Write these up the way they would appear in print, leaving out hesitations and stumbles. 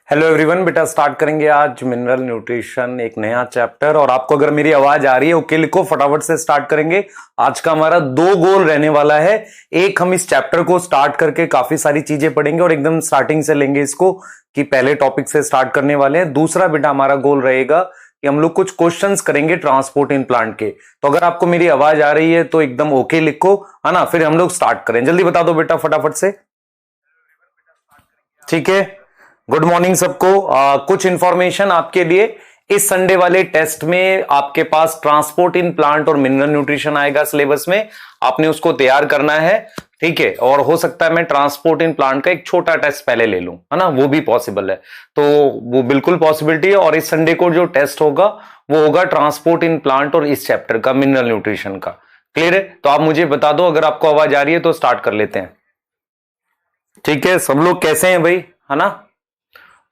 Hello everyone, बेटा start करेंगे आज मिनरल न्यूट्रिशन एक नया चैप्टर। और आपको अगर मेरी आवाज आ रही है ओके लिखो, फटाफट से स्टार्ट करेंगे। आज का हमारा दो गोल रहने वाला है। एक, हम इस चैप्टर को स्टार्ट करके काफी सारी चीजें पढ़ेंगे और एकदम स्टार्टिंग से लेंगे इसको कि पहले टॉपिक से स्टार्ट करने वाले हैं। दूसरा बेटा हमारा गोल रहेगा कि हम लोग कुछ क्वेश्चंस करेंगे ट्रांसपोर्ट इन प्लांट के। तो अगर आपको मेरी आवाज आ रही है तो एकदम ओके लिखो, है ना। फिर हम लोग स्टार्ट करें, जल्दी बता दो बेटा फटाफट से। ठीक है, गुड मॉर्निंग सबको। कुछ इंफॉर्मेशन आपके लिए, इस संडे वाले टेस्ट में आपके पास ट्रांसपोर्ट इन प्लांट और मिनरल न्यूट्रिशन आएगा सिलेबस में। आपने उसको तैयार करना है, ठीक है। और हो सकता है मैं ट्रांसपोर्ट इन प्लांट का एक छोटा टेस्ट पहले ले लूं, है ना, वो भी पॉसिबल है। तो वो बिल्कुल पॉसिबिलिटी है। और इस संडे को जो टेस्ट होगा वो होगा ट्रांसपोर्ट इन प्लांट और इस चैप्टर का मिनरल न्यूट्रिशन का। क्लियर है? तो आप मुझे बता दो, अगर आपको आवाज आ रही है तो स्टार्ट कर लेते हैं। ठीक है, सब लोग कैसे हैं भाई, है ना,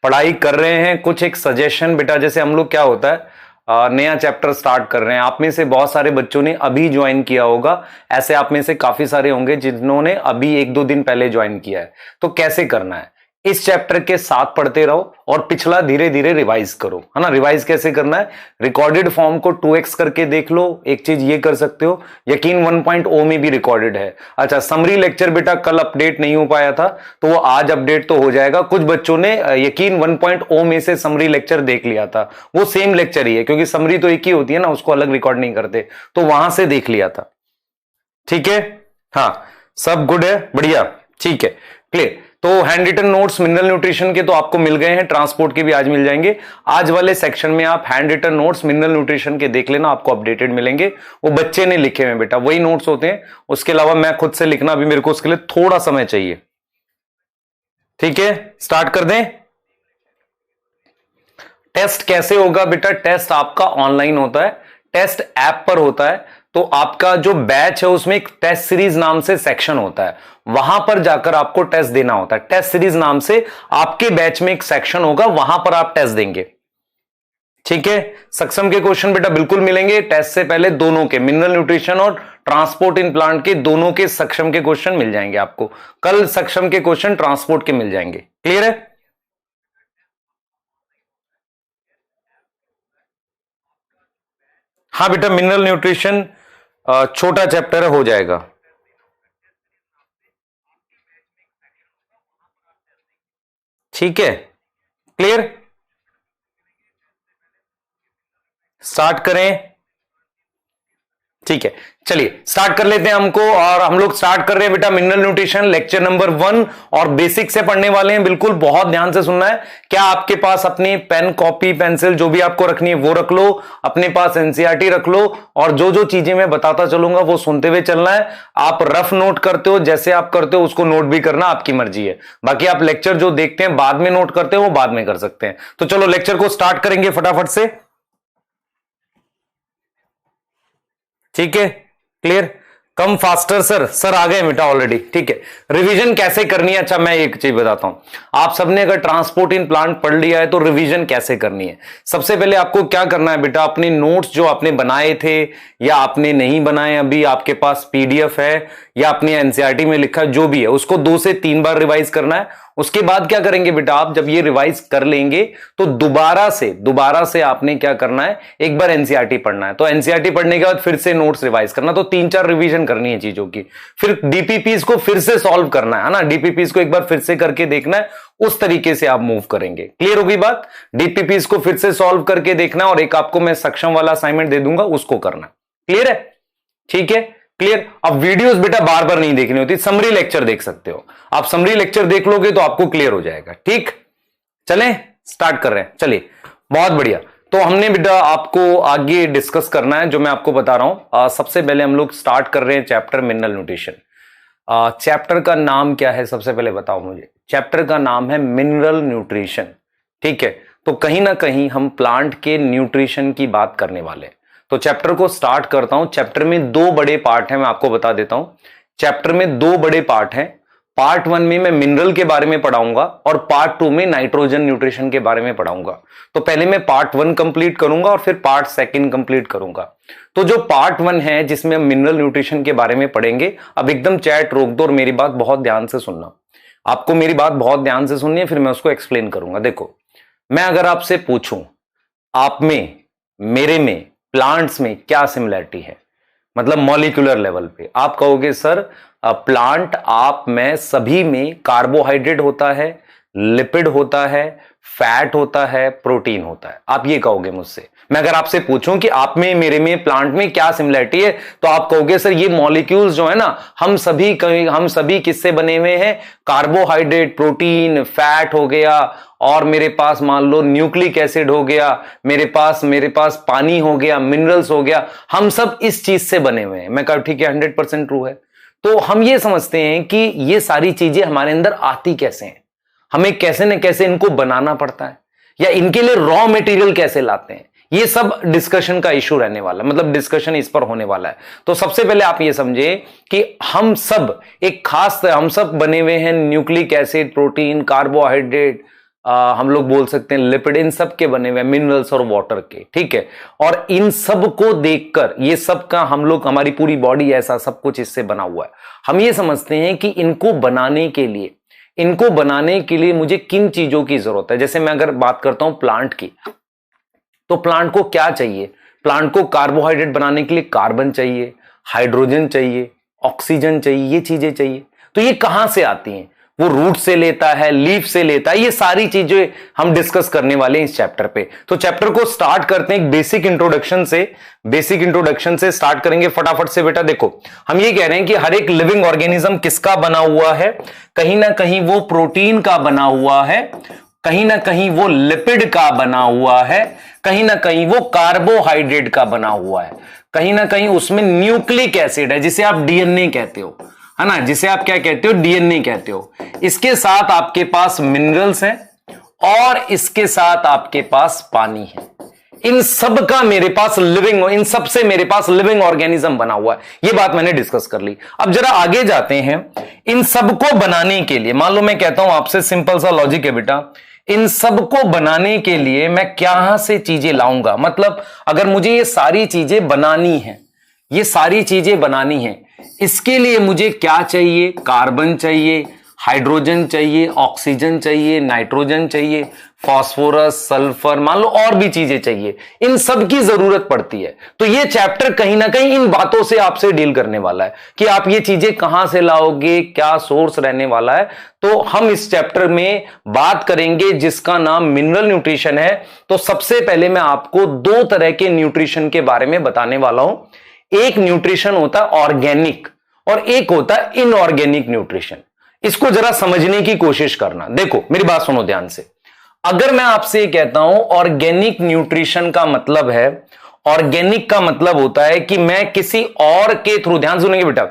पढ़ाई कर रहे हैं? कुछ एक सजेशन बेटा, जैसे हम लोग क्या होता है नया चैप्टर स्टार्ट कर रहे हैं। आप में से बहुत सारे बच्चों ने अभी ज्वाइन किया होगा, ऐसे आप में से काफी सारे होंगे जिन्होंने अभी एक दो दिन पहले ज्वाइन किया है। तो कैसे करना है, इस चैप्टर के साथ पढ़ते रहो और पिछला धीरे धीरे रिवाइज करो, है ना। रिवाइज कैसे करना है, रिकॉर्डेड फॉर्म को 2x करके देख लो। एक चीज ये कर सकते हो, यकीन 1.0 में भी रिकॉर्डेड है। अच्छा, समरी लेक्चर बेटा कल अपडेट नहीं हो पाया था, तो वो आज अपडेट तो हो जाएगा। कुछ बच्चों ने यकीन 1.0 में से समरी लेक्चर देख लिया था, वो सेम लेक्चर ही है, क्योंकि समरी तो एक ही होती है ना, उसको अलग रिकॉर्ड नहीं करते, तो वहां से देख लिया था। ठीक है, हाँ, सब गुड है, बढ़िया, ठीक है, क्लियर। तो handwritten notes mineral nutrition के तो आपको मिल गए हैं, ट्रांसपोर्ट के भी आज मिल जाएंगे। आज वाले सेक्शन में आप handwritten notes mineral nutrition के देख लेना, आपको अपडेटेड मिलेंगे। वो बच्चे ने लिखे हुए बेटा, वही नोट्स होते हैं। उसके अलावा मैं खुद से लिखना, अभी मेरे को उसके लिए थोड़ा समय चाहिए। ठीक है, स्टार्ट कर दें। टेस्ट कैसे होगा बेटा, टेस्ट आपका ऑनलाइन होता है, टेस्ट ऐप पर होता है। तो आपका जो बैच है उसमें एक टेस्ट सीरीज नाम से सेक्शन होता है, वहां पर जाकर आपको टेस्ट देना होता है। टेस्ट सीरीज नाम से आपके बैच में एक सेक्शन होगा, वहां पर आप टेस्ट देंगे। ठीक है, सक्षम के क्वेश्चन बेटा बिल्कुल मिलेंगे टेस्ट से पहले, दोनों के, मिनरल न्यूट्रिशन और ट्रांसपोर्ट इन प्लांट के, दोनों के सक्षम के क्वेश्चन मिल जाएंगे आपको। कल सक्षम के क्वेश्चन ट्रांसपोर्ट के मिल जाएंगे। क्लियर है? हाँ बेटा, मिनरल न्यूट्रिशन छोटा चैप्टर हो जाएगा। ठीक है, क्लियर, स्टार्ट करें। ठीक है, चलिए स्टार्ट कर लेते हैं हमको। और हम लोग स्टार्ट कर रहे हैं बेटा मिनरल न्यूट्रिशन लेक्चर नंबर 1, और बेसिक से पढ़ने वाले हैं। बिल्कुल बहुत ध्यान से सुनना है। क्या आपके पास अपनी पेन, कॉपी, पेंसिल जो भी आपको रखनी है वो रख लो, अपने पास एनसीईआरटी रख लो, और जो जो चीजें मैं बताता चलूंगा वो सुनते हुए चलना है। आप रफ नोट करते हो, जैसे आप करते हो उसको नोट भी करना, आपकी मर्जी है। बाकी आप लेक्चर जो देखते हैं बाद में नोट करते हो वो बाद में कर सकते हैं। तो चलो लेक्चर को स्टार्ट करेंगे फटाफट से। ठीक है, क्लियर, कम फास्टर सर। सर आ गए बेटा ऑलरेडी। ठीक है, रिवीजन कैसे करनी है। अच्छा, मैं एक चीज बताता हूं, आप सबने अगर ट्रांसपोर्ट इन प्लांट पढ़ लिया है तो रिवीजन कैसे करनी है। सबसे पहले आपको क्या करना है बेटा, अपने नोट्स जो आपने बनाए थे या आपने नहीं बनाए, अभी आपके पास पीडीएफ है या अपने एनसीईआरटी में लिखा जो भी है, उसको 2 से 3 बार रिवाइज करना है। उसके बाद क्या करेंगे बेटा, आप जब ये रिवाइज कर लेंगे तो दोबारा से आपने क्या करना है, एक बार एनसीईआरटी पढ़ना है। तो एनसीईआरटी पढ़ने के बाद फिर से नोट्स रिवाइज करना, तो 3-4 रिवीजन करनी है चीजों की। फिर डीपीपीस को फिर से सॉल्व करना है ना, डीपीपीस को एक बार फिर से करके देखना है, उस तरीके से आप मूव करेंगे। क्लियर होगी बात? डीपीपीस को फिर से सॉल्व करके देखना, और एक आपको मैं सक्षम वाला असाइनमेंट दे दूंगा, उसको करना। क्लियर है? ठीक है, क्लियर। अब वीडियोस बेटा बार बार नहीं देखनी होती, समरी लेक्चर देख सकते हो आप। समरी लेक्चर देख लोगे तो आपको क्लियर हो जाएगा। ठीक, चलें स्टार्ट कर रहे हैं, चलिए, बहुत बढ़िया। तो हमने बेटा आपको आगे डिस्कस करना है जो मैं आपको बता रहा हूं। सबसे पहले हम लोग स्टार्ट कर रहे हैं चैप्टर मिनरल न्यूट्रिशन। चैप्टर का नाम क्या है, सबसे पहले बताओ मुझे। चैप्टर का नाम है मिनरल न्यूट्रिशन। ठीक है, तो कहीं ना कहीं हम प्लांट के न्यूट्रिशन की बात करने वाले हैं। तो चैप्टर को स्टार्ट करता हूं। चैप्टर में 2 बड़े पार्ट हैं, मैं आपको बता देता हूं। चैप्टर में 2 बड़े पार्ट हैं। पार्ट 1 में मैं मिनरल के बारे में पढ़ाऊंगा और पार्ट 2 में नाइट्रोजन न्यूट्रिशन के बारे में पढ़ाऊंगा। तो पहले मैं पार्ट 1 कंप्लीट करूंगा और फिर पार्ट 2 कंप्लीट करूंगा। तो जो पार्ट 1 है जिसमें हम मिनरल न्यूट्रिशन के बारे में पढ़ेंगे, अब एकदम चैट रोक दो और मेरी बात बहुत ध्यान से सुनना। आपको मेरी बात बहुत ध्यान से सुननी है, फिर मैं उसको एक्सप्लेन करूंगा। देखो, मैं अगर आपसे पूछूं आप में, मेरे में, प्लांट्स में क्या सिमिलरिटी है, मतलब मॉलिक्यूलर लेवल पे, आप कहोगे सर प्लांट आप में सभी में कार्बोहाइड्रेट होता है, लिपिड होता है, फैट होता है, प्रोटीन होता है, आप ये कहोगे मुझसे। मैं अगर आपसे पूछूं कि आप में, मेरे में, प्लांट में क्या सिमिलरिटी है, तो आप कहोगे सर ये मॉलिक्यूल्स जो है ना, हम सभी किससे बने हुए हैं, कार्बोहाइड्रेट, प्रोटीन, फैट हो गया, और मेरे पास मान लो न्यूक्लिक एसिड हो गया, मेरे पास पानी हो गया, मिनरल्स हो गया, हम सब इस चीज से बने हुए हैं। मैं कहूं ठीक है, 100% ट्रू है। तो हम ये समझते हैं कि ये सारी चीजें हमारे अंदर आती कैसे हैं, हमें कैसे न कैसे इनको बनाना पड़ता है, या इनके लिए रॉ मटेरियल कैसे लाते हैं, ये सब डिस्कशन का इशू रहने वाला है, मतलब डिस्कशन इस पर होने वाला है। तो सबसे पहले आप ये समझे कि हम सब हम सब बने हुए हैं न्यूक्लिक एसिड, प्रोटीन, कार्बोहाइड्रेट, हम लोग बोल सकते हैं लिपिड, इन सब के बने हुए हैं, मिनरल्स और वाटर के, ठीक है। और इन सब को देखकर ये सब का हमारी पूरी बॉडी ऐसा सब कुछ इससे बना हुआ है। हम ये समझते हैं कि इनको बनाने के लिए मुझे किन चीजों की जरूरत है। जैसे मैं अगर बात करता हूं प्लांट की, तो प्लांट को क्या चाहिए, प्लांट को कार्बोहाइड्रेट बनाने के लिए कार्बन चाहिए, हाइड्रोजन चाहिए, ऑक्सीजन चाहिए, ये चीजें चाहिए। तो ये कहां से आती हैं, वो रूट से लेता है, लीफ से लेता है, ये सारी चीजें हम डिस्कस करने वाले हैं इस चैप्टर पे। तो चैप्टर को स्टार्ट करते हैं एक बेसिक इंट्रोडक्शन से स्टार्ट करेंगे फटाफट से। बेटा देखो, हम ये कह रहे हैं कि हर एक लिविंग ऑर्गेनिज्म किसका बना हुआ है, कहीं ना कहीं वो प्रोटीन का बना हुआ है, कहीं ना कहीं वो लिपिड का बना हुआ है, कहीं ना कहीं वो कार्बोहाइड्रेट का बना हुआ है, कहीं ना कहीं उसमें न्यूक्लिक एसिड है जिसे आप डीएनए कहते हो, है ना, जिसे आप क्या कहते हो, डीएनए कहते हो। इसके साथ आपके पास मिनरल्स हैं और इसके साथ आपके पास पानी है। इन सब का मेरे पास इन सब से मेरे पास लिविंग ऑर्गेनिज्म बना हुआ है। ये बात मैंने डिस्कस कर ली। अब जरा आगे जाते हैं। इन सबको बनाने के लिए, मान लो मैं कहता हूं आपसे, सिंपल सा लॉजिक है बेटा, इन सबको बनाने के लिए मैं कहां से चीजें लाऊंगा, मतलब अगर मुझे ये सारी चीजें बनानी है, इसके लिए मुझे क्या चाहिए, कार्बन चाहिए, हाइड्रोजन चाहिए, ऑक्सीजन चाहिए, नाइट्रोजन चाहिए, फास्फोरस, सल्फर, मान लो और भी चीजें चाहिए, इन सब की जरूरत पड़ती है। तो ये चैप्टर कहीं ना कहीं इन बातों से आपसे डील करने वाला है कि आप ये चीजें कहां से लाओगे, क्या सोर्स रहने वाला है। तो हम इस चैप्टर में बात करेंगे जिसका नाम मिनरल न्यूट्रिशन है। तो सबसे पहले मैं आपको दो तरह के न्यूट्रिशन के बारे में बताने वाला हूं। एक न्यूट्रिशन होता है ऑर्गेनिक और एक होता है इनऑर्गेनिक न्यूट्रिशन। इसको जरा समझने की कोशिश करना। देखो मेरी बात सुनो ध्यान से। अगर मैं आपसे कहता हूं ऑर्गेनिक न्यूट्रिशन का मतलब है, ऑर्गेनिक का मतलब होता है कि मैं किसी और के थ्रू, ध्यान सुनेंगे बेटा,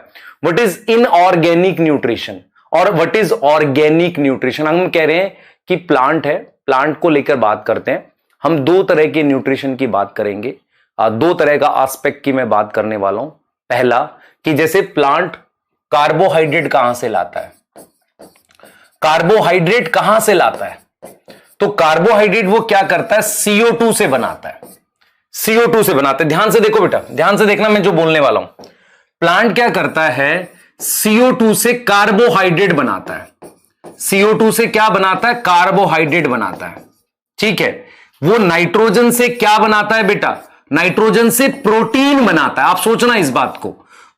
व्हाट इज इनऑर्गेनिक न्यूट्रिशन और व्हाट इज ऑर्गेनिक न्यूट्रिशन। हम कह रहे हैं कि प्लांट है, प्लांट को लेकर बात करते हैं हम। दो तरह के न्यूट्रिशन की बात करेंगे, दो तरह का एस्पेक्ट की मैं बात करने वाला हूं। पहला कि जैसे प्लांट कार्बोहाइड्रेट कहां से लाता है, कार्बोहाइड्रेट कहां से लाता है, तो कार्बोहाइड्रेट वो क्या करता है, CO2 से बनाता है, CO2 से बनाता है। ध्यान से देखो बेटा, ध्यान से देखना मैं जो बोलने वाला हूं। प्लांट क्या करता है, CO2 से कार्बोहाइड्रेट बनाता है। CO2 से क्या बनाता है, कार्बोहाइड्रेट बनाता है, ठीक है। वो नाइट्रोजन से क्या बनाता है बेटा, नाइट्रोजन से प्रोटीन बनाता है। आप सोचना इस बात को,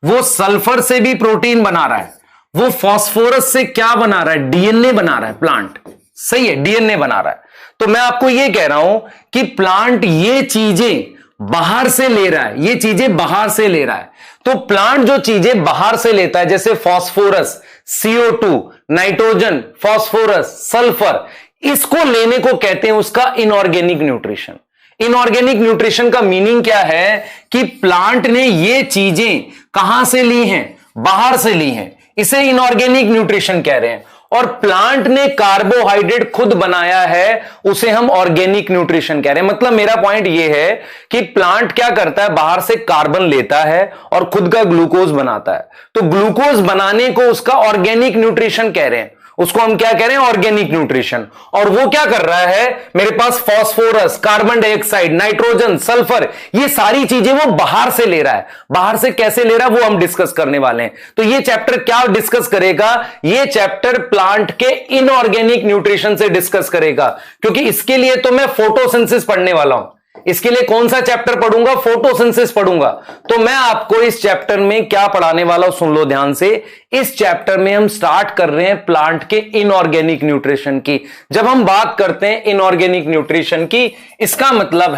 वो सल्फर से भी प्रोटीन बना रहा है, वो फास्फोरस से क्या बना रहा है, डीएनए बना रहा है प्लांट, सही है, डीएनए बना रहा है। तो मैं आपको यह कह रहा हूं कि प्लांट ये चीजें बाहर से ले रहा है, ये चीजें बाहर से ले रहा है। तो प्लांट जो चीजें बाहर से लेता है, जैसे phosphorus, CO2, nitrogen, phosphorus, sulphur, इसको लेने को कहते हैं उसका इनऑर्गेनिक न्यूट्रिशन। इनऑर्गेनिक न्यूट्रिशन का मीनिंग क्या है कि प्लांट ने ये चीजें कहां से ली हैं, बाहर से ली हैं, इसे इनऑर्गेनिक न्यूट्रिशन कह रहे हैं। और प्लांट ने कार्बोहाइड्रेट खुद बनाया है, उसे हम ऑर्गेनिक न्यूट्रिशन कह रहे हैं। मतलब मेरा पॉइंट यह है कि प्लांट क्या करता है, बाहर से कार्बन लेता है और खुद का ग्लूकोज बनाता है। तो ग्लूकोज बनाने को उसका ऑर्गेनिक न्यूट्रिशन कह रहे हैं। उसको हम क्या कह रहे हैं, ऑर्गेनिक न्यूट्रिशन। और वो क्या कर रहा है, मेरे पास phosphorus, carbon dioxide, nitrogen, sulphur, ये सारी चीजें वो बाहर से ले रहा है। बाहर से कैसे ले रहा है वो हम डिस्कस करने वाले हैं। तो ये चैप्टर क्या डिस्कस करेगा, ये चैप्टर प्लांट के इनऑर्गेनिक न्यूट्रिशन से डिस्कस करेगा, क्योंकि इसके लिए तो मैं फोटोसिंथेसिस पढ़ने वाला हूं। इसके लिए कौन सा चैप्टर पढ़ूंगा, फोटोसिंथेसिस पढ़ूंगा। तो मैं आपको इस चैप्टर में क्या पढ़ाने वाला हूं, सुन लो ध्यान से। इस चैप्टर में हम स्टार्ट कर रहे हैं प्लांट के इनऑर्गेनिक न्यूट्रिशन की। जब हम बात करते हैं इनऑर्गेनिक न्यूट्रिशन की, इसका मतलब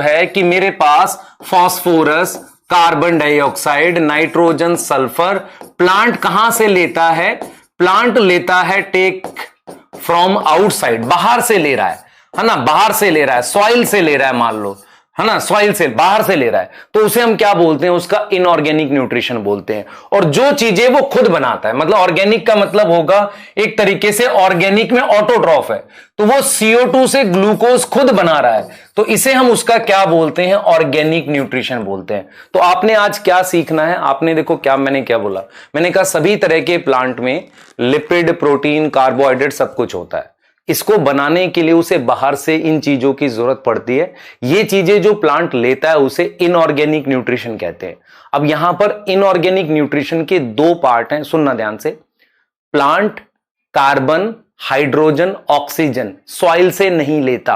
है कि मेरे पास phosphorus, carbon dioxide, nitrogen, sulphur plant कहां से लेता है, प्लांट लेता है टेक फ्रॉम आउटसाइड, बाहर से ले रहा है ना, बाहर से ले रहा है, सॉइल से ले रहा है, मान लो, है ना, सॉइल से बाहर से ले रहा है, तो उसे हम क्या बोलते हैं, उसका इनऑर्गेनिक न्यूट्रिशन बोलते हैं। और जो चीजें वो खुद बनाता है, मतलब ऑर्गेनिक का मतलब होगा एक तरीके से, ऑर्गेनिक में ऑटोट्रॉफ है, तो वो CO2 से ग्लूकोज खुद बना रहा है, तो इसे हम उसका क्या बोलते हैं, ऑर्गेनिक न्यूट्रिशन बोलते हैं। तो आपने आज क्या सीखना है, आपने देखो क्या मैंने क्या बोला, मैंने कहा सभी तरह के प्लांट में लिपिड, प्रोटीन, कार्बोहाइड्रेट सब कुछ होता है। इसको बनाने के लिए उसे बाहर से इन चीजों की जरूरत पड़ती है। ये चीजें जो प्लांट लेता है उसे इनऑर्गेनिक न्यूट्रिशन कहते हैं। अब यहां पर इनऑर्गेनिक न्यूट्रिशन के दो पार्ट हैं, सुनना ध्यान से। Plant carbon, hydrogen, oxygen soil से नहीं लेता,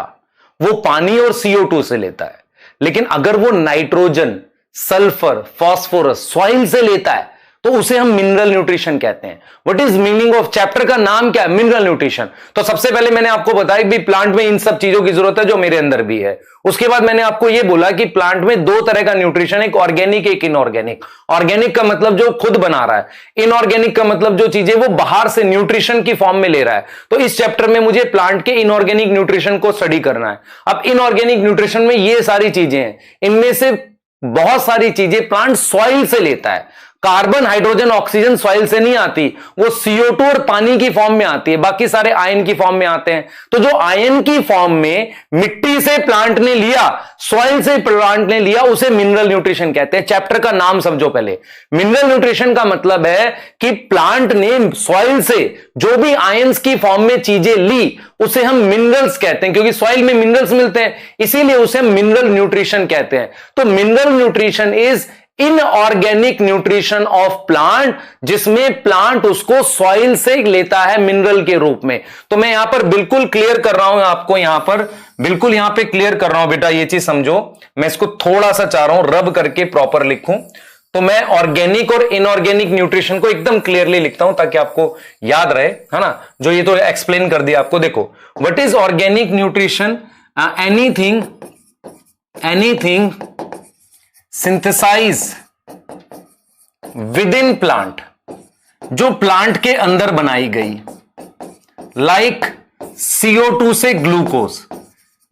वो पानी और CO2 से लेता है। लेकिन अगर वो नाइट्रोजन, सल्फर, फास्फोरस सॉइल से लेता है तो उसे हम मिनरल न्यूट्रिशन कहते हैं। What is meaning of chapter का नाम क्या है, मिनरल न्यूट्रिशन। तो सबसे पहले मैंने आपको बताया कि प्लांट में इन सब चीजों की जरूरत है जो मेरे अंदर भी है। उसके बाद मैंने आपको यह बोला कि प्लांट में दो तरह का न्यूट्रिशन, एक ऑर्गेनिक, एक इनऑर्गेनिक। ऑर्गेनिक का मतलब जो खुद बना रहा है, इनऑर्गेनिक का मतलब जो चीजें वो बाहर से न्यूट्रिशन की फॉर्म में ले रहा है। तो इस चैप्टर में मुझे प्लांट के इनऑर्गेनिक न्यूट्रिशन को स्टडी करना है। अब इनऑर्गेनिक न्यूट्रिशन में ये सारी चीजें हैं, इनमें से बहुत सारी चीजें प्लांट सॉइल से लेता है। कार्बन, हाइड्रोजन, ऑक्सीजन सॉइल से नहीं आती, वो CO2 और पानी की फॉर्म में आती है, बाकी सारे आयन की फॉर्म में आते हैं। तो जो आयन की फॉर्म में मिट्टी से प्लांट ने लिया, सॉइल से प्लांट ने लिया, उसे मिनरल न्यूट्रिशन कहते हैं। चैप्टर का नाम समझो पहले। मिनरल न्यूट्रिशन का मतलब है कि प्लांट ने सॉइल से जो भी आयंस की फॉर्म में चीजें ली उसे हम मिनरल्स कहते हैं, क्योंकि सॉइल में मिनरल्स मिलते हैं, इसीलिए उसे मिनरल न्यूट्रिशन कहते हैं। तो mineral nutrition is inorganic nutrition of plant, जिसमें प्लांट उसको सॉइल से लेता है मिनरल के रूप में। तो मैं यहां पर बिल्कुल क्लियर कर रहा हूं आपको, यहां पर बिल्कुल यहां पे क्लियर कर रहा हूं बेटा, ये चीज समझो। मैं इसको थोड़ा सा चाह रहा हूं रब करके प्रॉपर लिखूं, तो मैं ऑर्गेनिक और इनऑर्गेनिक न्यूट्रिशन को एकदम क्लियरली लिखता हूं ताकि आपको याद रहे, है ना। जो ये तो एक्सप्लेन कर दिया आपको। देखो, what is organic nutrition, anything synthesize within plant, जो प्लांट के अंदर बनाई गई, लाइक CO2 से glucose,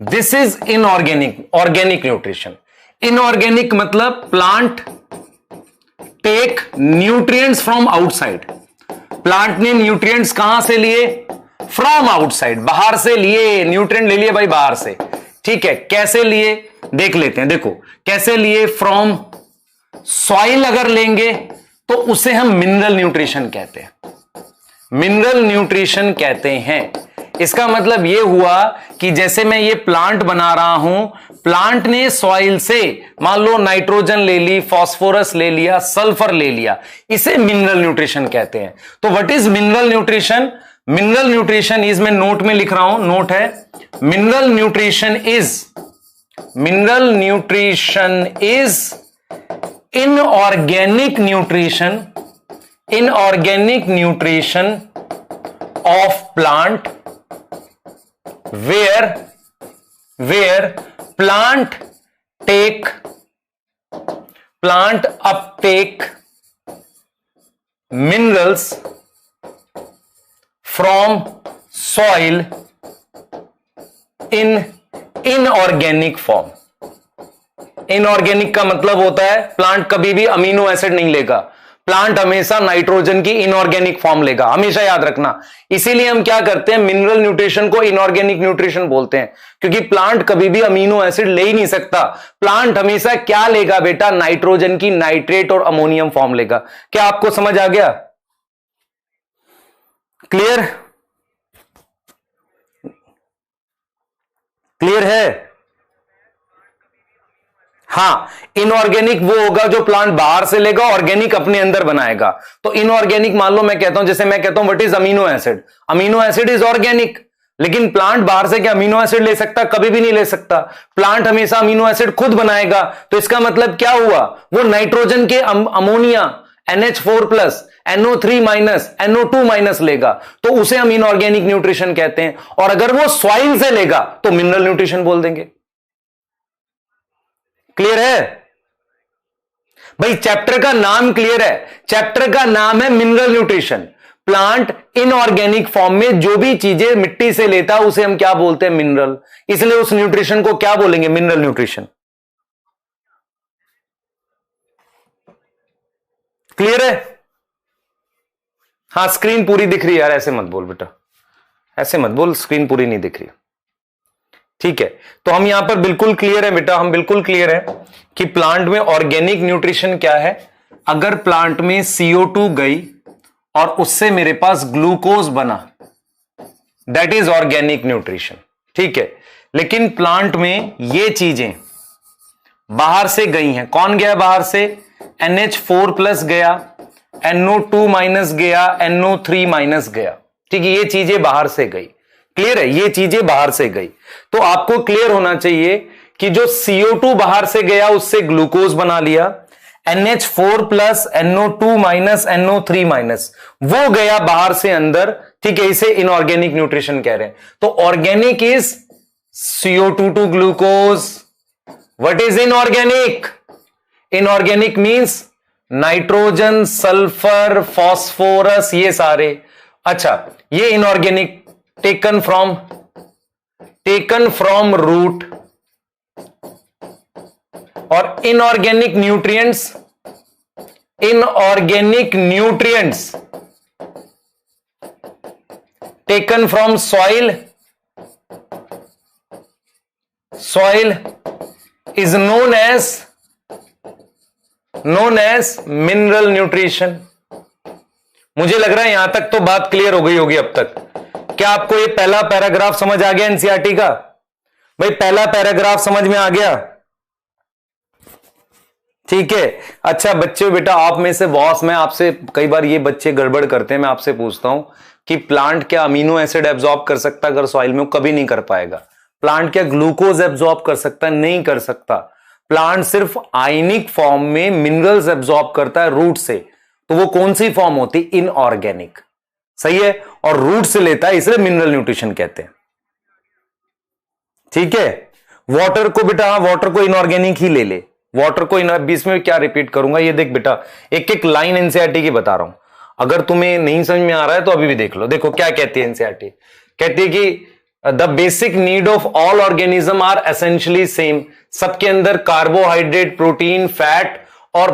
this is inorganic, organic nutrition. Inorganic मतलब plant take nutrients from outside, plant ने न्यूट्रिएंट्स कहां से लिए, फ्रॉम आउटसाइड, बाहर से लिए, न्यूट्रिएंट ले लिए भाई बाहर से। ठीक है, कैसे लिए देख लेते हैं। देखो कैसे लिए, फ्रॉम सॉइल अगर लेंगे तो उसे हम मिनरल न्यूट्रिशन कहते हैं, मिनरल न्यूट्रिशन कहते हैं। इसका मतलब यह हुआ कि जैसे मैं ये प्लांट बना रहा हूं, प्लांट ने सॉइल से मान लो नाइट्रोजन ले ली, फास्फोरस ले लिया, सल्फर ले लिया, इसे मिनरल न्यूट्रिशन कहते हैं। तो what is mineral nutrition, mineral nutrition is, मैं नोट में लिख रहा हूं, नोट है, mineral nutrition is inorganic nutrition of plant where plant uptake minerals from soil in inorganic form। Inorganic का मतलब होता है प्लांट कभी भी अमीनो एसिड नहीं लेगा, प्लांट हमेशा नाइट्रोजन की इनऑर्गेनिक फॉर्म लेगा, हमेशा याद रखना। इसीलिए हम क्या करते हैं, मिनरल न्यूट्रिशन को इनऑर्गेनिक न्यूट्रिशन बोलते हैं, क्योंकि प्लांट कभी भी अमीनो एसिड ले ही नहीं सकता। प्लांट हमेशा क्या लेगा बेटा, नाइट्रोजन की नाइट्रेट और अमोनियम फॉर्म लेगा। क्या आपको समझ आ गया? क्लियर? क्लियर है? हाँ, इनऑर्गेनिक वो होगा जो प्लांट बाहर से लेगा, ऑर्गेनिक अपने अंदर बनाएगा। तो इनऑर्गेनिक मान लो मैं कहता हूं, जैसे मैं कहता हूं what is amino acid, amino acid is organic, लेकिन प्लांट बाहर से क्या अमीनो एसिड ले सकता? कभी भी नहीं ले सकता। प्लांट हमेशा अमीनो एसिड खुद बनाएगा। तो इसका मतलब क्या हुआ? वो नाइट्रोजन के अमोनिया NH4+ NO3- NO2- लेगा, तो उसे हम इनऑर्गेनिक न्यूट्रिशन कहते हैं। और अगर वो सॉइल से लेगा तो मिनरल न्यूट्रिशन बोल देंगे। क्लियर है भाई? चैप्टर का नाम क्लियर है? चैप्टर का नाम है mineral nutrition. Plant inorganic form में जो भी चीजें मिट्टी से लेता है उसे हम क्या बोलते हैं? मिनरल। इसलिए उस न्यूट्रिशन को क्या बोलेंगे? Mineral nutrition. क्लियर है? हाँ, स्क्रीन पूरी दिख रही है यार, ऐसे मत बोल बेटा, ऐसे मत बोल, स्क्रीन पूरी नहीं दिख रही। ठीक है, तो हम यहां पर बिल्कुल क्लियर है बेटा, हम बिल्कुल क्लियर है कि प्लांट में ऑर्गेनिक न्यूट्रिशन क्या है। अगर प्लांट में CO2 गई और उससे मेरे पास ग्लूकोज बना, दैट इज ऑर्गेनिक न्यूट्रिशन। ठीक है, लेकिन प्लांट में ये चीजें बाहर से गई हैं। कौन गया बाहर से? NH4+ गया, NO2- गया, NO3- गया। ठीक है, ये चीजें बाहर से गई। क्लियर है? ये चीजें बाहर से गई। तो आपको क्लियर होना चाहिए कि जो CO2 बाहर से गया उससे ग्लूकोज बना लिया, NH4+, NO2- NO3- वो गया बाहर से अंदर। ठीक है, इसे इनऑर्गेनिक न्यूट्रिशन कह रहे हैं। तो organic is CO2 to glucose. What is inorganic? Inorganic means nitrogen, sulphur, phosphorus, ये सारे। अच्छा, ये इनऑर्गेनिक टेकन फ्रॉम रूट। और inorganic nutrients taken from soil is known as mineral nutrition. मुझे लग रहा है यहां तक तो बात क्लियर हो गई होगी अब तक। क्या आपको ये पहला पैराग्राफ समझ आ गया एनसीईआरटी का? भाई पहला पैराग्राफ समझ में आ गया? ठीक है। अच्छा बच्चों, बेटा आप में से बॉस, मैं आपसे कई बार ये बच्चे गड़बड़ करते हैं, मैं आपसे पूछता हूं कि प्लांट क्या अमीनो एसिड एब्जॉर्ब कर सकता है अगर सॉइल में? कभी नहीं कर पाएगा। प्लांट क्या ग्लूकोज एब्जॉर्ब कर सकता है? नहीं कर सकता। प्लांट सिर्फ आयनिक फॉर्म में मिनरल्स एब्जॉर्ब करता है रूट से। तो वो कौन सी फॉर्म होती? इनऑर्गेनिक। सही है, और रूट से लेता है, इसलिए मिनरल न्यूट्रिशन कहते हैं। ठीक है, वाटर को बेटा, हाँ वाटर को इनऑर्गेनिक ही ले ले। वाटर को बीच में क्या रिपीट करूंगा, ये देख बेटा, एक एक लाइन एनसीईआरटी की बता रहा हूं। अगर तुम्हें नहीं समझ में आ रहा है तो अभी भी देख लो। देखो क्या कहती है एनसीईआरटी, कहती है कि the basic need of all organism are essentially same. सबके अंदर कार्बोहाइड्रेट, प्रोटीन, फैट और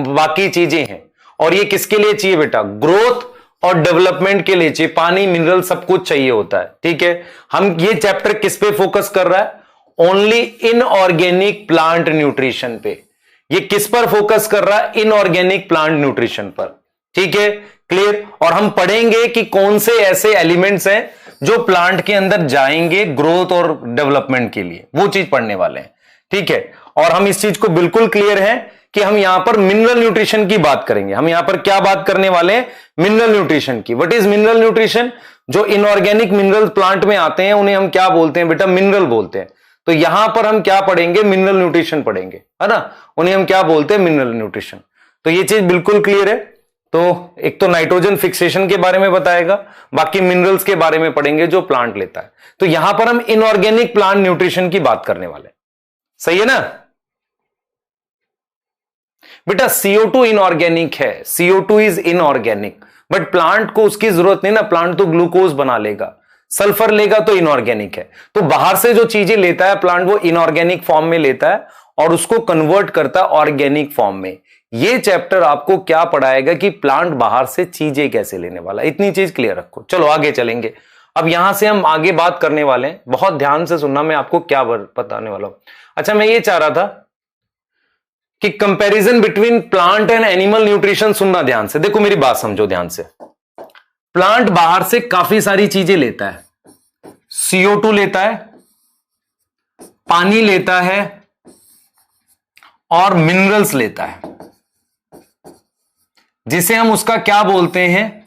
बाकी चीजें हैं। और ये किसके लिए चाहिए बेटा? ग्रोथ और डेवलपमेंट के लिए चाहिए। पानी, मिनरल सब कुछ चाहिए होता है। ठीक है, हम ये चैप्टर किस पे फोकस कर रहा है? ओनली इनऑर्गेनिक प्लांट न्यूट्रिशन पे। ये किस पर फोकस कर रहा है? इनऑर्गेनिक प्लांट न्यूट्रिशन पर। ठीक है, क्लियर। और हम पढ़ेंगे कि कौन से ऐसे एलिमेंट्स हैं जो प्लांट के अंदर जाएंगे ग्रोथ और डेवलपमेंट के लिए, वो चीज पढ़ने वाले हैं। ठीक है, और हम इस चीज को बिल्कुल क्लियर है कि हम यहां पर मिनरल न्यूट्रिशन की बात करेंगे। हम यहां पर क्या बात करने वाले हैं? मिनरल न्यूट्रिशन की। What is mineral nutrition? जो इनऑर्गेनिक मिनरल प्लांट में आते हैं उन्हें हम क्या बोलते हैं बेटा? मिनरल बोलते हैं। तो यहां पर हम क्या पढ़ेंगे? मिनरल न्यूट्रिशन पढ़ेंगे, है ना। उन्हें हम क्या बोलते हैं? Mineral nutrition. तो ये चीज बिल्कुल क्लियर है। तो एक तो नाइट्रोजन फिक्सेशन के बारे में बताएगा, बाकी मिनरल्स के बारे में पढ़ेंगे जो प्लांट लेता है। तो यहां पर हम इनऑर्गेनिक प्लांट न्यूट्रिशन की बात करने वाले। सही है ना बेटा? CO2 इनऑर्गेनिक है, CO2 is inorganic, but plant को उसकी जरूरत नहीं ना। प्लांट तो ग्लूकोज बना लेगा, सल्फर लेगा तो इनऑर्गेनिक है। तो बाहर से जो चीजें लेता है प्लांट, वो इनऑर्गेनिक फॉर्म में लेता है और उसको कन्वर्ट करता है ऑर्गेनिक फॉर्म में। ये चैप्टर आपको क्या पढ़ाएगा कि प्लांट बाहर से चीजें कैसे लेने वाला, इतनी चीज क्लियर रखो। चलो आगे चलेंगे। अब यहां से हम आगे बात करने वाले हैं, बहुत ध्यान से सुनना, मैं आपको क्या बताने वाला हूं। अच्छा, मैं ये चाह रहा था कि comparison between plant and animal nutrition सुनना ध्यान से। देखो मेरी बात समझो ध्यान से। प्लांट बाहर से काफी सारी चीजें लेता है, CO2 लेता है, पानी लेता है और मिनरल्स लेता है, जिसे हम उसका क्या बोलते हैं,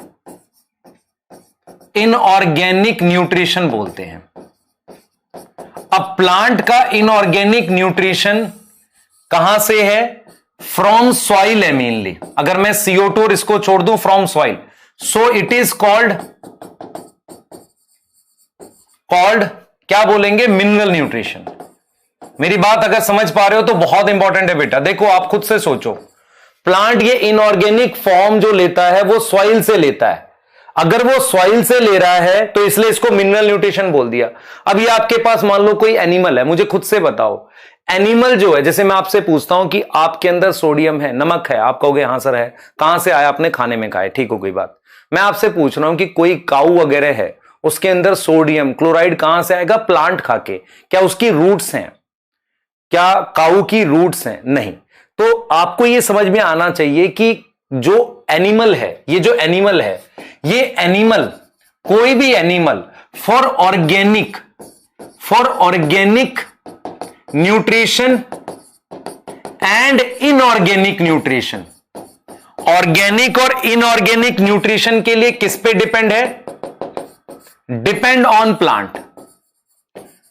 इनऑर्गेनिक न्यूट्रिशन बोलते हैं। अब प्लांट का इनऑर्गेनिक न्यूट्रिशन कहां से है, फ्रॉम सॉइल है मेनली। अगर मैं CO2 और इसको छोड़ दूं, from soil, so it is called क्या बोलेंगे, मिनरल न्यूट्रिशन। मेरी बात अगर समझ पा रहे हो तो बहुत इंपॉर्टेंट है बेटा। देखो आप खुद से सोचो, प्लांट ये इनऑर्गेनिक फॉर्म जो लेता है वो सॉइल से लेता है। अगर वो सॉइल से ले रहा है तो इसलिए इसको मिनरल न्यूट्रिशन बोल दिया। अब ये आपके पास मान लो कोई एनिमल है, मुझे खुद से बताओ, एनिमल जो है, जैसे मैं आपसे पूछता हूं कि आपके अंदर सोडियम है, नमक है, आप कहोगे हां सर है। कहां से आया, आपने खाने में खाया, ठीक हो कोई बात। मैं आपसे पूछ रहा हूं कि कोई काऊ वगैरह है, उसके अंदर सोडियम क्लोराइड कहां से आएगा, प्लांट खा के। क्या उसकी रूट्स हैं, क्या काऊ की रूट्स हैं, नहीं। तो आपको यह समझ में आना चाहिए कि जो एनिमल है, ये जो एनिमल है, ये एनिमल, कोई भी animal for organic nutrition and inorganic nutrition, organic और इनऑर्गेनिक न्यूट्रिशन के लिए किस पे डिपेंड है, depend on plant,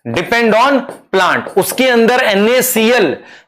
depend on plant. उसके अंदर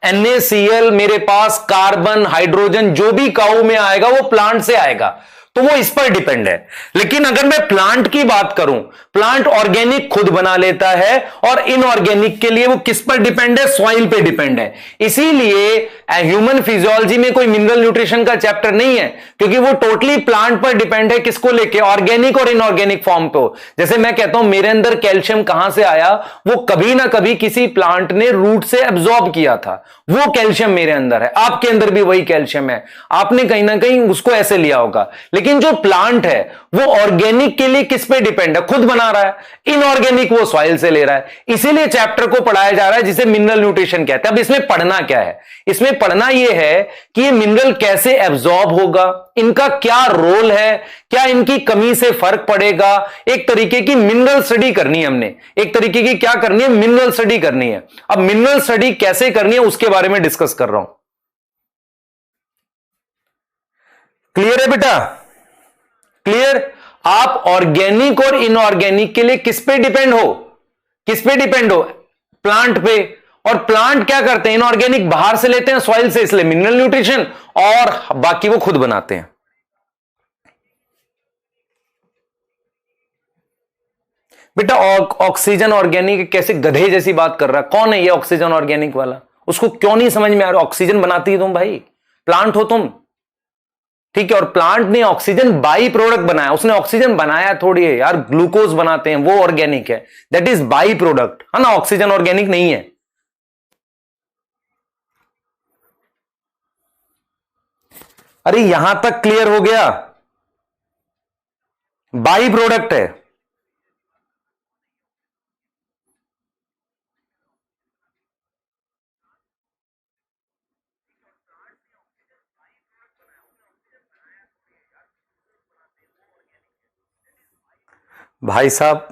NaCl मेरे पास कार्बन, हाइड्रोजन, जो भी काऊ में आएगा वो प्लांट से आएगा, तो वो इस पर डिपेंड है। लेकिन अगर मैं प्लांट की बात करूं, प्लांट ऑर्गेनिक खुद बना लेता है और इनऑर्गेनिक के लिए वो किस पर डिपेंड है, सॉइल पे डिपेंड है। इसीलिए ह्यूमन फिजियोलॉजी में कोई मिनरल न्यूट्रिशन का चैप्टर नहीं है, क्योंकि वो टोटली प्लांट पर डिपेंड है। किसको लेके, ऑर्गेनिक और इनऑर्गेनिक फॉर्म पे। जैसे मैं कहता हूं मेरे अंदर कैल्शियम कहां से आया, वो कभी ना कभी किसी प्लांट ने रूट से एब्जॉर्ब किया था, वो कैल्शियम मेरे अंदर है। आपके अंदर भी वही कैल्शियम है, आपने कहीं ना कहीं उसको ऐसे लिया होगा। लेकिन जो प्लांट है वो ऑर्गेनिक के लिए किस पे डिपेंड है, खुद बना रहा है, इनऑर्गेनिक वो सॉइल से ले रहा है। इसीलिए चैप्टर को पढ़ाया जा रहा है जिसे मिनरल न्यूट्रिशन कहते हैं। अब इसमें पढ़ना क्या है, इसमें पढ़ना यह है कि ये मिनरल कैसे एब्जॉर्ब होगा, इनका क्या रोल है, क्या इनकी कमी से फर्क पड़ेगा। एक तरीके की मिनरल स्टडी करनी है हमने, एक तरीके की क्या करनी है, मिनरल स्टडी करनी है। अब मिनरल स्टडी कैसे करनी है उसके बारे में डिस्कस कर रहा हूं। क्लियर है बेटा, क्लियर। आप ऑर्गेनिक और इनऑर्गेनिक के लिए किस पे डिपेंड हो, किस पे डिपेंड हो, प्लांट पे। और प्लांट क्या करते हैं, इनऑर्गेनिक बाहर से लेते हैं सॉइल से, इसलिए मिनरल न्यूट्रिशन, और बाकी वो खुद बनाते हैं। बेटा ऑक्सीजन ऑर्गेनिक कैसे गधे जैसी बात कर रहा है, कौन है ये ऑक्सीजन ऑर्गेनिक वाला, उसको क्यों नहीं समझ में आ रहा। ऑक्सीजन बनाती है तुम भाई, प्लांट हो तुम, ठीक है। और प्लांट ने ऑक्सीजन बाई प्रोडक्ट बनाया, उसने ऑक्सीजन बनाया थोड़ी है यार, ग्लूकोज बनाते हैं वो ऑर्गेनिक है, दैट इज बाई प्रोडक्ट, है ना। ऑक्सीजन ऑर्गेनिक नहीं है। अरे यहां तक क्लियर हो गया, बाई प्रोडक्ट है। भाई साहब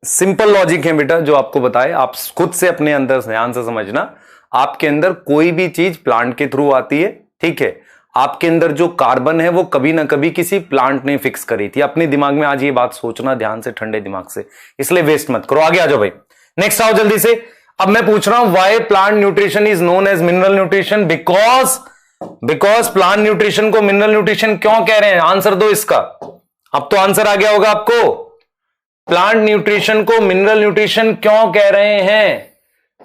सिंपल लॉजिक है बेटा जो आपको बताए, आप खुद से अपने अंदर ध्यान से समझना। आपके अंदर कोई भी चीज प्लांट के थ्रू आती है, ठीक है। आपके अंदर जो कार्बन है वो कभी ना कभी किसी प्लांट ने फिक्स करी थी। अपने दिमाग में आज ये बात सोचना ध्यान से, ठंडे दिमाग से, इसलिए वेस्ट मत करो। आगे आ जाओ भाई, नेक्स्ट आओ जल्दी से। अब मैं पूछ रहा हूं why plant nutrition is known as mineral nutrition, because plant nutrition को मिनरल न्यूट्रिशन क्यों कह रहे हैं, आंसर दो इसका। अब तो आंसर आ गया होगा आपको, प्लांट न्यूट्रिशन को मिनरल न्यूट्रिशन क्यों कह रहे हैं,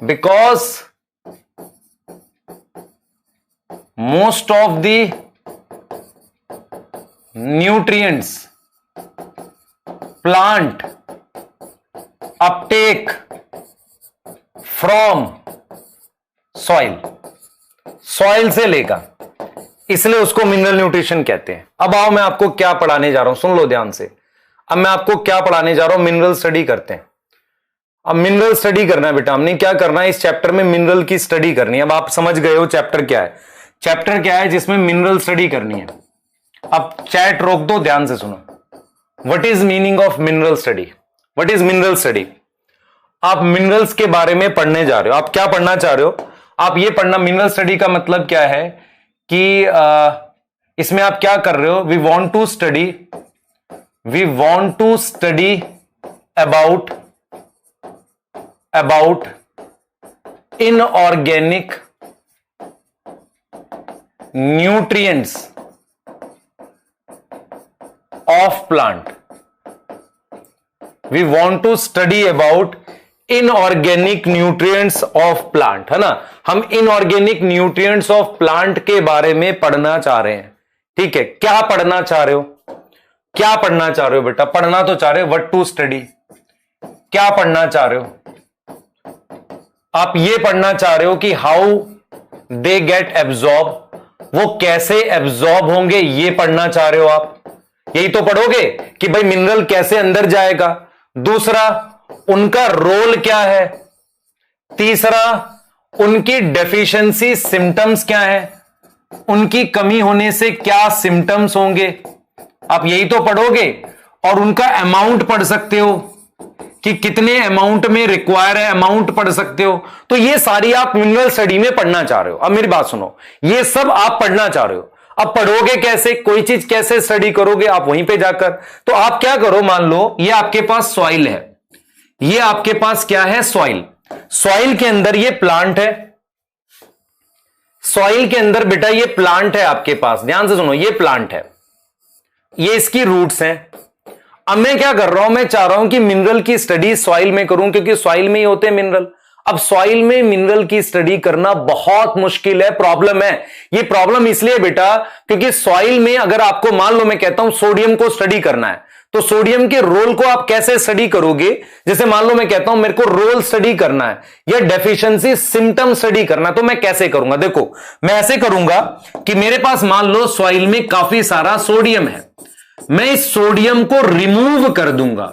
because most of the nutrients plant Uptake from soil से लेगा, इसलिए उसको मिनरल न्यूट्रिशन कहते हैं। अब आओ मैं आपको क्या पढ़ाने जा रहा हूं, सुन लो ध्यान से। अब मैं आपको क्या पढ़ाने जा रहा हूं, मिनरल स्टडी करते हैं। अब मिनरल स्टडी करना है बेटा, हमने क्या करना है इस चैप्टर में, मिनरल की स्टडी करनी है। अब आप समझ गए हो चैप्टर क्या है, चैप्टर क्या है जिसमें मिनरल स्टडी करनी है। अब चैट रोक दो, ध्यान से सुनो। What is meaning of mineral study? What is mineral study? आप मिनरल्स के बारे में पढ़ने जा रहे हो। आप क्या पढ़ना चाह रहे हो? आप ये पढ़ना, मिनरल स्टडी का मतलब क्या है कि इसमें आप क्या कर रहे हो? We want to study about inorganic nutrients of plant. We want to study about inorganic nutrients of plant, है ना। हम इनऑर्गेनिक न्यूट्रिएंट्स ऑफ प्लांट के बारे में पढ़ना चाह रहे हैं, ठीक है। क्या पढ़ना चाह रहे हो? क्या पढ़ना चाह रहे हो बेटा? पढ़ना तो चाह रहे हो व्हाट टू स्टडी। क्या पढ़ना चाह रहे हो? आप ये पढ़ना चाह रहे हो कि हाउ दे गेट एब्जॉर्ब, वो कैसे एब्जॉर्ब होंगे, ये पढ़ना चाह रहे हो आप। यही तो पढ़ोगे कि भाई मिनरल कैसे अंदर जाएगा। दूसरा, उनका रोल क्या है। तीसरा, उनकी डेफिशिएंसी सिम्टम्स क्या है, उनकी कमी होने से क्या सिम्टम्स होंगे, आप यही तो पढ़ोगे। और उनका अमाउंट पढ़ सकते हो कि कितने अमाउंट में रिक्वायर है, अमाउंट पढ़ सकते हो। तो ये सारी आप मिनरल स्टडी में पढ़ना चाह रहे हो। अब मेरी बात सुनो, ये सब आप पढ़ना चाह रहे हो। अब पढ़ोगे कैसे, कोई चीज कैसे स्टडी करोगे आप वहीं पे जाकर। तो आप क्या करो, मान लो ये आपके पास सॉइल है, ये आपके पास क्या है, सॉइल। सॉइल के अंदर ये प्लांट है, सॉइल के अंदर बेटा ये प्लांट है आपके पास। ध्यान से सुनो, ये प्लांट है, ये इसकी रूट्स हैं। अब मैं क्या कर रहा हूं, मैं चाह रहा हूं कि मिनरल की स्टडी सॉइल में करूं, क्योंकि सॉइल में ही होते हैं मिनरल। अब सॉइल में मिनरल की स्टडी करना बहुत मुश्किल है, प्रॉब्लम है। ये प्रॉब्लम इसलिए बेटा क्योंकि सॉइल में अगर आपको मान लो मैं कहता हूं सोडियम को स्टडी करना है, तो सोडियम के रोल को आप कैसे स्टडी करोगे। जैसे मान लो मैं कहता हूं मेरे को रोल स्टडी करना है या डेफिशिएंसी सिम्टम स्टडी करना है, तो मैं कैसे करूंगा। देखो मैं ऐसे करूंगा कि मेरे पास मान लो सॉइल में काफी सारा सोडियम है, मैं इस सोडियम को रिमूव कर दूंगा।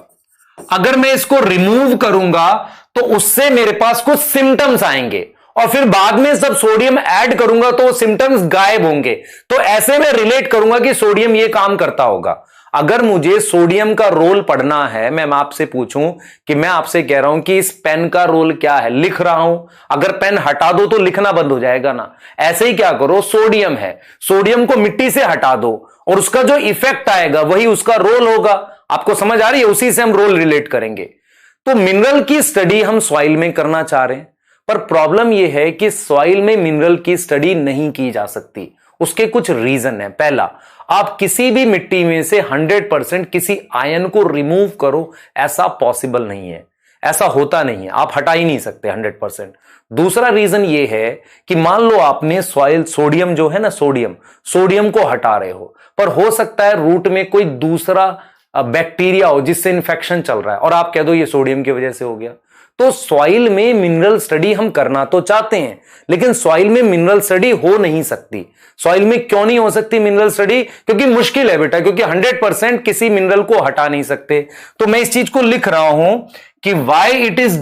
अगर मैं इसको रिमूव करूंगा तो उससे मेरे पास कुछ सिम्टम्स आएंगे, और फिर बाद में जब सोडियम ऐड करूंगा तो वो सिम्टम्स गायब होंगे। तो ऐसे में रिलेट करूंगा कि सोडियम ये काम करता होगा। अगर मुझे सोडियम का रोल पढ़ना है, मैं आपसे पूछूं कि मैं आपसे कह रहा हूं कि इस पेन का रोल क्या है, लिख रहा हूं, अगर पेन हटा दो तो लिखना बंद हो जाएगा ना। ऐसे ही क्या करो, सोडियम है, सोडियम को मिट्टी से हटा दो और उसका जो इफेक्ट आएगा वही उसका रोल होगा। आपको समझ आ रही है? उसी से हम रोल रिलेट करेंगे। तो मिनरल की स्टडी हम सॉइल में करना चाह रहे हैं, पर प्रॉब्लम यह है कि सॉइल में मिनरल की स्टडी नहीं की जा सकती। उसके कुछ रीजन है। पहला, आप किसी भी मिट्टी में से 100% किसी आयन को रिमूव करो, ऐसा पॉसिबल नहीं है, ऐसा होता नहीं है, आप हटा ही नहीं सकते 100%। दूसरा रीजन ये है कि मान लो आपने सॉइल सोडियम जो है ना, सोडियम को हटा रहे हो, पर हो सकता है रूट में कोई दूसरा बैक्टीरिया हो जिससे इंफेक्शन चल रहा है और आप कह दो ये सोडियम की वजह से हो गया। तो सॉइल में मिनरल स्टडी हम करना तो चाहते हैं, लेकिन सॉइल में मिनरल स्टडी हो नहीं सकती। सॉइल में क्यों नहीं हो सकती मिनरल स्टडी? क्योंकि मुश्किल है बेटा, क्योंकि 100% किसी मिनरल को हटा नहीं सकते। तो मैं इस चीज को लिख रहा हूं कि why it is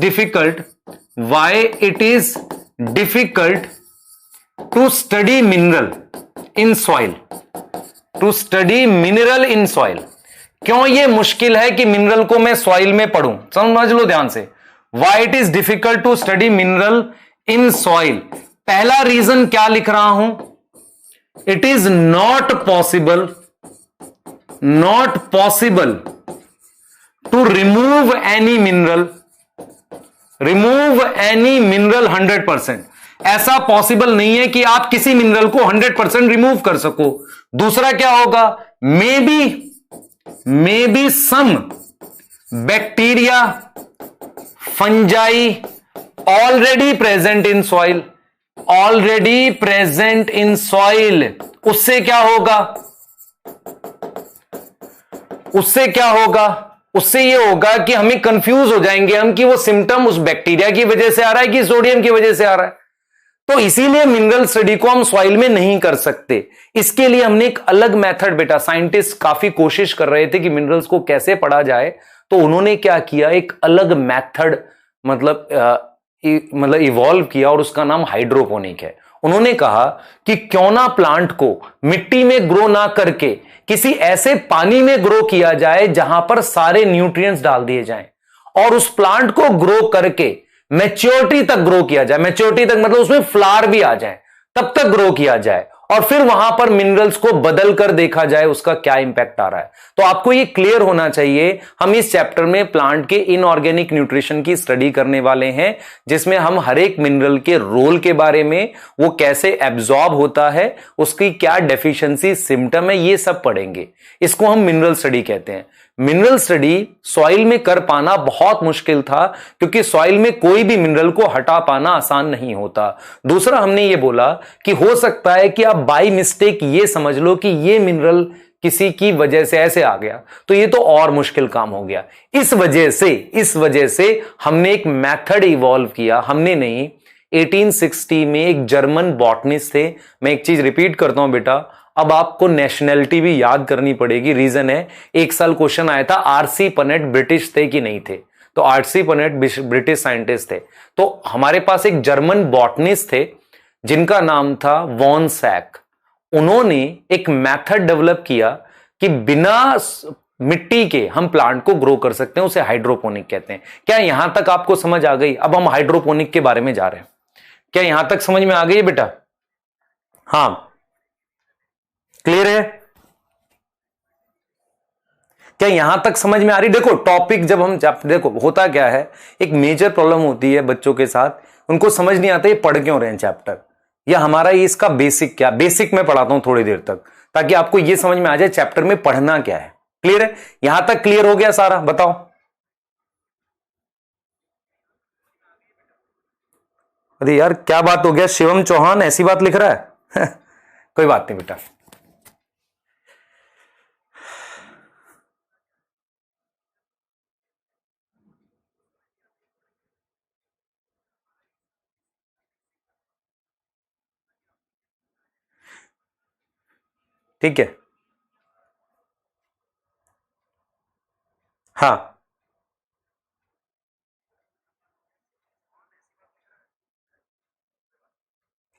difficult to study mineral in soil, to study mineral in soil। क्यों ये मुश्किल है कि मिनरल को मैं सॉइल में पढ़ूं? समझ लो ध्यान से, why it is difficult to study mineral in soil। पहला रीजन क्या लिख रहा हूं, it is not possible to remove any mineral 100%। ऐसा पॉसिबल नहीं है कि आप किसी मिनरल को 100% रिमूव कर सको। दूसरा क्या होगा, maybe some bacteria fungi already present in soil. उससे क्या होगा, उससे ये होगा कि हमें कंफ्यूज हो जाएंगे हम कि वो सिम्टम उस बैक्टीरिया की वजह से आ रहा है कि सोडियम की वजह से आ रहा है। तो इसीलिए मिनरल स्टडी को हम सॉइल में नहीं कर सकते। इसके लिए हमने एक अलग मेथड, बेटा साइंटिस्ट काफी कोशिश कर रहे थे कि मिनरल्स को कैसे पढ़ा जाए, तो उन्होंने क्या किया, एक अलग मेथड मतलब इवॉल्व किया और उसका नाम हाइड्रोपोनिक है। उन्होंने कहा कि क्यों ना प्लांट को मिट्टी में ग्रो ना करके किसी ऐसे पानी में ग्रो किया जाए जहां पर सारे न्यूट्रिएंट्स डाल दिए जाएं और उस प्लांट को ग्रो करके मैच्योरिटी तक ग्रो किया जाए। मैच्योरिटी तक मतलब उसमें फ्लावर भी आ जाए, तब तक ग्रो किया जाए और फिर वहां पर मिनरल्स को बदल कर देखा जाए उसका क्या इंपैक्ट आ रहा है। तो आपको ये क्लियर होना चाहिए। हम इस चैप्टर में प्लांट के इनऑर्गेनिक न्यूट्रिशन की स्टडी करने वाले हैं, जिसमें हम हर एक मिनरल के रोल के बारे में, वो कैसे एब्जॉर्ब होता है, उसकी क्या डेफिशिएंसी सिम्टम है, ये सब पढ़ेंगे। इसको हम मिनरल स्टडी कहते हैं। मिनरल स्टडी सॉइल में कर पाना बहुत मुश्किल था, क्योंकि सॉइल में कोई भी मिनरल को हटा पाना आसान नहीं होता। दूसरा, हमने ये बोला कि हो सकता है कि आप बाय मिस्टेक ये समझ लो कि ये मिनरल किसी की वजह से ऐसे आ गया, तो ये तो और मुश्किल काम हो गया। इस वजह से हमने एक मेथड इवॉल्व किया। हमने नहीं, 1860 में एक जर्मन बॉटनिस्ट थे। मैं एक चीज रिपीट करता हूं बेटा, अब आपको नेशनैलिटी भी याद करनी पड़ेगी। रीजन है, एक साल क्वेश्चन आया था आरसी पनेट ब्रिटिश थे कि नहीं थे, तो आरसी पनेट ब्रिटिश साइंटिस्ट थे। तो हमारे पास एक जर्मन बॉटनिस्ट थे जिनका नाम था वॉन सैक। उन्होंने एक मेथड डेवलप किया कि बिना मिट्टी के हम प्लांट को ग्रो कर सकते हैं, उसे हाइड्रोपोनिक कहते हैं। क्या यहां तक आपको समझ आ गई? अब हम हाइड्रोपोनिक के बारे में जा रहे हैं। क्या यहां तक समझ में आ गई है बेटा? हाँ, क्लियर है? क्या यहां तक समझ में आ रही? देखो टॉपिक जब हम देखो होता क्या है, एक मेजर प्रॉब्लम होती है बच्चों के साथ, उनको समझ नहीं आता ये पढ़ क्यों रहे हैं चैप्टर, या हमारा ये इसका बेसिक क्या। बेसिक मैं पढ़ाता हूं थोड़ी देर तक, ताकि आपको ये समझ में आ जाए चैप्टर में पढ़ना क्या है। क्लियर है? यहां तक क्लियर हो गया सारा? बताओ। अरे यार क्या बात हो गया, शिवम चौहान ऐसी बात लिख रहा है कोई बात नहीं बेटा। ठीक है, हाँ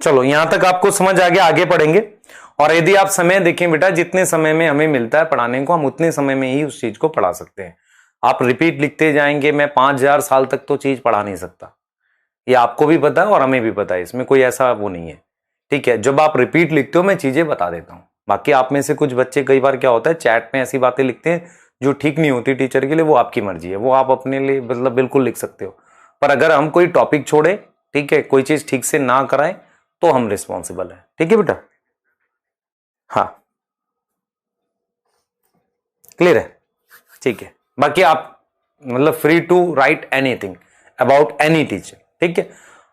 चलो यहां तक आपको समझ आ गया, आगे पढ़ेंगे। और यदि आप समय देखें बेटा, जितने समय में हमें मिलता है पढ़ाने को, हम उतने समय में ही उस चीज को पढ़ा सकते हैं। आप रिपीट लिखते जाएंगे, मैं 5000 साल तक तो चीज पढ़ा नहीं सकता, ये आपको भी पता है और हमें भी पता है, इसमें कोई ऐसा वो नहीं है। ठीक है, जब आप रिपीट लिखते हो मैं चीजें बता देता हूं। बाकी आप में से कुछ बच्चे कई बार क्या होता है, चैट में ऐसी बातें लिखते हैं जो ठीक नहीं होती टीचर के लिए, वो आपकी मर्जी है, वो आप अपने लिए मतलब बिल्कुल लिख सकते हो। पर अगर हम कोई टॉपिक छोड़े, ठीक है, कोई चीज ठीक से ना कराएं, तो हम रिस्पॉन्सिबल है। ठीक है बेटा? हाँ क्लियर है? ठीक है, बाकी आप मतलब free to write anything about any teacher. ठीक है,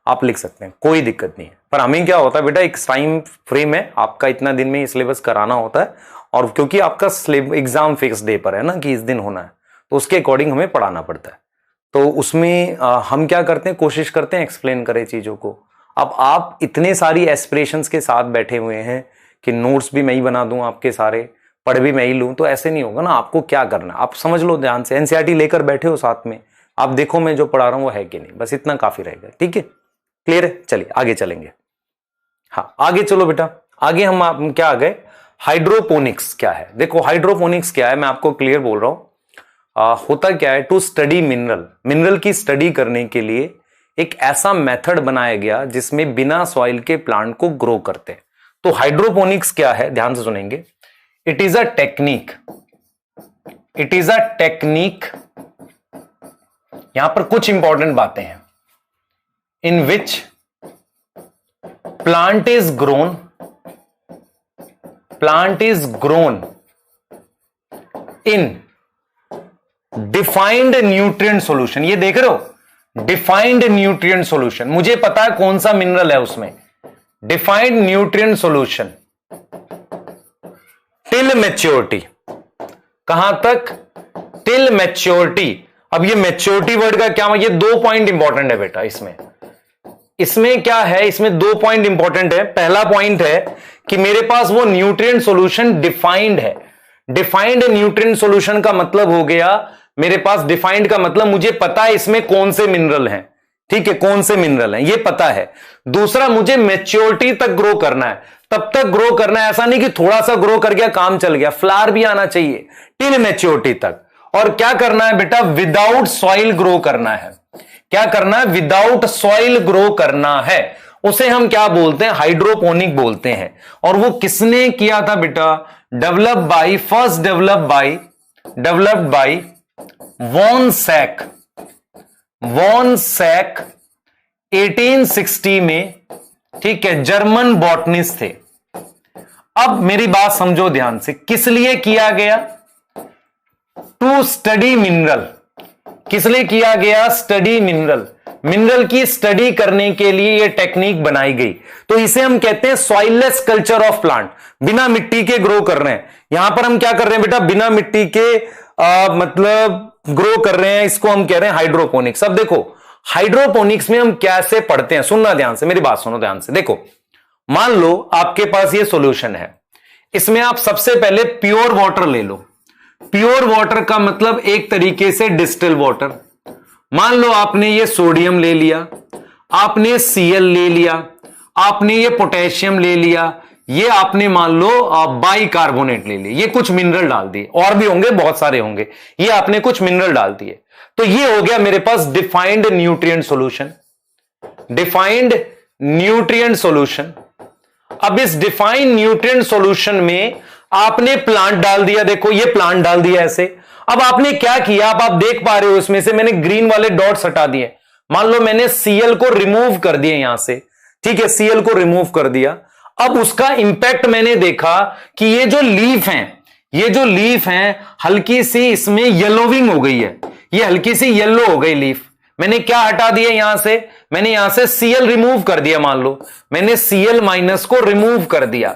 आप लिख सकते हैं, कोई दिक्कत नहीं है। पर हमें क्या होता है बेटा, एक टाइम फ्रेम है आपका, इतना दिन में सिलेबस कराना होता है, और क्योंकि आपका एग्जाम फिक्स डे पर है ना कि इस दिन होना है, तो उसके अकॉर्डिंग हमें पढ़ाना पड़ता है। तो उसमें हम क्या करते हैं, कोशिश करते हैं एक्सप्लेन करें चीजों को। अब आप इतने सारी एस्पिरेशंस के साथ बैठे हुए हैं कि नोट्स भी मैं ही बना दूं आपके सारे, पढ़ भी मैं ही लूं, तो ऐसे नहीं होगा ना। आपको क्या करना है आप समझ लो ध्यान से। एनसीईआरटी लेकर बैठे हो साथ में, आप देखो मैं जो पढ़ा रहा हूं वो है कि नहीं, बस इतना काफी रहेगा। ठीक है, क्लियर है? चलिए आगे चलेंगे। हाँ आगे चलो बेटा, आगे हम क्या आ गए, हाइड्रोपोनिक्स क्या है। देखो हाइड्रोपोनिक्स क्या है, मैं आपको क्लियर बोल रहा हूं। होता क्या है, टू स्टडी मिनरल की स्टडी करने के लिए एक ऐसा मेथड बनाया गया जिसमें बिना सॉइल के प्लांट को ग्रो करते हैं। तो हाइड्रोपोनिक्स क्या है, ध्यान से सुनेंगे। इट इज अ टेक्निक, यहां पर कुछ इंपॉर्टेंट बातें हैं। In which plant is grown in defined nutrient solution. ये देख रहे हो, डिफाइंड न्यूट्रिएंट सॉल्यूशन, मुझे पता है कौन सा मिनरल है उसमें। Defined nutrient solution till maturity, कहां तक? Till maturity. अब ये मैच्योरिटी वर्ड का क्या, ये 2 पॉइंट इंपॉर्टेंट है बेटा इसमें क्या है, इसमें 2 पॉइंट इंपॉर्टेंट है। पहला पॉइंट है कि मेरे पास वो न्यूट्रिएंट सॉल्यूशन डिफाइंड है। डिफाइंड न्यूट्रिएंट सॉल्यूशन का मतलब हो गया, मेरे पास डिफाइंड का मतलब मुझे पता है इसमें कौन से मिनरल हैं। ठीक है, कौन से मिनरल हैं ये पता है। दूसरा, मुझे मैच्योरिटी तक ग्रो करना है, तब तक ग्रो करना है, ऐसा नहीं कि थोड़ा सा ग्रो कर गया काम चल गया, फ्लावर भी आना चाहिए टिल मैच्योरिटी तक। और क्या करना है बेटा, विदाउट सॉइल ग्रो करना है। क्या करना है, विदाउट सॉइल ग्रो करना है। उसे हम क्या बोलते हैं, हाइड्रोपोनिक बोलते हैं। और वो किसने किया था बेटा, first developed by von Sachs 1860 में, ठीक है, जर्मन बॉटनिस्ट थे। अब मेरी बात समझो ध्यान से, किस लिए किया गया, टू स्टडी मिनरल। किस लिए किया गया, स्टडी मिनरल की स्टडी करने के लिए यह टेक्निक बनाई गई। तो इसे हम कहते हैं सॉइललेस कल्चर ऑफ प्लांट, बिना मिट्टी के ग्रो कर रहे हैं। यहां पर हम क्या कर रहे हैं बेटा, बिना मिट्टी के मतलब ग्रो कर रहे हैं, इसको हम कह रहे हैं हाइड्रोपोनिक्स। अब देखो हाइड्रोपोनिक्स में हम कैसे पढ़ते हैं, सुनना ध्यान से, मेरी बात सुनो ध्यान से। देखो मान लो आपके पास ये सॉल्यूशन है, इसमें आप सबसे पहले प्योर वाटर ले लो। प्योर वाटर का मतलब एक तरीके से डिस्टिल वाटर। मान लो आपने ये सोडियम ले लिया, आपने Cl ले लिया, आपने ये पोटेशियम ले लिया, ये आपने मान लो बाइकार्बोनेट ले लिया, ये कुछ मिनरल डाल दिए, और भी होंगे बहुत सारे होंगे, ये आपने कुछ मिनरल डाल दिए। तो ये हो गया मेरे पास defined nutrient solution. Defined nutrient solution. अब इस डिफाइंड न्यूट्रिएंट सॉल्यूशन में आपने प्लांट डाल दिया, देखो ये प्लांट डाल दिया ऐसे। अब आपने क्या किया, अब आप देख पा रहे हो इसमें से मैंने ग्रीन वाले डॉट्स हटा दिए। मान लो मैंने Cl को रिमूव कर दिया यहां से, ठीक है, Cl को रिमूव कर दिया। अब उसका इंपैक्ट मैंने देखा कि ये जो लीफ हैं हल्की सी इसमें येलोविंग हो गई है, ये हल्की सी येलो हो गई लीफ। मैंने क्या हटा दिया यहां से, मैंने यहां से Cl रिमूव कर दिया। मान लो मैंने Cl माइनस को रिमूव कर दिया।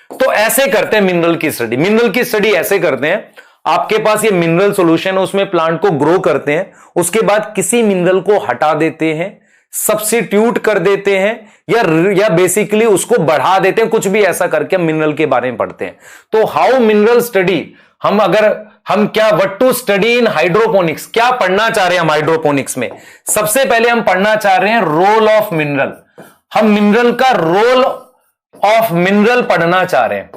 तो ऐसे करते हैं मिनरल की स्टडी ऐसे करते हैं। आपके पास ये मिनरल सॉल्यूशन है, उसमें प्लांट को ग्रो करते हैं, उसके बाद किसी मिनरल को हटा देते हैं, सब्स्टिट्यूट कर देते हैं, या बेसिकली उसको बढ़ा देते हैं, कुछ भी ऐसा करके हम मिनरल के बारे में पढ़ते हैं। तो how mineral study, what to study in hydroponics, क्या पढ़ना चाह रहे हैं हम हाइड्रोपोनिक्स में। सबसे पहले हम पढ़ना चाह रहे हैं रोल ऑफ मिनरल। हम मिनरल का रोल ऑफ मिनरल पढ़ना चाह रहे हैं,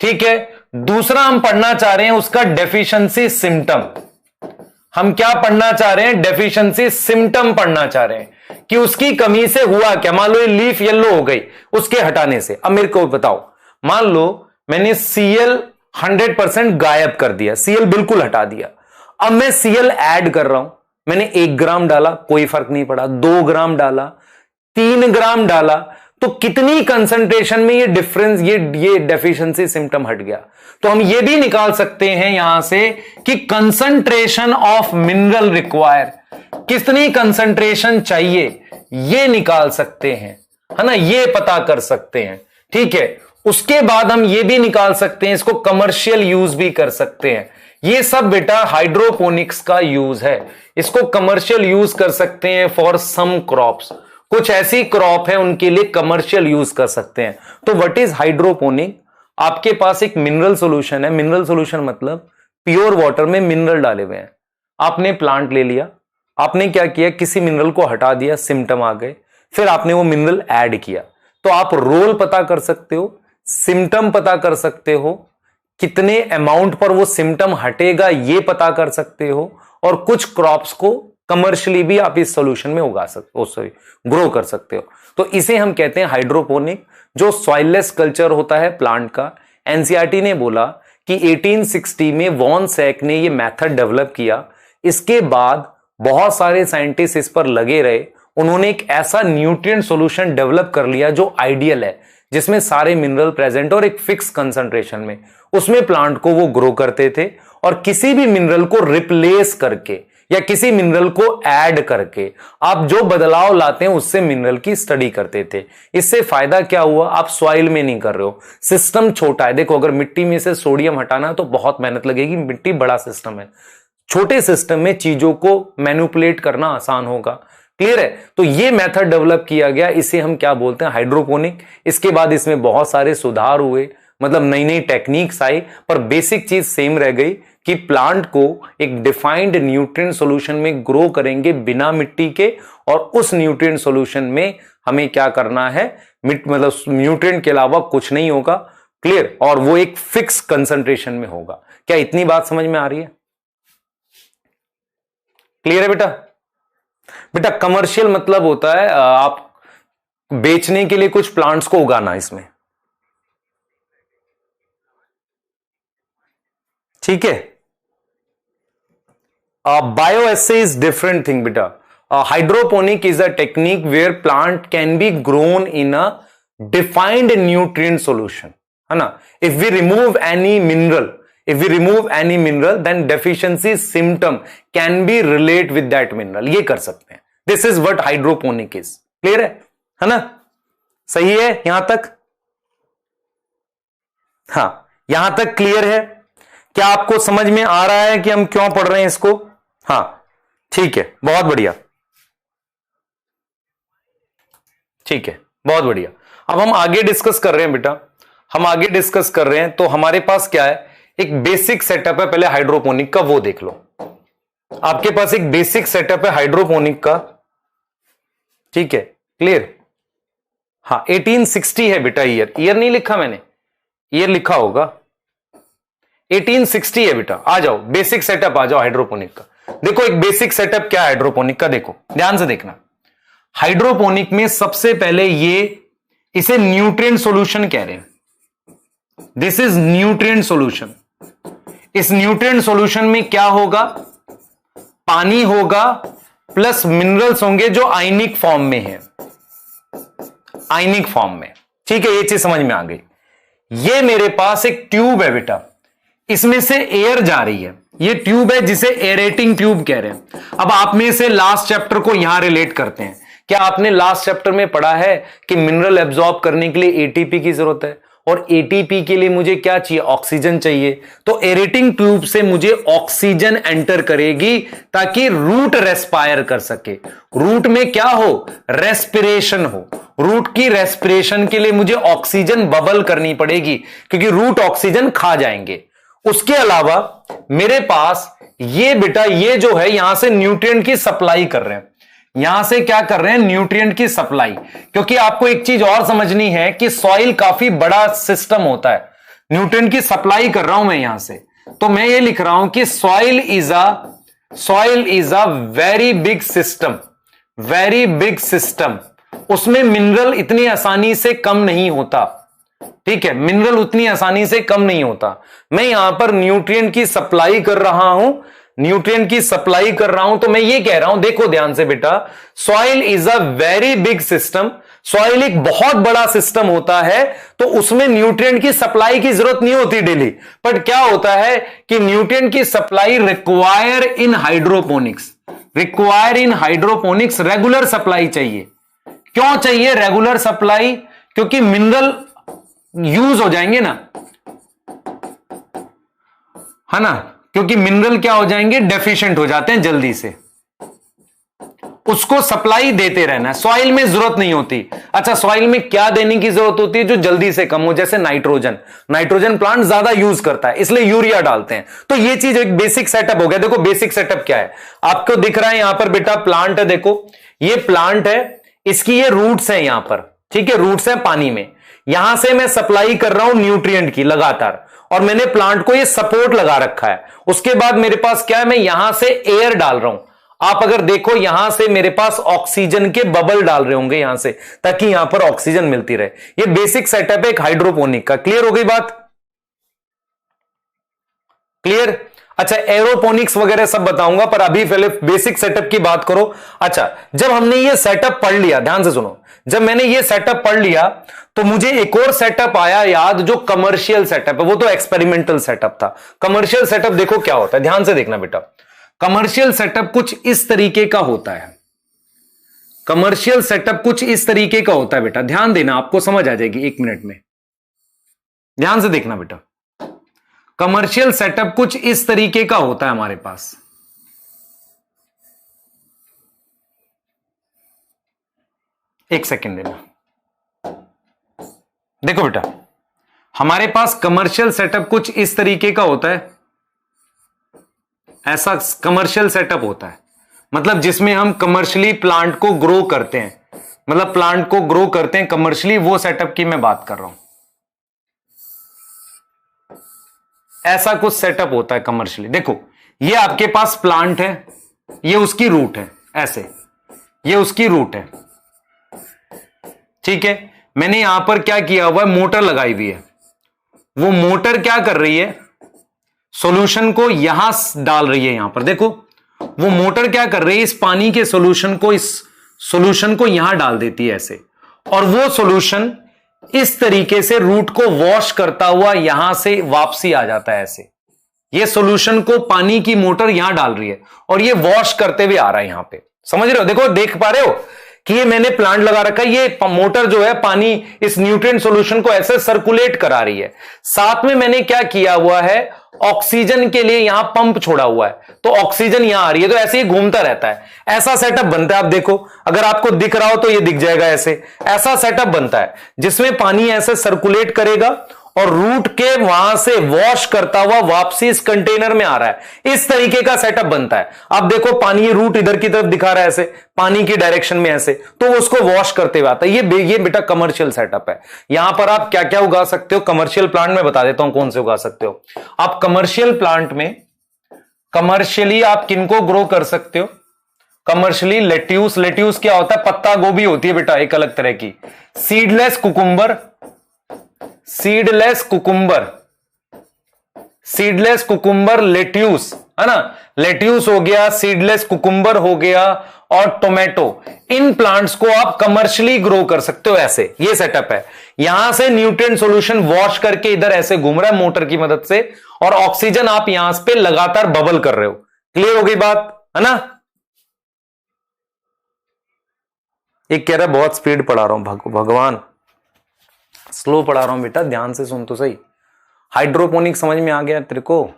ठीक है। दूसरा हम पढ़ना चाह रहे हैं उसका डेफिशिएंसी सिम्टम। हम क्या पढ़ना चाह रहे हैं, डेफिशिएंसी सिम्टम पढ़ना चाह रहे हैं कि उसकी कमी से हुआ क्या। मान लो ये लीफ येलो हो गई उसके हटाने से। अब मेरे को बताओ, मान लो मैंने Cl 100% गायब कर दिया, Cl बिल्कुल हटा दिया। अब मैं Cl ऐड कर रहा हूं, मैंने 1 ग्राम डाला, कोई फर्क नहीं पड़ा, 2 ग्राम डाला, 3 ग्राम डाला, तो कितनी कंसंट्रेशन में ये डिफरेंस, ये डेफिशिएंसी सिम्टम हट गया। तो हम ये भी निकाल सकते हैं यहां से कि कंसंट्रेशन ऑफ मिनरल रिक्वायर, कितनी कंसंट्रेशन चाहिए, ये निकाल सकते हैं, है ना, ये पता कर सकते हैं, ठीक है। उसके बाद हम ये भी निकाल सकते हैं, इसको कमर्शियल यूज भी कर सकते हैं। ये सब बेटा हाइड्रोपोनिक्स का यूज है। इसको कमर्शियल यूज कर सकते हैं फॉर सम क्रॉप्स, कुछ ऐसी क्रॉप है उनके लिए कमर्शियल यूज कर सकते हैं। तो व्हाट इज हाइड्रोपोनिक, आपके पास एक मिनरल सॉल्यूशन है। मिनरल सॉल्यूशन मतलब प्योर वाटर में मिनरल डाले हुए हैं। आपने प्लांट ले लिया, आपने क्या किया, किसी मिनरल को हटा दिया, सिम्टम आ गए, फिर आपने वो मिनरल ऐड किया। तो आप रोल पता कर सकते हो, सिम्टम पता कर सकते हो, कितने अमाउंट पर वो सिम्टम हटेगा ये पता कर सकते हो, और कुछ क्रॉप्स को कमर्शियली भी आप इस सॉल्यूशन में उगा सकते हो, ग्रो कर सकते हो। तो इसे हम कहते हैं हाइड्रोपोनिक, जो सॉइललेस कल्चर होता है प्लांट का। एनसीईआरटी ने बोला कि 1860 में वॉन सैक ने ये मेथड डेवलप किया। इसके बाद बहुत सारे साइंटिस्ट इस पर लगे रहे, उन्होंने एक ऐसा न्यूट्रिएंट सॉल्यूशन डेवलप कर लिया जो आइडियल है, जिसमें सारे मिनरल प्रेजेंट और एक फिक्स कंसंट्रेशन में, उसमें प्लांट को वो ग्रो करते थे। और किसी भी मिनरल को रिप्लेस करके या किसी मिनरल को ऐड करके आप जो बदलाव लाते हैं उससे मिनरल की स्टडी करते थे। इससे फायदा क्या हुआ, आप सॉइल में नहीं कर रहे हो, सिस्टम छोटा है। देखो अगर मिट्टी में से सोडियम हटाना है तो बहुत मेहनत लगेगी, मिट्टी बड़ा सिस्टम है, छोटे सिस्टम में चीजों को मैनिपुलेट करना आसान होगा। क्लियर है। तो ये मेथड डेवलप किया गया, इसे हम क्या बोलते हैं, हाइड्रोपोनिक। इसके बाद इसमें बहुत सारे सुधार हुए, मतलब नई नई टेक्निक्स आई, पर बेसिक चीज सेम रह गई कि प्लांट को एक डिफाइंड न्यूट्रिएंट सॉल्यूशन में ग्रो करेंगे बिना मिट्टी के, और उस न्यूट्रिएंट सॉल्यूशन में हमें क्या करना है, मतलब न्यूट्रिएंट के अलावा कुछ नहीं होगा। क्लियर? और वो एक फिक्स कंसंट्रेशन में होगा। क्या इतनी बात समझ में आ रही है? क्लियर है बेटा? बेटा कमर्शियल मतलब होता है आप बेचने के लिए कुछ प्लांट्स को उगाना इसमें, ठीक है। बायोएसे इज डिफरेंट थिंग बेटा। Hydroponic is a technique where plant can be grown in a defined nutrient solution, है ना। If we remove any mineral then deficiency symptom can be relate with that mineral, ये कर सकते हैं। This is what hydroponic is. Clear है ना? सही है यहां तक? हां, यहां तक क्लियर है? क्या आपको समझ में आ रहा है कि हम क्यों पढ़ रहे हैं इसको? हां, ठीक है, बहुत बढ़िया, ठीक है, बहुत बढ़िया। अब हम आगे डिस्कस कर रहे हैं बेटा, हम आगे डिस्कस कर रहे हैं। तो हमारे पास क्या है, एक बेसिक सेटअप है पहले हाइड्रोपोनिक का, वो देख लो। आपके पास एक बेसिक सेटअप है हाइड्रोपोनिक का, ठीक है, क्लियर। हाँ, 1860 है बेटा, ईयर नहीं लिखा मैंने, ईयर लिखा होगा, 1860 है बेटा। आ जाओ बेसिक सेटअप, आ जाओ हाइड्रोपोनिक का। देखो एक बेसिक सेटअप क्या है हाइड्रोपोनिक का, देखो ध्यान से देखना। हाइड्रोपोनिक में सबसे पहले इसे न्यूट्रिएंट सॉल्यूशन कह रहे हैं। This is nutrient solution. इस न्यूट्रिएंट सॉल्यूशन में क्या होगा, पानी होगा प्लस मिनरल्स होंगे जो आयनिक फॉर्म में है, आयनिक फॉर्म में, ठीक है। ये चीज समझ में आ गई। ये मेरे पास एक ट्यूब है बेटा, इसमें से एयर जा रही है, ये ट्यूब है जिसे एरेटिंग ट्यूब कह रहे हैं। अब आप में से लास्ट चैप्टर को यहां रिलेट करते हैं। क्या आपने लास्ट चैप्टर में पढ़ा है कि मिनरल एब्जॉर्ब करने के लिए एटीपी की जरूरत है, और एटीपी के लिए मुझे क्या चाहिए, ऑक्सीजन चाहिए। तो एरेटिंग ट्यूब से मुझे ऑक्सीजन एंटर करेगी ताकि रूट रेस्पायर कर सके। रूट में क्या हो, रेस्पिरेशन हो। रूट की रेस्पिरेशन के लिए मुझे ऑक्सीजन बबल करनी पड़ेगी, क्योंकि रूट ऑक्सीजन खा जाएंगे। उसके अलावा मेरे पास ये बेटा, ये जो है यहां से न्यूट्रिएंट की सप्लाई कर रहे हैं। यहां से क्या कर रहे हैं, न्यूट्रिएंट की सप्लाई। क्योंकि आपको एक चीज और समझनी है कि सॉइल काफी बड़ा सिस्टम होता है। न्यूट्रिएंट की सप्लाई कर रहा हूं मैं यहां से, तो मैं ये लिख रहा हूं कि soil is a very big system, very big system. उसमें मिनरल इतनी आसानी से कम नहीं होता, ठीक है, मिनरल उतनी आसानी से कम नहीं होता। मैं यहां पर न्यूट्रिएंट की सप्लाई कर रहा हूं, न्यूट्रिएंट की सप्लाई कर रहा हूं, तो मैं ये कह रहा हूं, देखो ध्यान से बेटा, soil is a very big system. Soil एक बहुत बड़ा सिस्टम होता है, तो उसमें न्यूट्रिएंट की सप्लाई की जरूरत नहीं होती डेली। बट क्या होता है कि न्यूट्रिएंट की सप्लाई रिक्वायर इन हाइड्रोपोनिक्स, रेगुलर सप्लाई चाहिए। क्यों चाहिए रेगुलर सप्लाई? क्योंकि मिनरल यूज हो जाएंगे ना, है ना, क्योंकि मिनरल क्या हो जाएंगे, डेफिशिएंट हो जाते हैं जल्दी से। उसको सप्लाई देते रहना है, सॉइल में जरूरत नहीं होती। अच्छा, सॉइल में क्या देने की जरूरत होती है जो जल्दी से कम हो, जैसे नाइट्रोजन। नाइट्रोजन प्लांट ज्यादा यूज करता है, इसलिए यूरिया डालते हैं। तो ये चीज एक बेसिक सेटअप हो गया। देखो बेसिक सेटअप क्या है, आपको दिख रहा है यहां पर बेटा, प्लांट है, देखो ये प्लांट है, इसकी ये रूट्स है यहां पर, ठीक है, रूट्स है पानी में। यहां से मैं सप्लाई कर रहा हूं न्यूट्रिएंट की लगातार, और मैंने प्लांट को ये सपोर्ट लगा रखा है। उसके बाद मेरे पास क्या है, मैं यहां से एयर डाल रहा हूं। आप अगर देखो यहां से मेरे पास ऑक्सीजन के बबल डाल रहे होंगे यहां से, ताकि यहां पर ऑक्सीजन मिलती रहे। ये बेसिक सेटअप है एक हाइड्रोपोनिक का। क्लियर हो गई बात? क्लियर? अच्छा, एरोपोनिक्स वगैरह सब बताऊंगा, पर अभी पहले बेसिक सेटअप की बात करो। अच्छा, जब हमने ये सेटअप पढ़ लिया, ध्यान से सुनो, जब मैंने ये सेटअप पढ़ लिया तो मुझे एक और सेटअप आया याद, जो कमर्शियल सेटअप है। वो तो एक्सपेरिमेंटल सेटअप था। कमर्शियल सेटअप देखो क्या होता है, ध्यान से देखना बेटा। कमर्शियल सेटअप कुछ इस तरीके का होता है। कमर्शियल सेटअप कुछ इस तरीके का होता है बेटा, ध्यान देना, आपको समझ आ जाएगी 1 मिनट में। ध्यान से देखना बेटा, कमर्शियल सेटअप कुछ इस तरीके का होता है हमारे पास। एक सेकेंड देना। देखो बेटा, हमारे पास कमर्शियल सेटअप कुछ इस तरीके का होता है। ऐसा कमर्शियल सेटअप होता है, मतलब जिसमें हम कमर्शियली प्लांट को ग्रो करते हैं, मतलब प्लांट को ग्रो करते हैं कमर्शियली, वो सेटअप की मैं बात कर रहा हूं। ऐसा कुछ सेटअप होता है कमर्शियली। देखो ये आपके पास प्लांट है, ये उसकी रूट है, ऐसे ये उसकी रूट है, ठीक है। मैंने यहां पर क्या किया हुआ है, मोटर लगाई हुई है। वो मोटर क्या कर रही है, सॉल्यूशन को यहां डाल रही है। यहां पर देखो वो मोटर क्या कर रही है, इस पानी के सॉल्यूशन को, इस सॉल्यूशन को यहां डाल देती है ऐसे, और वो सॉल्यूशन इस तरीके से रूट को वॉश करता हुआ यहां से वापसी आ जाता है ऐसे। ये सॉल्यूशन को पानी की मोटर यहां डाल रही है और ये वॉश करते हुए आ रहा है यहां पे, समझ रहे हो? देखो देख पा रहे हो कि ये मैंने प्लांट लगा रखा है, ये मोटर जो है पानी इस न्यूट्रिएंट सॉल्यूशन को ऐसे सर्कुलेट करा रही है। साथ में मैंने क्या किया हुआ है, ऑक्सीजन के लिए यहां पंप छोड़ा हुआ है, तो ऑक्सीजन यहां आ रही है, तो ऐसे ही घूमता रहता है। ऐसा सेटअप बनता है, आप देखो अगर आपको दिख रहा हो तो ये दिख जाएगा ऐसे। ऐसा सेटअप बनता है जिसमें पानी ऐसे सर्कुलेट करेगा और रूट के वहां से वॉश करता हुआ वापसी इस कंटेनर में आ रहा है। इस तरीके का सेटअप बनता है। अब देखो पानी, ये रूट इधर की तरफ दिखा रहा है ऐसे, पानी की डायरेक्शन में ऐसे, तो वो उसको वॉश करते हुए आता है। ये बेटा कमर्शियल सेटअप है। यहां पर आप क्या क्या उगा सकते हो कमर्शियल प्लांट में, बता देता हूं कौन से उगा सकते हो आप कमर्शियल प्लांट में। कमर्शियली आप किनको ग्रो कर सकते हो कमर्शियली? लेट्यूस। लेट्यूस क्या होता है? पत्ता गोभी होती है बेटा, एक अलग तरह की। Seedless cucumber, seedless cucumber, seedless cucumber, lettuce है ना, लेट्यूस हो गया, सीडलेस कुकुम्बर हो गया, और टोमेटो। इन प्लांट्स को आप कमर्शियली ग्रो कर सकते हो ऐसे। ये सेटअप है, यहां से न्यूट्रिएंट सॉल्यूशन वॉश करके इधर ऐसे घूम रहा है मोटर की मदद से, और ऑक्सीजन आप यहां पे लगातार बबल कर रहे हो। क्लियर हो गई बात, है ना? एक कह रहा है बहुत स्पीड पढ़ा रहा हूं, भगवान स्लो पढ़ा रहा हूं बेटा, ध्यान से सुन तो सही। हाइड्रोपोनिक समझ में आ गया तेरे को?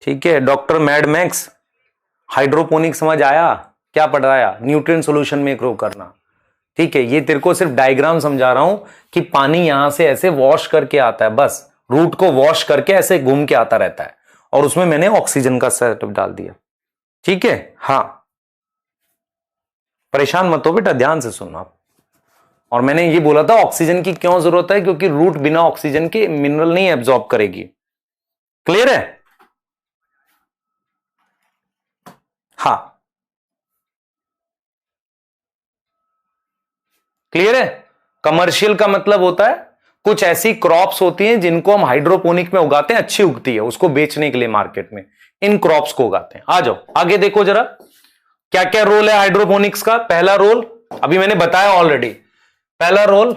ठीक है डॉक्टर मैड मैक्स, हाइड्रोपोनिक समझ आया? क्या पढ़ाया? न्यूट्रिएंट सॉल्यूशन में ग्रो करना। ठीक है, ये तेरे को सिर्फ डायग्राम समझा रहा हूं कि पानी यहां से ऐसे वॉश करके आता है, बस रूट को वॉश करके ऐसे घूम के आता रहता है, और उसमें मैंने ऑक्सीजन का सेटअप डाल दिया। ठीक है, हाँ परेशान मत हो बेटा, ध्यान से सुनना आप। और मैंने ये बोला था ऑक्सीजन की क्यों जरूरत है, क्योंकि रूट बिना ऑक्सीजन के मिनरल नहीं एब्जॉर्ब करेगी। क्लियर है? हाँ क्लियर है। कमर्शियल का मतलब होता है कुछ ऐसी क्रॉप्स होती हैं जिनको हम हाइड्रोपोनिक में उगाते हैं, अच्छी उगती है, उसको बेचने के लिए मार्केट में इन क्रॉप्स को उगाते हैं। आ जाओ आगे देखो जरा, क्या क्या रोल है हाइड्रोपोनिक्स का। पहला रोल अभी मैंने बताया ऑलरेडी, पहला role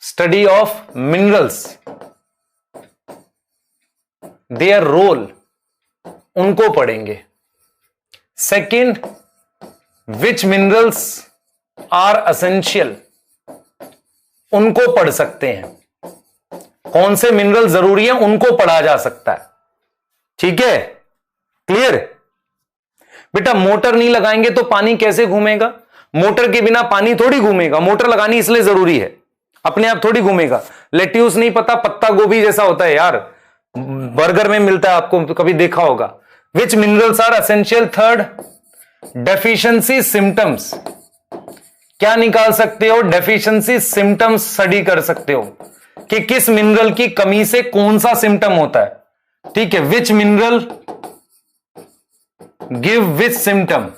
study of minerals, their role, उनको पढ़ेंगे। Second, which minerals are essential, उनको पढ़ सकते हैं, कौन से मिनरल जरूरी है उनको पढ़ा जा सकता है। ठीक है, क्लियर बेटा? मोटर नहीं लगाएंगे तो पानी कैसे घूमेगा? मोटर के बिना पानी थोड़ी घूमेगा, मोटर लगानी इसलिए जरूरी है, अपने आप थोड़ी घूमेगा। लेट्यूस नहीं पता, पत्ता गोभी जैसा होता है यार, बर्गर में मिलता है, आपको कभी देखा होगा। Which minerals are essential. Third, deficiency symptoms, क्या निकाल सकते हो? डेफिशिएंसी सिम्टम्स स्टडी कर सकते हो कि किस मिनरल की कमी से कौन सा सिम्टम होता है। ठीक है, विच मिनरल गिव विच सिम्टम,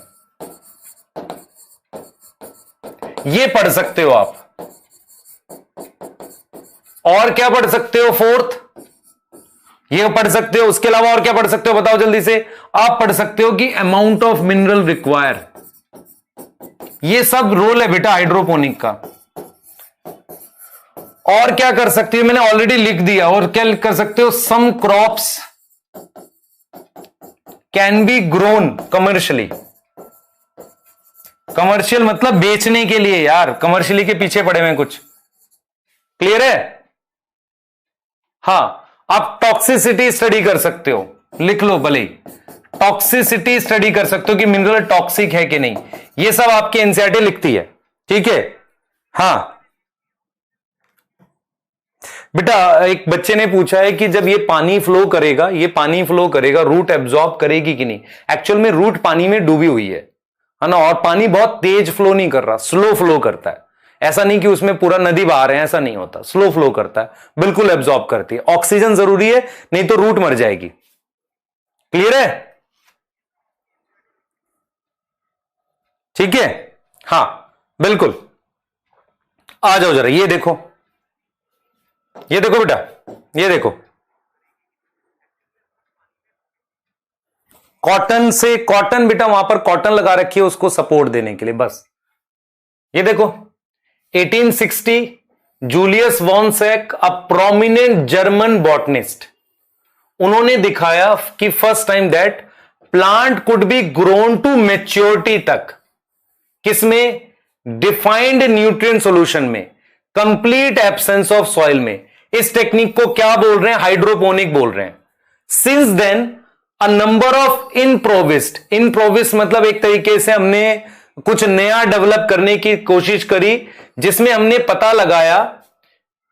ये पढ़ सकते हो आप। और क्या पढ़ सकते हो? फोर्थ, ये पढ़ सकते हो। उसके अलावा और क्या पढ़ सकते हो बताओ जल्दी से? आप पढ़ सकते हो कि अमाउंट ऑफ मिनरल रिक्वायर, ये सब रोल है बेटा हाइड्रोपोनिक का। और क्या कर सकते हो? मैंने ऑलरेडी लिख दिया। और क्या कर सकते हो? Some crops can be grown commercially. Commercial मतलब बेचने के लिए यार, कमर्शियली के पीछे पड़े हुए कुछ। क्लियर है? हाँ, आप टॉक्सिसिटी स्टडी कर सकते हो, लिख लो भले ही, टॉक्सिसिटी स्टडी कर सकते हो कि मिनरल टॉक्सिक है कि नहीं, ये सब आपकी एनसीईआरटी लिखती है। ठीक है, हाँ बेटा एक बच्चे ने पूछा है कि जब ये पानी फ्लो करेगा रूट एब्जॉर्ब करेगी कि नहीं। एक्चुअल में रूट पानी में डूबी हुई है ना, और पानी बहुत तेज फ्लो नहीं कर रहा, स्लो फ्लो करता है। ऐसा नहीं कि उसमें पूरा नदी बहा रहे हैं, ऐसा नहीं होता, स्लो फ्लो करता है, बिल्कुल एब्जॉर्ब करती है। ऑक्सीजन जरूरी है, नहीं तो रूट मर जाएगी। क्लियर है? ठीक है, हां बिल्कुल। आ जाओ जरा, ये देखो बेटा, ये देखो कॉटन से, कॉटन बेटा वहां पर कॉटन लगा रखी है उसको सपोर्ट देने के लिए, बस। ये देखो 1860 Julius von Sachs, a prominent German botanist, उन्होंने दिखाया कि first time that plant could be grown to maturity तक, किसमें? डिफाइंड न्यूट्रिएंट सॉल्यूशन में, कंप्लीट एब्सेंस ऑफ सॉइल में। इस टेक्निक को क्या बोल रहे हैं? हाइड्रोपोनिक बोल रहे हैं। Since then a number of improvised मतलब एक तरीके से हमने कुछ नया डेवलप करने की कोशिश करी, जिसमें हमने पता लगाया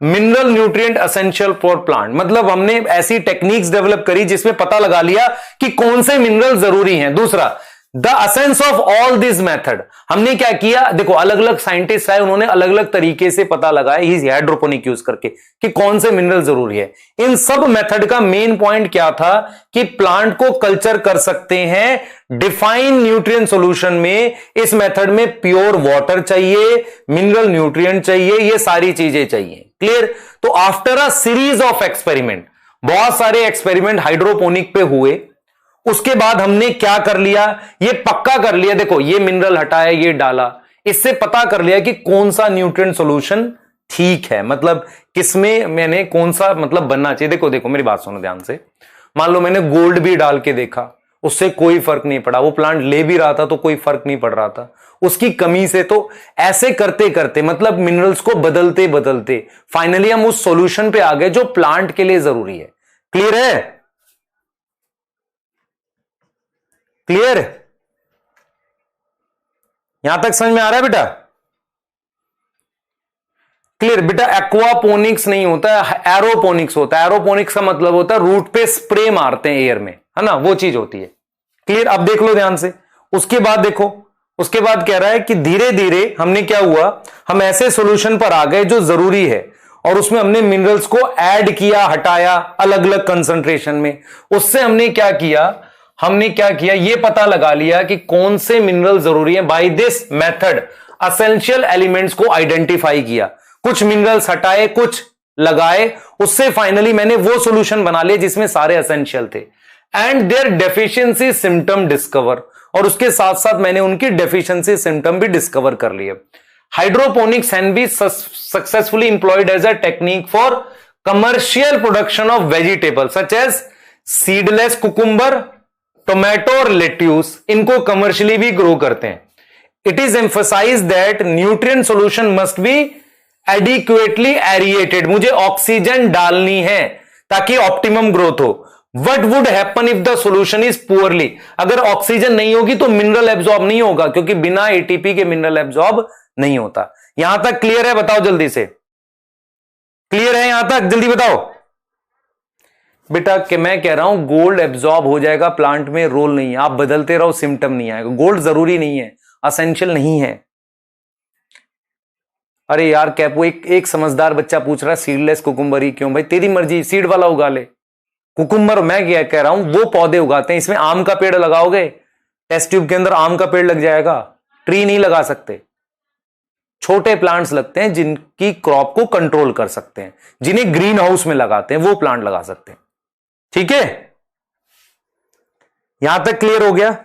mineral nutrient essential for plant, मतलब हमने ऐसी टेक्निक्स डेवलप करी जिसमें पता लगा लिया कि कौन से मिनरल जरूरी हैं। दूसरा, the essence of all this method, हमने क्या किया? देखो अलग अलग साइंटिस्ट आए, उन्होंने अलग अलग तरीके से पता लगाया इस हाइड्रोपोनिक यूज करके कि कौन से मिनरल जरूरी है। इन सब मेथड का मेन पॉइंट क्या था कि प्लांट को कल्चर कर सकते हैं डिफाइन न्यूट्रिएंट सॉल्यूशन में। इस मेथड में प्योर वाटर चाहिए, मिनरल न्यूट्रिएंट चाहिए, ये सारी चीजें चाहिए। क्लियर? तो after a series of experiment, बहुत सारे एक्सपेरिमेंट हाइड्रोपोनिक पे हुए, उसके बाद हमने क्या कर लिया? ये पक्का कर लिया, देखो ये मिनरल हटाया, ये डाला, इससे पता कर लिया कि कौन सा न्यूट्रिएंट सॉल्यूशन ठीक है, मतलब किसमें मैंने कौन सा मतलब बनना चाहिए। देखो मेरी बात सुनो ध्यान से। मान लो मैंने गोल्ड भी डाल के देखा, उससे कोई फर्क नहीं पड़ा, वो प्लांट ले भी रहा था तो कोई फर्क नहीं पड़ रहा था उसकी कमी से। तो ऐसे करते करते मतलब मिनरल्स को बदलते बदलते फाइनली हम उस सॉल्यूशन पे आ गए जो प्लांट के लिए जरूरी है। क्लियर है? क्लियर? यहां तक समझ में आ रहा है बेटा? क्लियर बेटा? एक्वापोनिक्स नहीं होता है, एरोपोनिक्स होता है। एरोपोनिक्स का मतलब होता है रूट पे स्प्रे मारते हैं एयर में, है ना, वो चीज होती है। क्लियर? अब देख लो ध्यान से। उसके बाद देखो, उसके बाद कह रहा है कि धीरे धीरे हमने क्या हुआ, हम ऐसे सॉल्यूशन पर आ गए जो जरूरी है, और उसमें हमने मिनरल्स को ऐड किया, हटाया अलग अलग कंसंट्रेशन में। उससे हमने क्या किया, ये पता लगा लिया कि कौन से मिनरल जरूरी है। By this method essential elements को आइडेंटिफाई किया, कुछ मिनरल्स हटाए, कुछ लगाए, उससे फाइनली मैंने वो सॉल्यूशन बना लिया जिसमें सारे एसेंशियल थे। And their deficiency symptom discover, और उसके साथ साथ मैंने उनकी डेफिशिएंसी सिम्टम भी डिस्कवर कर लिए। Hydroponics can be successfully employed as a technique for commercial production of vegetable such as seedless cucumber, tomato और लेट्यूस, इनको कमर्शियली भी ग्रो करते हैं। It is emphasise that nutrient solution must be adequately aerated, मुझे oxygen डालनी है ताकि optimum growth हो। What would happen if the solution is poorly, अगर ऑक्सीजन नहीं होगी तो मिनरल एब्जॉर्ब नहीं होगा, क्योंकि बिना एटीपी के मिनरल एब्जॉर्ब नहीं होता। यहां तक क्लियर है? बताओ जल्दी से, क्लियर है यहां तक? जल्दी बताओ बेटा। कि मैं कह रहा हूं गोल्ड एब्जॉर्ब हो जाएगा प्लांट में, रोल नहीं है, आप बदलते रहो सिम्टम नहीं आएगा। गोल्ड जरूरी नहीं है, असेंशियल नहीं है। अरे यार कैपो, एक समझदार बच्चा पूछ रहा है सीडलेस कुकुम्बर ही क्यों? भाई तेरी मर्जी, सीड वाला उगा ले कुकुम्बर। मैं क्या कह रहा हूं, वो पौधे उगाते हैं, इसमें आम का पेड़ लगाओगे, टेस्ट ट्यूब के अंदर आम का पेड़ लग जाएगा, ट्री नहीं लगा सकते। छोटे प्लांट्स लगते हैं जिनकी क्रॉप को कंट्रोल कर सकते हैं, जिन्हें ग्रीन हाउस में लगाते हैं, वो प्लांट लगा सकते हैं। ठीक है? यहां तक क्लियर हो गया?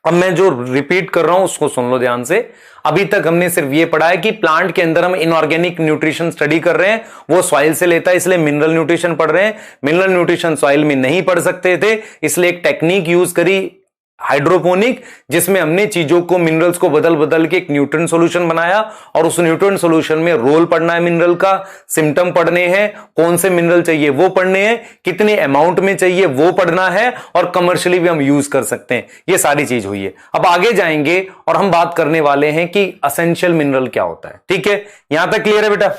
अब मैं जो रिपीट कर रहा हूं उसको सुन लो ध्यान से। अभी तक हमने सिर्फ ये पढ़ा है कि प्लांट के अंदर हम इनऑर्गेनिक न्यूट्रिशन स्टडी कर रहे हैं, वो सॉइल से लेता है, इसलिए मिनरल न्यूट्रिशन पढ़ रहे हैं। मिनरल न्यूट्रिशन सॉइल में नहीं पढ़ सकते थे, इसलिए एक टेक्निक यूज करी हाइड्रोपोनिक, जिसमें हमने चीजों को, मिनरल्स को बदल बदल के एक न्यूट्रिएंट सॉल्यूशन बनाया, और उस न्यूट्रिएंट सॉल्यूशन में रोल पढ़ना है मिनरल का, सिम्टम पढ़ने हैं, कौन से मिनरल चाहिए वो पढ़ने हैं, कितने अमाउंट में चाहिए वो पढ़ना है, और कमर्शियली भी हम यूज कर सकते हैं। ये सारी चीज हुई है। अब आगे जाएंगे और हम बात करने वाले हैं कि एसेंशियल मिनरल क्या होता है। ठीक है? यहां तक क्लियर है बेटा?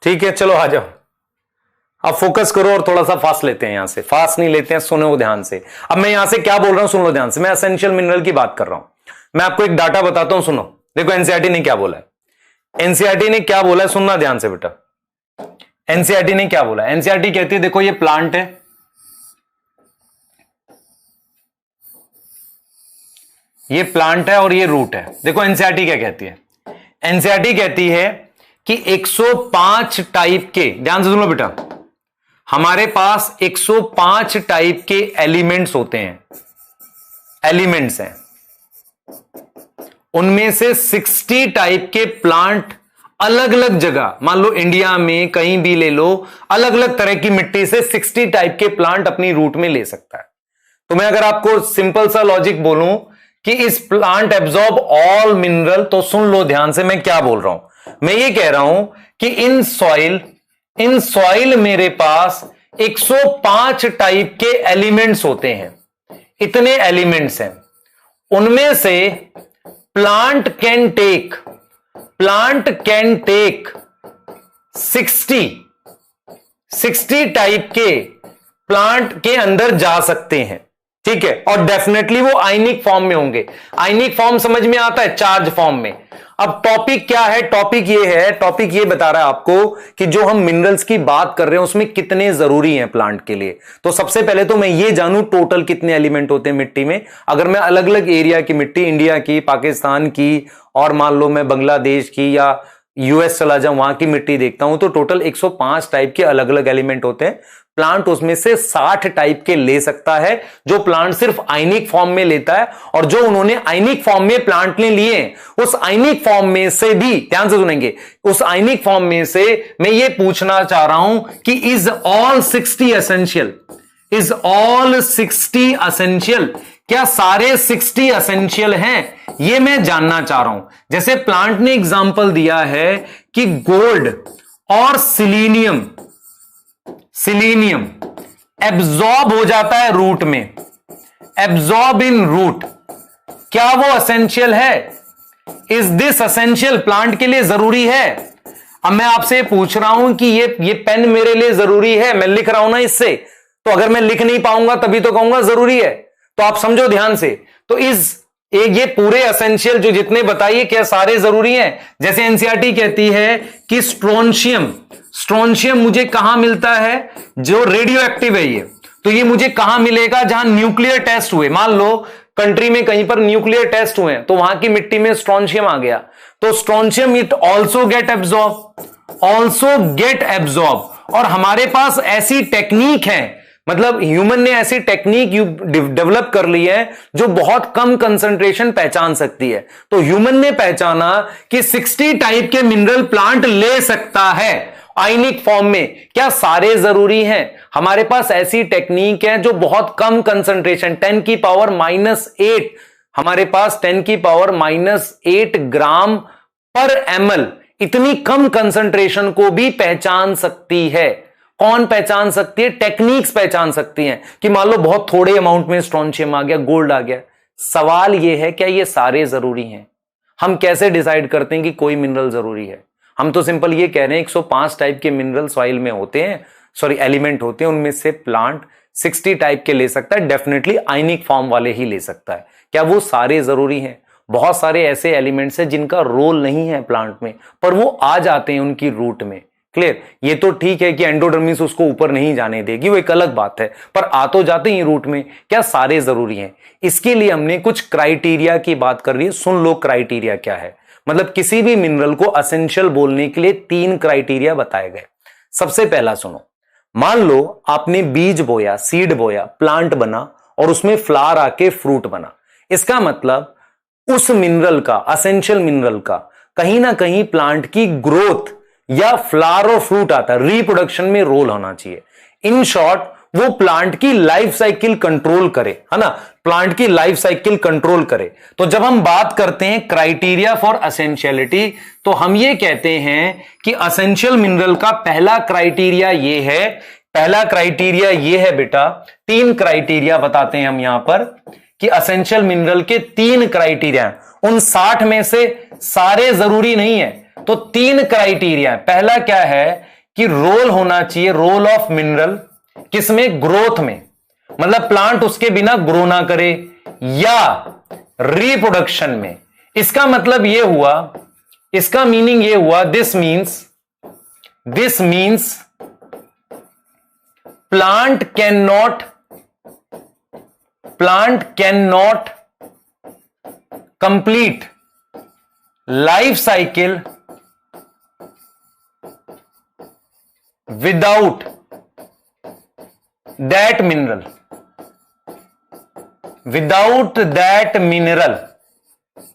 ठीक है, चलो आ जाओ, अब फोकस करो और थोड़ा सा फास्ट लेते हैं, यहां से फास्ट नहीं लेते हैं, सुनो ध्यान से। अब मैं यहां से क्या बोल रहा हूं सुन लो ध्यान से, मैं एसेंशियल मिनरल की बात कर रहा हूं। मैं आपको एक डाटा बताता हूं, सुनो। देखो एनसीईआरटी ने क्या बोला है, एनसीईआरटी ने क्या बोला है, सुनना ध्यान से बेटा। एनसीईआरटी ने क्या बोला है, एनसीईआरटी कहती है देखो ये प्लांट है, ये प्लांट है और ये रूट है। देखो एनसीईआरटी क्या कहती है, एनसीईआरटी कहती है कि 105 टाइप के, ध्यान से सुनो बेटा, हमारे पास 105 टाइप के एलिमेंट्स होते हैं, एलिमेंट्स हैं, उनमें से 60 टाइप के प्लांट अलग अलग जगह, मान लो इंडिया में कहीं भी ले लो, अलग अलग तरह की मिट्टी से 60 टाइप के प्लांट अपनी रूट में ले सकता है। तो मैं अगर आपको सिंपल सा लॉजिक बोलूं कि इस प्लांट एब्जॉर्ब ऑल मिनरल, तो सुन लो ध्यान से मैं क्या बोल रहा हूं। मैं ये कह रहा हूं कि इन सॉइल मेरे पास 105 टाइप के एलिमेंट्स होते हैं, इतने एलिमेंट्स हैं, उनमें से प्लांट कैन टेक 60 टाइप के प्लांट के अंदर जा सकते हैं, ठीक है। और डेफिनेटली वो आयनिक फॉर्म में होंगे। आयनिक फॉर्म समझ में आता है, चार्ज फॉर्म में। अब टॉपिक क्या है, टॉपिक ये है, टॉपिक ये बता रहा है आपको कि जो हम मिनरल्स की बात कर रहे हैं उसमें कितने जरूरी हैं प्लांट के लिए। तो सबसे पहले तो मैं ये जानूं टोटल कितने एलिमेंट होते हैं मिट्टी में। अगर मैं अलग अलग एरिया की मिट्टी, इंडिया की, पाकिस्तान की, और मान लो मैं बांग्लादेश की या यूएस चला जाऊं, वहां की मिट्टी देखता हूं, तो टोटल 105 टाइप के अलग अलग एलिमेंट होते हैं। प्लांट उसमें से 60 टाइप के ले सकता है, जो प्लांट सिर्फ आयनिक फॉर्म में लेता है। और जो उन्होंने आयनिक फॉर्म में प्लांट ने लिए, उस आयनिक फॉर्म में से भी, ध्यान से सुनेंगे, उस आयनिक फॉर्म में से मैं ये पूछना चाह रहा हूं कि is all 60 essential, is all 60 essential, क्या सारे 60 एसेंशियल हैं, ये मैं जानना चाह रहा हूं। जैसे प्लांट ने एग्जांपल दिया है कि गोल्ड और सिलीनियम एब्जॉर्ब हो जाता है रूट में, एब्जॉर्ब इन रूट, क्या वो एसेंशियल है? इज दिस एसेंशियल, प्लांट के लिए जरूरी है? अब मैं आपसे पूछ रहा हूं कि ये पेन मेरे लिए जरूरी है, मैं लिख रहा हूं ना इससे, तो अगर मैं लिख नहीं पाऊंगा तभी तो कहूंगा जरूरी है। तो आप समझो ध्यान से, तो ये पूरे एसेंशियल जो जितने बताइए क्या सारे जरूरी हैं? जैसे एनसीईआरटी कहती है कि स्ट्रोंशियम मुझे कहां मिलता है, जो रेडियो एक्टिव है ये, तो ये मुझे कहां मिलेगा, जहां न्यूक्लियर टेस्ट हुए। मान लो कंट्री में कहीं पर न्यूक्लियर टेस्ट हुए तो वहां की मिट्टी में स्ट्रोंशियम आ गया, तो strontium it also get absorb. और हमारे पास ऐसी टेक्निक है, मतलब ह्यूमन ने ऐसी टेक्निक डेवलप कर ली है जो बहुत कम कंसंट्रेशन पहचान सकती है। तो ह्यूमन ने पहचाना कि 60 टाइप के मिनरल प्लांट ले सकता है आयनिक फॉर्म में। क्या सारे जरूरी हैं? हमारे पास ऐसी टेक्निक है जो बहुत कम कंसंट्रेशन, 10 की पावर -8, हमारे पास 10 की पावर -8 ग्राम पर ml, इतनी कम कंसंट्रेशन को भी पहचान सकती है। कौन पहचान सकती है? टेक्निक्स पहचान सकती हैं कि मान लो बहुत थोड़े अमाउंट में स्ट्रोंशियम आ गया, गोल्ड आ गया। सवाल यह है क्या ये सारे जरूरी हैं? हम कैसे डिसाइड करते हैं कि कोई मिनरल जरूरी है? हम तो सिंपल ये कह रहे हैं 105 टाइप के मिनरल सॉइल में होते हैं, एलिमेंट होते हैं, उनमें से प्लांट 60 टाइप के ले सकता है, डेफिनेटली आयनिक फॉर्म वाले ही ले सकता है। क्या वो सारे जरूरी हैं? बहुत सारे ऐसे एलिमेंट्स हैं जिनका रोल नहीं है प्लांट में, पर वो आ जाते हैं उनकी रूट में। क्लियर? ये तो ठीक है कि एंडोडर्मिस उसको ऊपर नहीं जाने देगी, वो एक अलग बात है, पर आ तो जाते हैं रूट में। क्या सारे जरूरी हैं? इसके लिए हमने कुछ क्राइटेरिया की बात कर रही है, सुन लो क्राइटेरिया क्या है। मतलब किसी भी मिनरल को एसेंशियल बोलने के लिए 3 क्राइटेरिया बताए गए। सबसे पहला सुनो, मान लो आपने बीज बोया, सीड बोया, प्लांट बना और उसमें फ्लावर आके फ्रूट बना। इसका मतलब उस मिनरल का, एसेंशियल मिनरल का कहीं ना कहीं प्लांट की ग्रोथ या फ्लावर और फ्रूट आता है, रिप्रोडक्शन में रोल होना चाहिए। इन शॉर्ट वो प्लांट की लाइफ साइकिल कंट्रोल करे, है ना, प्लांट की लाइफ साइकिल कंट्रोल करे। तो जब हम बात करते हैं क्राइटेरिया फॉर एसेंशियलिटी, तो हम ये कहते हैं कि एसेंशियल मिनरल का पहला क्राइटेरिया ये है, पहला क्राइटेरिया ये है बेटा, 3 क्राइटेरिया बताते हैं हम यहां पर कि एसेंशियल मिनरल के 3 क्राइटेरिया। उन 60 में से सारे जरूरी नहीं है, तो तीन क्राइटेरिया है। पहला क्या है कि रोल होना चाहिए, रोल ऑफ मिनरल किसमें, ग्रोथ में, मतलब प्लांट उसके बिना ग्रो ना करे, या रिप्रोडक्शन में। इसका मतलब यह हुआ, इसका मीनिंग यह हुआ, this means plant can not complete life cycle without that mineral,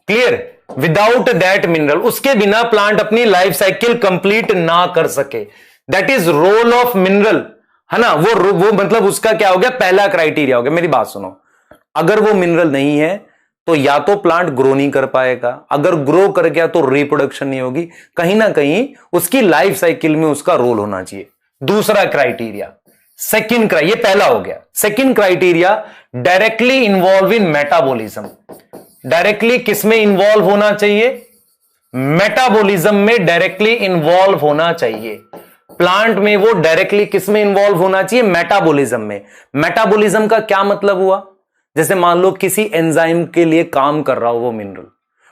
clear, without that mineral, उसके बिना प्लांट अपनी लाइफ साइकिल कंप्लीट ना कर सके। That is role of mineral, है ना। वो मतलब उसका क्या हो गया, पहला क्राइटेरिया हो गया। मेरी बात सुनो, अगर वो मिनरल नहीं है तो या तो प्लांट ग्रो नहीं कर पाएगा, अगर ग्रो कर गया तो रिप्रोडक्शन नहीं होगी, कहीं ना कहीं उसकी लाइफ साइकिल में उसका रोल होना चाहिए। दूसरा क्राइटेरिया, सेकंड क्राइटेरिया, ये पहला हो गया। सेकंड क्राइटेरिया, डायरेक्टली इन्वॉल्व इन मेटाबॉलिज्म। डायरेक्टली किसमें इंवॉल्व होना चाहिए, मेटाबॉलिज्म में डायरेक्टली इंवॉल्व होना चाहिए। प्लांट में वो डायरेक्टली किसमें इंवॉल्व होना चाहिए, मेटाबॉलिज्म में। मेटाबॉलिज्म का क्या मतलब हुआ, जैसे मान लो किसी एंजाइम के लिए काम कर रहा हो वो मिनरल,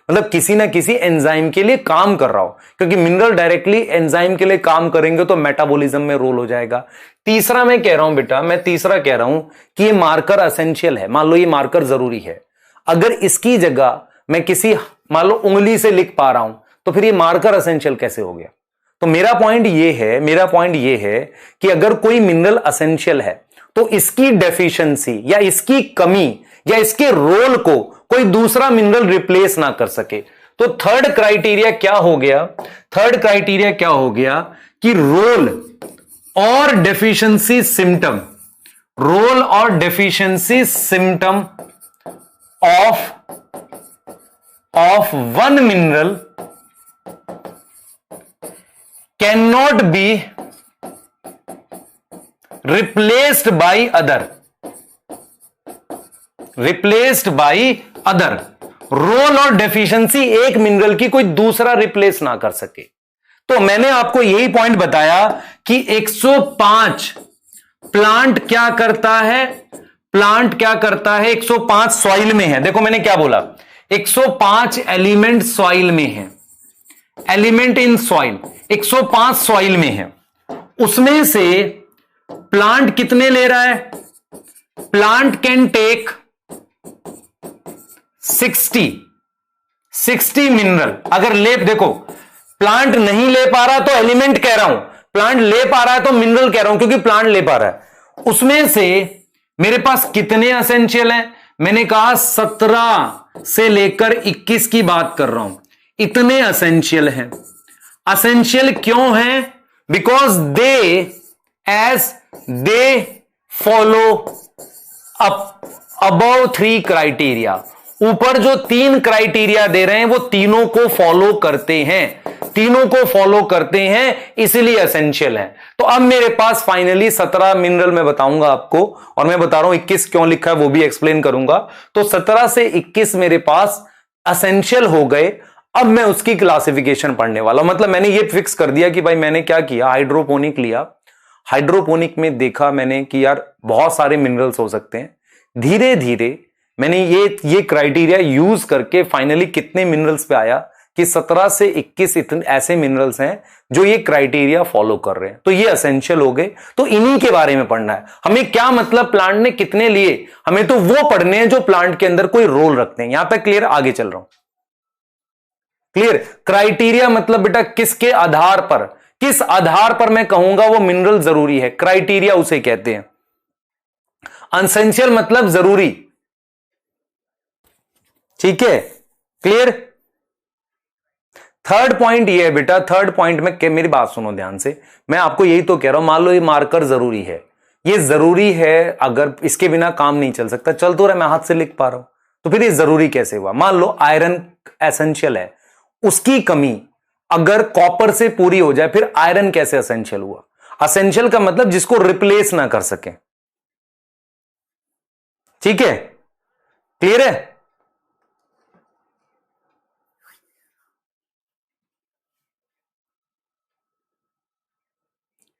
मतलब किसी ना किसी एंजाइम के लिए काम कर रहा हो, क्योंकि मिनरल डायरेक्टली एंजाइम के लिए काम करेंगे तो मेटाबॉलिज्म में रोल हो जाएगा। तीसरा मैं कह रहा हूं बेटा, मैं तीसरा कह रहा हूं कि ये मार्कर एसेंशियल है। मान लो ये मार्कर जरूरी है, अगर इसकी जगह मैं किसी मान लो उंगली से लिख पा रहा हूं तो फिर ये मार्कर एसेंशियल कैसे हो गया। तो मेरा पॉइंट ये है कि अगर कोई मिनरल एसेंशियल है तो इसकी डेफिशिएंसी या इसकी कमी या इसके रोल को कोई दूसरा मिनरल रिप्लेस ना कर सके। तो थर्ड क्राइटेरिया क्या हो गया, थर्ड क्राइटेरिया क्या हो गया कि रोल और डेफिशिएंसी सिम्टम, रोल और deficiency symptom of one mineral cannot be replaced by other, role और डेफिशिएंसी एक मिनरल की कोई दूसरा रिप्लेस ना कर सके। तो मैंने आपको यही पॉइंट बताया कि 105 प्लांट क्या करता है, 105 सॉइल में है। देखो मैंने क्या बोला, 105 एलिमेंट सॉइल में है, एलिमेंट इन सॉइल 105 सॉइल में है। उसमें से प्लांट कितने ले रहा है, प्लांट कैन टेक 60 मिनरल। अगर ले, देखो प्लांट नहीं ले पा रहा तो एलिमेंट कह रहा हूं, प्लांट ले पा रहा है तो मिनरल कह रहा हूं, क्योंकि प्लांट ले पा रहा है। उसमें से मेरे पास कितने एसेंशियल हैं, मैंने कहा 17 से लेकर 21 की बात कर रहा हूं, इतने एसेंशियल हैं। एसेंशियल क्यों हैं, because they follow up above 3 criteria. ऊपर जो 3 क्राइटेरिया दे रहे हैं वो तीनों को फॉलो करते हैं, इसलिए एसेंशियल है। तो अब मेरे पास फाइनली 17 मिनरल मैं बताऊंगा आपको, और मैं बता रहा हूं 21 क्यों लिखा है वो भी एक्सप्लेन करूंगा। तो 17 से 21 मेरे पास एसेंशियल हो गए। अब मैं उसकी क्लासिफिकेशन पढ़ने वाला हूं। मतलब मैंने ये फिक्स कर दिया कि भाई मैंने क्या किया, हाइड्रोपोनिक लिया, हाइड्रोपोनिक में देखा मैंने कि यार बहुत सारे मिनरल्स हो सकते हैं। धीरे धीरे मैंने ये क्राइटेरिया यूज करके फाइनली कितने मिनरल्स पे आया कि 17 से 21 इतने ऐसे मिनरल्स हैं जो ये क्राइटेरिया फॉलो कर रहे हैं। तो ये एसेंशियल हो गए, तो इन्हीं के बारे में पढ़ना है हमें। क्या मतलब प्लांट ने कितने लिए, हमें तो वो पढ़ने हैं जो प्लांट के अंदर कोई रोल रखते हैं। यहां तक क्लियर, आगे चल रहा हूं। क्लियर, क्राइटेरिया मतलब बेटा किसके आधार पर, किस आधार पर मैं कहूंगा वो मिनरल जरूरी है, क्राइटेरिया उसे कहते हैं। एसेंशियल मतलब जरूरी, ठीक है, क्लियर। थर्ड पॉइंट ये है बेटा, थर्ड पॉइंट में मेरी बात सुनो ध्यान से, मैं आपको यही तो कह रहा हूं। मान लो ये मार्कर जरूरी है, ये जरूरी है, अगर इसके बिना काम नहीं चल सकता। चल तो रहा, मैं हाथ से लिख पा रहा हूं, तो फिर ये जरूरी कैसे हुआ। मान लो आयरन एसेंशियल है, उसकी कमी अगर कॉपर से पूरी हो जाए, फिर आयरन कैसे एसेंशियल हुआ। एसेंशियल का मतलब जिसको रिप्लेस ना कर सके, ठीक है, क्लियर है।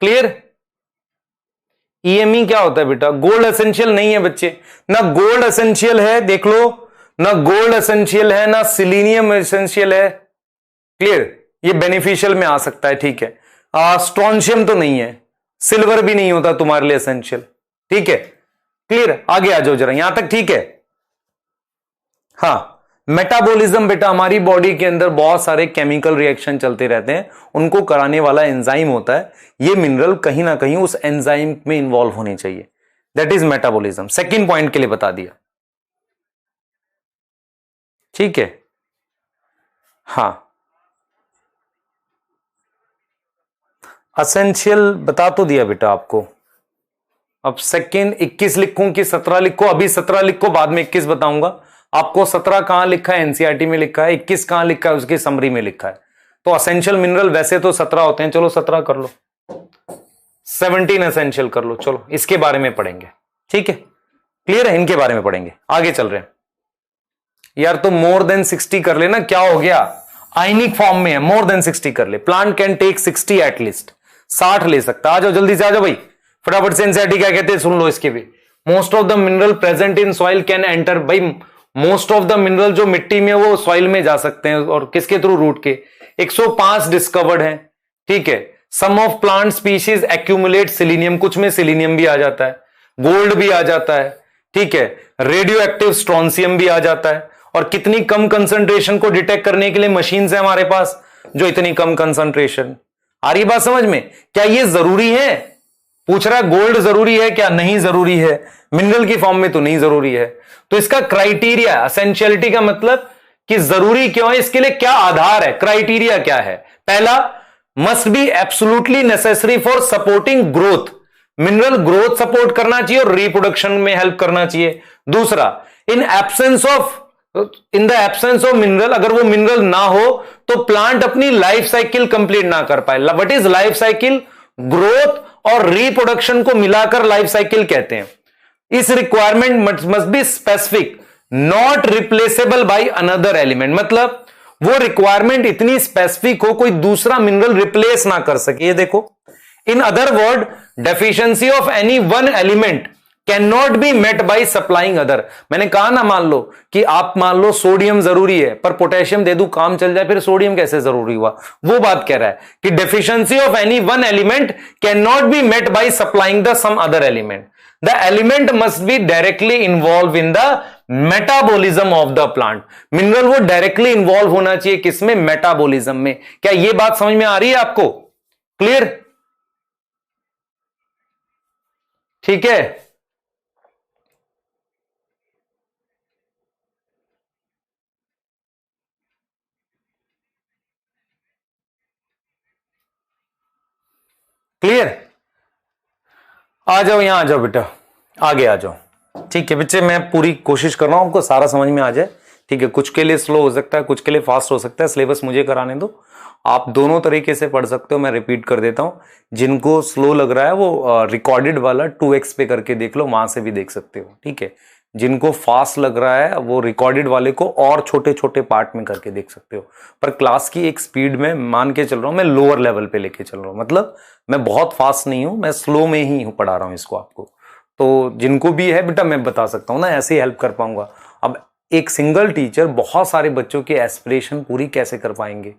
क्लियर? ईएमई क्या होता है बेटा? गोल्ड एसेंशियल नहीं है बच्चे, ना गोल्ड एसेंशियल है, देख लो, ना गोल्ड एसेंशियल है, ना सिलीनियम एसेंशियल है। क्लियर? ये बेनिफिशियल में आ सकता है, ठीक है। स्ट्रॉन्शियम तो नहीं है, सिल्वर भी नहीं होता तुम्हारे लिए एसेंशियल, ठीक है। क्लियर? आगे आ जाओ जरा, यहां तक ठीक है? हाँ, मेटाबॉलिज्म बेटा, हमारी बॉडी के अंदर बहुत सारे केमिकल रिएक्शन चलते रहते हैं, उनको कराने वाला एंजाइम होता है। ये मिनरल कहीं ना कहीं उस एंजाइम में इन्वॉल्व होने चाहिए, that is metabolism. Second point के लिए बता दिया, ठीक है। हाँ, असेंशियल बता तो दिया बेटा आपको। अब सेकेंड 21 लिखूं कि 17 लिखो? अभी 17 लिखो, बाद में 21 बताऊंगा आपको। 17 कहां लिखा है? एनसीईआरटी में लिखा है। 21 कहां लिखा है? उसकी समरी में लिखा है। तो असेंशियल मिनरल वैसे तो 17 होते हैं, चलो 17 कर लो, 17 एसेंशियल कर लो। चलो इसके बारे में पढ़ेंगे, ठीक है। क्लियर है? इनके बारे में पढ़ेंगे, आगे चल रहे हैं। यार तो मोर देन 60 कर लेना, क्या हो गया? आयनिक फॉर्म में है, मोर देन 60 कर ले। प्लांट कैन टेक 60 एटलीस्ट, 60 ले सकता। आ जाओ जल्दी से, आ जाओ भाई, फटाफट से। एनसीईआरटी क्या कहते हैं सुन लो इसके भी। Most of the mineral present in soil can enter, भाई मोस्ट ऑफ द मिनरल जो मिट्टी में वो सॉइल में जा सकते हैं, और किसके थ्रू? रूट के। 105 डिस्कवर्ड है, ठीक है। Some of plant species accumulate selenium, कुछ में सिलीनियम भी आ जाता है, गोल्ड भी आ जाता है, ठीक है। रेडियो एक्टिव स्ट्रॉन्सियम भी आ जाता है। और कितनी कम कंसंट्रेशन को डिटेक्ट करने के लिए मशीन है हमारे पास, जो इतनी कम कंसंट्रेशन। आ रही बात समझ में? क्या ये जरूरी है? पूछ रहा है गोल्ड जरूरी है क्या? नहीं जरूरी है, मिनरल की फॉर्म में तो नहीं जरूरी है। तो इसका क्राइटेरिया, असेंशियलिटी का मतलब कि जरूरी क्यों है, इसके लिए क्या आधार है, क्राइटेरिया क्या है? पहला, must be absolutely necessary for supporting growth, mineral growth support करना चाहिए और रिप्रोडक्शन में हेल्प करना चाहिए। दूसरा, in the absence of mineral, अगर वो मिनरल ना हो तो प्लांट अपनी लाइफ साइकिल कंप्लीट ना कर पाए। What is life cycle? Growth और रिप्रोडक्शन को मिलाकर लाइफ साइकिल कहते हैं। इस requirement must be specific, not replaceable by another element, मतलब वो रिक्वायरमेंट इतनी स्पेसिफिक हो कोई दूसरा मिनरल रिप्लेस ना कर सके। ये देखो, in other word, deficiency of any one element cannot be met by supplying other. मैंने कहा ना, मान लो कि आप मान लो सोडियम जरूरी है पर पोटेशियम दे दूं काम चल जाए, फिर सोडियम कैसे जरूरी हुआ? वो बात कह रहा है कि deficiency of any one element cannot be met by supplying the some other element. The element must be directly involve in the metabolism of the plant. Mineral वो डायरेक्टली इन्वॉल्व होना चाहिए किसमें? मेटाबॉलिज्म में। क्या ये बात समझ में आ रही है आपको? क्लियर? ठीक है। क्लियर? आ जाओ, यहां आ जाओ बेटा, आगे आ जाओ, ठीक है बच्चे। मैं पूरी कोशिश कर रहा हूं आपको सारा समझ में आ जाए, ठीक है। कुछ के लिए स्लो हो सकता है, कुछ के लिए फास्ट हो सकता है, सिलेबस मुझे कराने दो। आप दोनों तरीके से पढ़ सकते हो, मैं रिपीट कर देता हूं। जिनको स्लो लग रहा है वो रिकॉर्डेड वाला 2x पे करके देख लो, वहां से भी देख सकते हो, ठीक है। जिनको फास्ट लग रहा है वो रिकॉर्डेड वाले को और छोटे छोटे पार्ट में करके देख सकते हो। पर क्लास की एक स्पीड में मान के चल रहा हूं, मैं लोअर लेवल पे लेके चल रहा हूं, मतलब मैं बहुत फास्ट नहीं हूं, मैं स्लो में ही पढ़ा रहा हूं इसको आपको। तो जिनको भी है बेटा मैं बता सकता हूं ना, ऐसे ही हेल्प कर पाऊंगा। अब एक सिंगल टीचर बहुत सारे बच्चों की एस्पिरेशन पूरी कैसे कर पाएंगे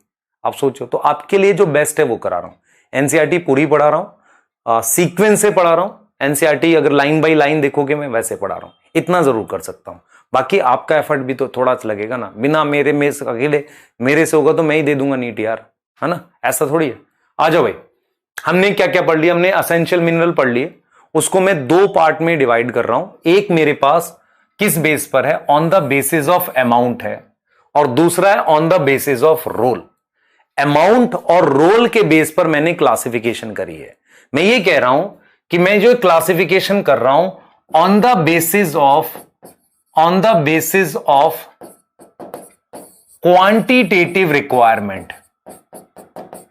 आप सोचो। तो आपके लिए जो बेस्ट है वो करा रहा हूं। एनसीईआरटी पूरी पढ़ा रहा हूं, सीक्वेंस से पढ़ा रहा हूं। एनसीईआरटी अगर लाइन बाई लाइन देखोगे मैं वैसे पढ़ा रहा हूं, इतना जरूर कर सकता हूं। बाकी आपका एफर्ट भी तो थोड़ा सा लगेगा ना, बिना मेरे में अकेले मेरे से होगा तो मैं ही दे दूंगा नीट यार, है ना, ऐसा थोड़ी है। आ जाओ भाई, हमने क्या क्या पढ़ लिया? हमने असेंशियल मिनरल पढ़ लिए, उसको मैं दो पार्ट में डिवाइड कर रहा हूं। एक मेरे पास किस बेस पर है? On the basis of amount है, और दूसरा है on the basis of role. Amount और रोल के बेस पर मैंने क्लासिफिकेशन करी है। मैं ये कह रहा हूं कि मैं जो क्लासिफिकेशन कर रहा हूं on the basis of quantitative requirement.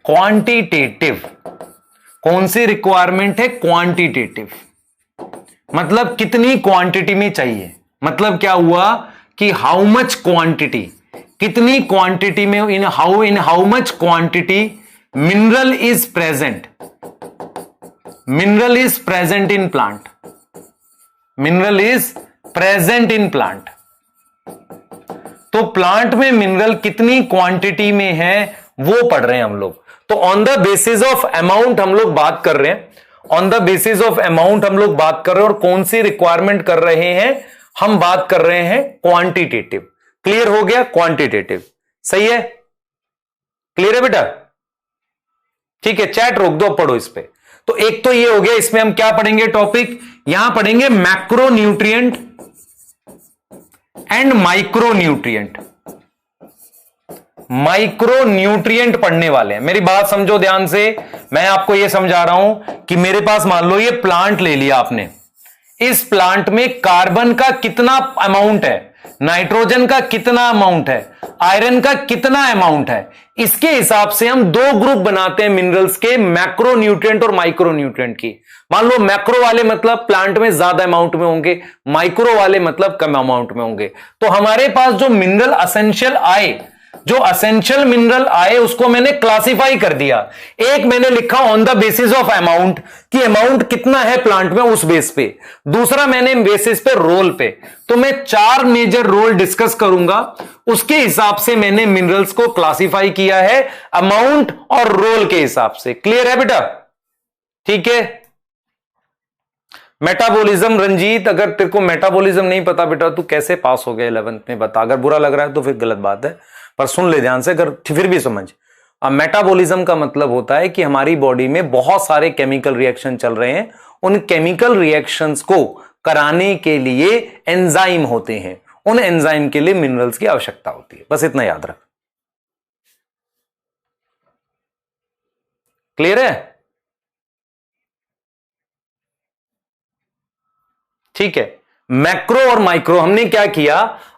Quantitative कौन सी रिक्वायरमेंट है? क्वांटिटेटिव मतलब कितनी क्वांटिटी में चाहिए। मतलब क्या हुआ कि हाउ मच क्वांटिटी, कितनी क्वांटिटी में, in how much quantity mineral is present, mineral is present in plant, mineral is present in plant. तो प्लांट में मिनरल कितनी क्वांटिटी में है वो पढ़ रहे हैं हम लोग। तो on the basis of amount हम लोग बात कर रहे हैं, on the basis of amount हम लोग बात कर रहे हैं। और कौन सी रिक्वायरमेंट कर रहे हैं, हम बात कर रहे हैं क्वांटिटेटिव। क्लियर हो गया, क्वांटिटेटिव सही है, क्लियर है बेटा? ठीक है, चैट रोक दो, पढ़ो इस पे। तो एक तो ये हो गया, इसमें हम क्या पढ़ेंगे टॉपिक, यहां पढ़ेंगे macro nutrient and micro nutrient. Micro nutrient पढ़ने वाले हैं, मेरी बात समझो ध्यान से। मैं आपको यह समझा रहा हूं कि मेरे पास मान लो ये प्लांट ले लिया आपने, इस प्लांट में कार्बन का कितना अमाउंट है, नाइट्रोजन का कितना अमाउंट है, आयरन का कितना अमाउंट है, इसके हिसाब से हम दो ग्रुप बनाते हैं मिनरल्स के, मैक्रो न्यूट्रिएंट और माइक्रो न्यूट्रिएंट की। मान लो मैक्रो वाले मतलब प्लांट में ज्यादा अमाउंट में होंगे, माइक्रो वाले मतलब कम अमाउंट में होंगे। तो हमारे पास जो मिनरल असेंशियल आए, जो असेंशियल मिनरल आए उसको मैंने क्लासिफाई कर दिया। एक मैंने लिखा on the basis of amount, कि अमाउंट कितना है प्लांट में उस बेस पे। दूसरा मैंने बेसिस पे रोल पे। तो मैं 4 मेजर रोल डिस्कस करूंगा, उसके हिसाब से मैंने मिनरल्स को क्लासिफाई किया है, अमाउंट और रोल के हिसाब से। क्लियर है बेटा? ठीक है। मेटाबॉलिज्म, रंजीत अगर तेरे को मेटाबॉलिज्म नहीं पता बेटा तू कैसे पास हो गया 11th में बता। अगर बुरा लग रहा है तो फिर गलत बात है, पर सुन ले ध्यान से, अगर फिर भी समझ। अब मेटाबॉलिज्म का मतलब होता है कि हमारी बॉडी में बहुत सारे केमिकल रिएक्शन चल रहे हैं, उन केमिकल रिएक्शंस को कराने के लिए एंजाइम होते हैं, उन एंजाइम के लिए मिनरल्स की आवश्यकता होती है। बस इतना याद रख। क्लियर है? ठीक है। मैक्रो और माइक्रो हमने क्या किया,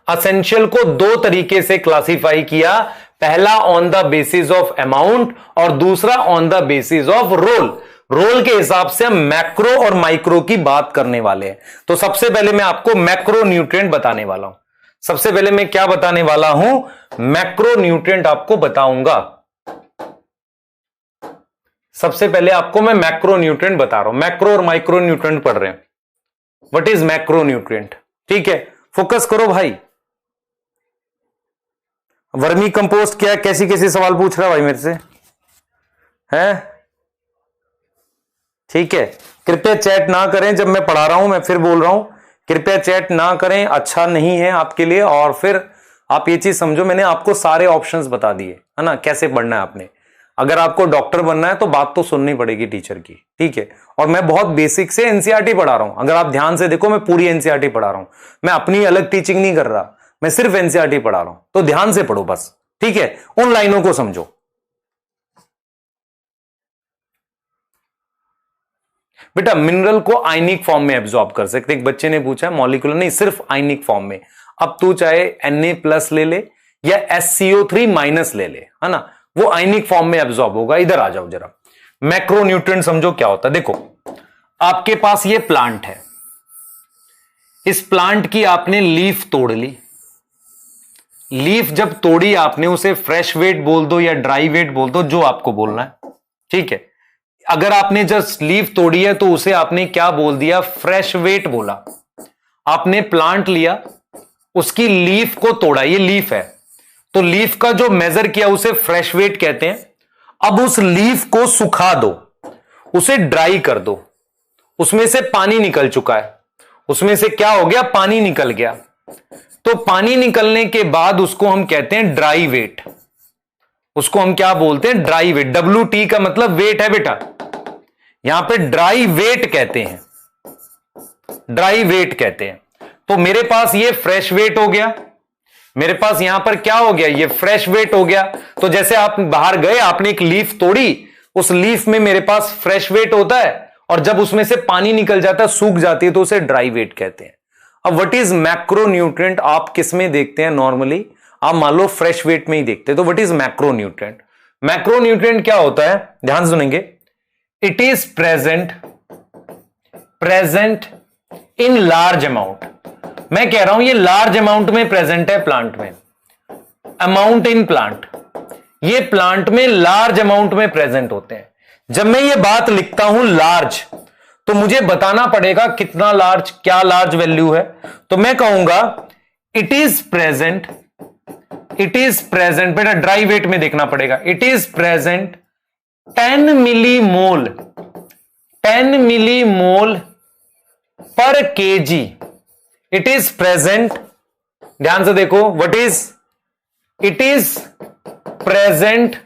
असेंशियल को दो तरीके से क्लासिफाई किया, पहला on the basis of amount और दूसरा on the basis of role. Role के हिसाब से हम मैक्रो और माइक्रो की बात करने वाले हैं। तो सबसे पहले मैं आपको मैक्रो न्यूट्रिएंट बताने वाला हूं। सबसे पहले मैं क्या बताने वाला हूं, मैक्रो न्यूट्रिएंट आपको बताऊंगा। सबसे पहले आपको मैं मैक्रो न्यूट्रिएंट बता रहा हूं। मैक्रो और माइक्रो न्यूट्रिएंट पढ़ रहे हैं। What is macro nutrient? ठीक है, फोकस करो भाई। वर्मी कंपोस्ट क्या, कैसी कैसी सवाल पूछ रहा है भाई मेरे से, है? ठीक है, कृपया चैट ना करें जब मैं पढ़ा रहा हूं, मैं फिर बोल रहा हूं, कृपया चैट ना करें, अच्छा नहीं है आपके लिए। और फिर आप ये चीज समझो, मैंने आपको सारे ऑप्शंस बता दिए है ना, कैसे पढ़ना है आपने। अगर आपको डॉक्टर बनना है तो बात तो सुननी पड़ेगी टीचर की, ठीक है। और मैं बहुत बेसिक से एनसीईआरटी पढ़ा रहा हूं, अगर आप ध्यान से देखो मैं पूरी एनसीईआरटी पढ़ा रहा हूं, मैं अपनी अलग टीचिंग नहीं कर रहा, मैं सिर्फ एनसीईआरटी पढ़ा रहा हूं। तो ध्यान से पढ़ो बस, ठीक है, उन लाइनों को समझो। बेटा मिनरल को आयनिक फॉर्म में एब्जॉर्ब कर सकते, एक बच्चे ने पूछा मॉलिक्यूलर नहीं, सिर्फ आयनिक फॉर्म में। अब तू चाहे Na+ ले ले या SCO3- ले ले, है ना, वो आयनिक फॉर्म में एब्जॉर्ब होगा। इधर आ जाओ जरा, मैक्रो न्यूट्रिएंट समझो क्या होता है। देखो आपके पास ये प्लांट है, इस प्लांट की आपने लीफ तोड़ ली। लीफ जब तोड़ी आपने, उसे फ्रेश वेट बोल दो या ड्राई वेट बोल दो, जो आपको बोलना है, ठीक है। अगर आपने जस्ट लीफ तोड़ी है तो उसे आपने क्या बोल दिया, फ्रेश वेट बोला। आपने प्लांट लिया, उसकी लीफ को तोड़ा, ये लीफ है, तो लीफ का जो मेजर किया उसे फ्रेश वेट कहते हैं। अब उस लीफ को सुखा दो, उसे ड्राई कर दो, उसमें से पानी निकल चुका है, उसमें से क्या हो गया, पानी निकल गया। तो पानी निकलने के बाद उसको हम कहते हैं ड्राई वेट, उसको हम क्या बोलते हैं, ड्राई वेट। WT का मतलब वेट है बेटा, यहां पे ड्राई वेट कहते हैं, ड्राई वेट कहते हैं। तो मेरे पास ये फ्रेश वेट हो गया, मेरे पास यहां पर क्या हो गया, ये फ्रेश वेट हो गया। तो जैसे आप बाहर गए, आपने एक लीफ तोड़ी, उस लीफ में मेरे पास फ्रेश वेट होता है, और जब उसमें से पानी निकल जाता है, सूख जाती है, तो उसे ड्राई वेट कहते हैं। अब व्हाट इज मैक्रो न्यूट्रिएंट आप किस में देखते हैं नॉर्मली, आप मान लो फ्रेश वेट में ही देखते हैं। तो what is macro nutrient? Macro nutrient क्या होता है, ध्यान सुनेंगे, it is present in large amount. मैं कह रहा हूं ये लार्ज अमाउंट में प्रेजेंट है प्लांट में, अमाउंट इन प्लांट, ये प्लांट में लार्ज अमाउंट में प्रेजेंट होते हैं। जब मैं ये बात लिखता हूं लार्ज, तो मुझे बताना पड़ेगा कितना लार्ज, क्या लार्ज वैल्यू है। तो मैं कहूंगा इट इज प्रेजेंट, बेटा ड्राई वेट में देखना पड़ेगा, it is present 10 millimole, 10 millimole पर केजी। इट इज प्रेजेंट, ध्यान से देखो, what is, it is present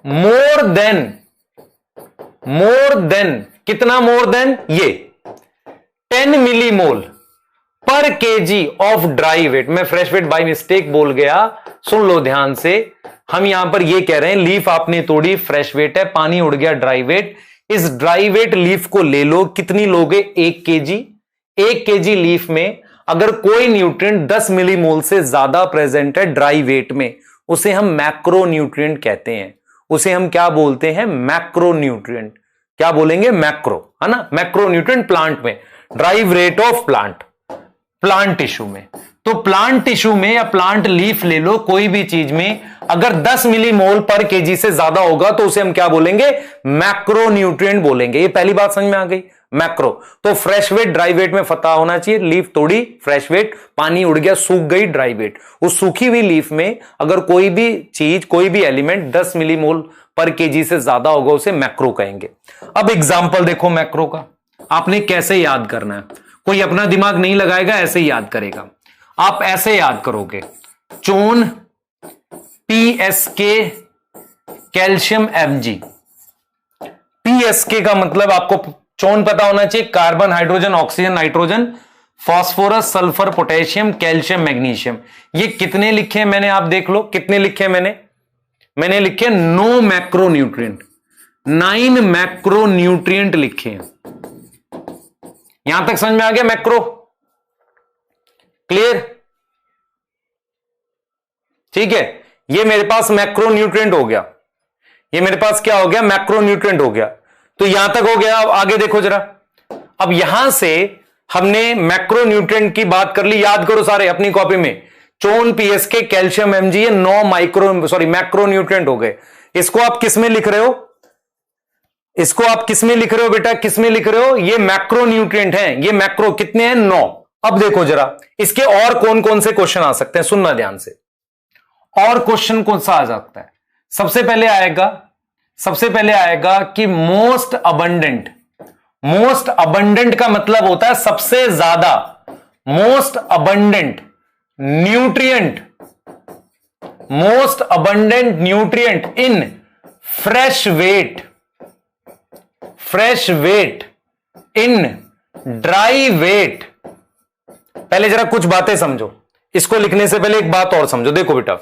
more than, कितना मोर देन, ये 10 मिलीमोल पर केजी ऑफ ड्राई वेट। मैं फ्रेश वेट बाय मिस्टेक बोल गया, सुन लो ध्यान से। हम यहां पर ये कह रहे हैं लीफ आपने तोड़ी, फ्रेश वेट है, पानी उड़ गया ड्राई वेट। इस ड्राई वेट लीफ को ले लो, कितनी लोगे, 1 केजी। 1 केजी लीफ में अगर कोई न्यूट्रिएंट 10 मिलीमोल से ज्यादा प्रेजेंट है ड्राई वेट में, उसे हम मैक्रो न्यूट्रिएंट कहते हैं। उसे हम क्या बोलते हैं, मैक्रो न्यूट्रिएंट। क्या बोलेंगे, मैक्रो, है ना, मैक्रो न्यूट्रिएंट प्लांट में, dry weight of plant, plant tissue में। तो प्लांट टिश्यू में या प्लांट लीफ ले लो, कोई भी चीज में अगर 10 मिलीमोल पर केजी से ज्यादा होगा तो उसे हम क्या बोलेंगे, मैक्रो न्यूट्रिएंट बोलेंगे। ये पहली बात समझ में आ गई, मैक्रो। तो फ्रेश वेट ड्राई वेट में फता होना चाहिए, लीफ तोड़ी फ्रेश वेट, पानी उड़ गया सूख गई ड्राई वेट। उस सूखी हुई लीफ में अगर कोई भी चीज, कोई भी एलिमेंट 10 मिलीमोल पर केजी से ज्यादा होगा उसे मैक्रो कहेंगे। अब एग्जाम्पल देखो मैक्रो का, आपने कैसे याद करना है, कोई अपना दिमाग नहीं लगाएगा, ऐसे ही याद करेगा। आप ऐसे याद करोगे, चोन पीएसके कैल्शियम एमजी। पीएसके का मतलब आपको चोन पता होना चाहिए, carbon, hydrogen, oxygen, nitrogen, phosphorus, sulphur, potassium, calcium, magnesium. ये कितने लिखे हैं मैंने, आप देख लो कितने लिखे हैं मैंने लिखे 9 मैक्रो न्यूट्रिएंट, 9 मैक्रो न्यूट्रिएंट लिखे हैं। यहां तक समझ में आ गया मैक्रो, क्लियर, ठीक है। ये मेरे पास मैक्रो न्यूट्रिएंट हो गया, ये मेरे पास क्या हो गया, मैक्रो न्यूट्रिएंट हो गया। तो यहां तक हो गया, अब आगे देखो जरा। अब यहां से हमने मैक्रो न्यूट्रिएंट की बात कर ली, याद करो सारे अपनी कॉपी में, चोन, पीएसके, कैल्शियम, एमजी, ये 9 मैक्रो न्यूट्रिएंट हो गए। इसको आप किस में लिख रहे हो, इसको आप किस में लिख रहे हो बेटा, किस में लिख रहे हो, ये मैक्रो न्यूट्रिएंट हैं, ये मैक्रो कितने हैं, 9। अब देखो जरा इसके और कौन कौन से क्वेश्चन आ सकते हैं, सुनना ध्यान से। और क्वेश्चन कौन सा आ सकता है, सबसे पहले आएगा कि मोस्ट अबंडेंट। मोस्ट अबंडेंट का मतलब होता है सबसे ज्यादा, most abundant nutrient, most abundant nutrient in fresh weight in dry weight. पहले जरा कुछ बातें समझो, इसको लिखने से पहले एक बात और समझो। देखो बेटा,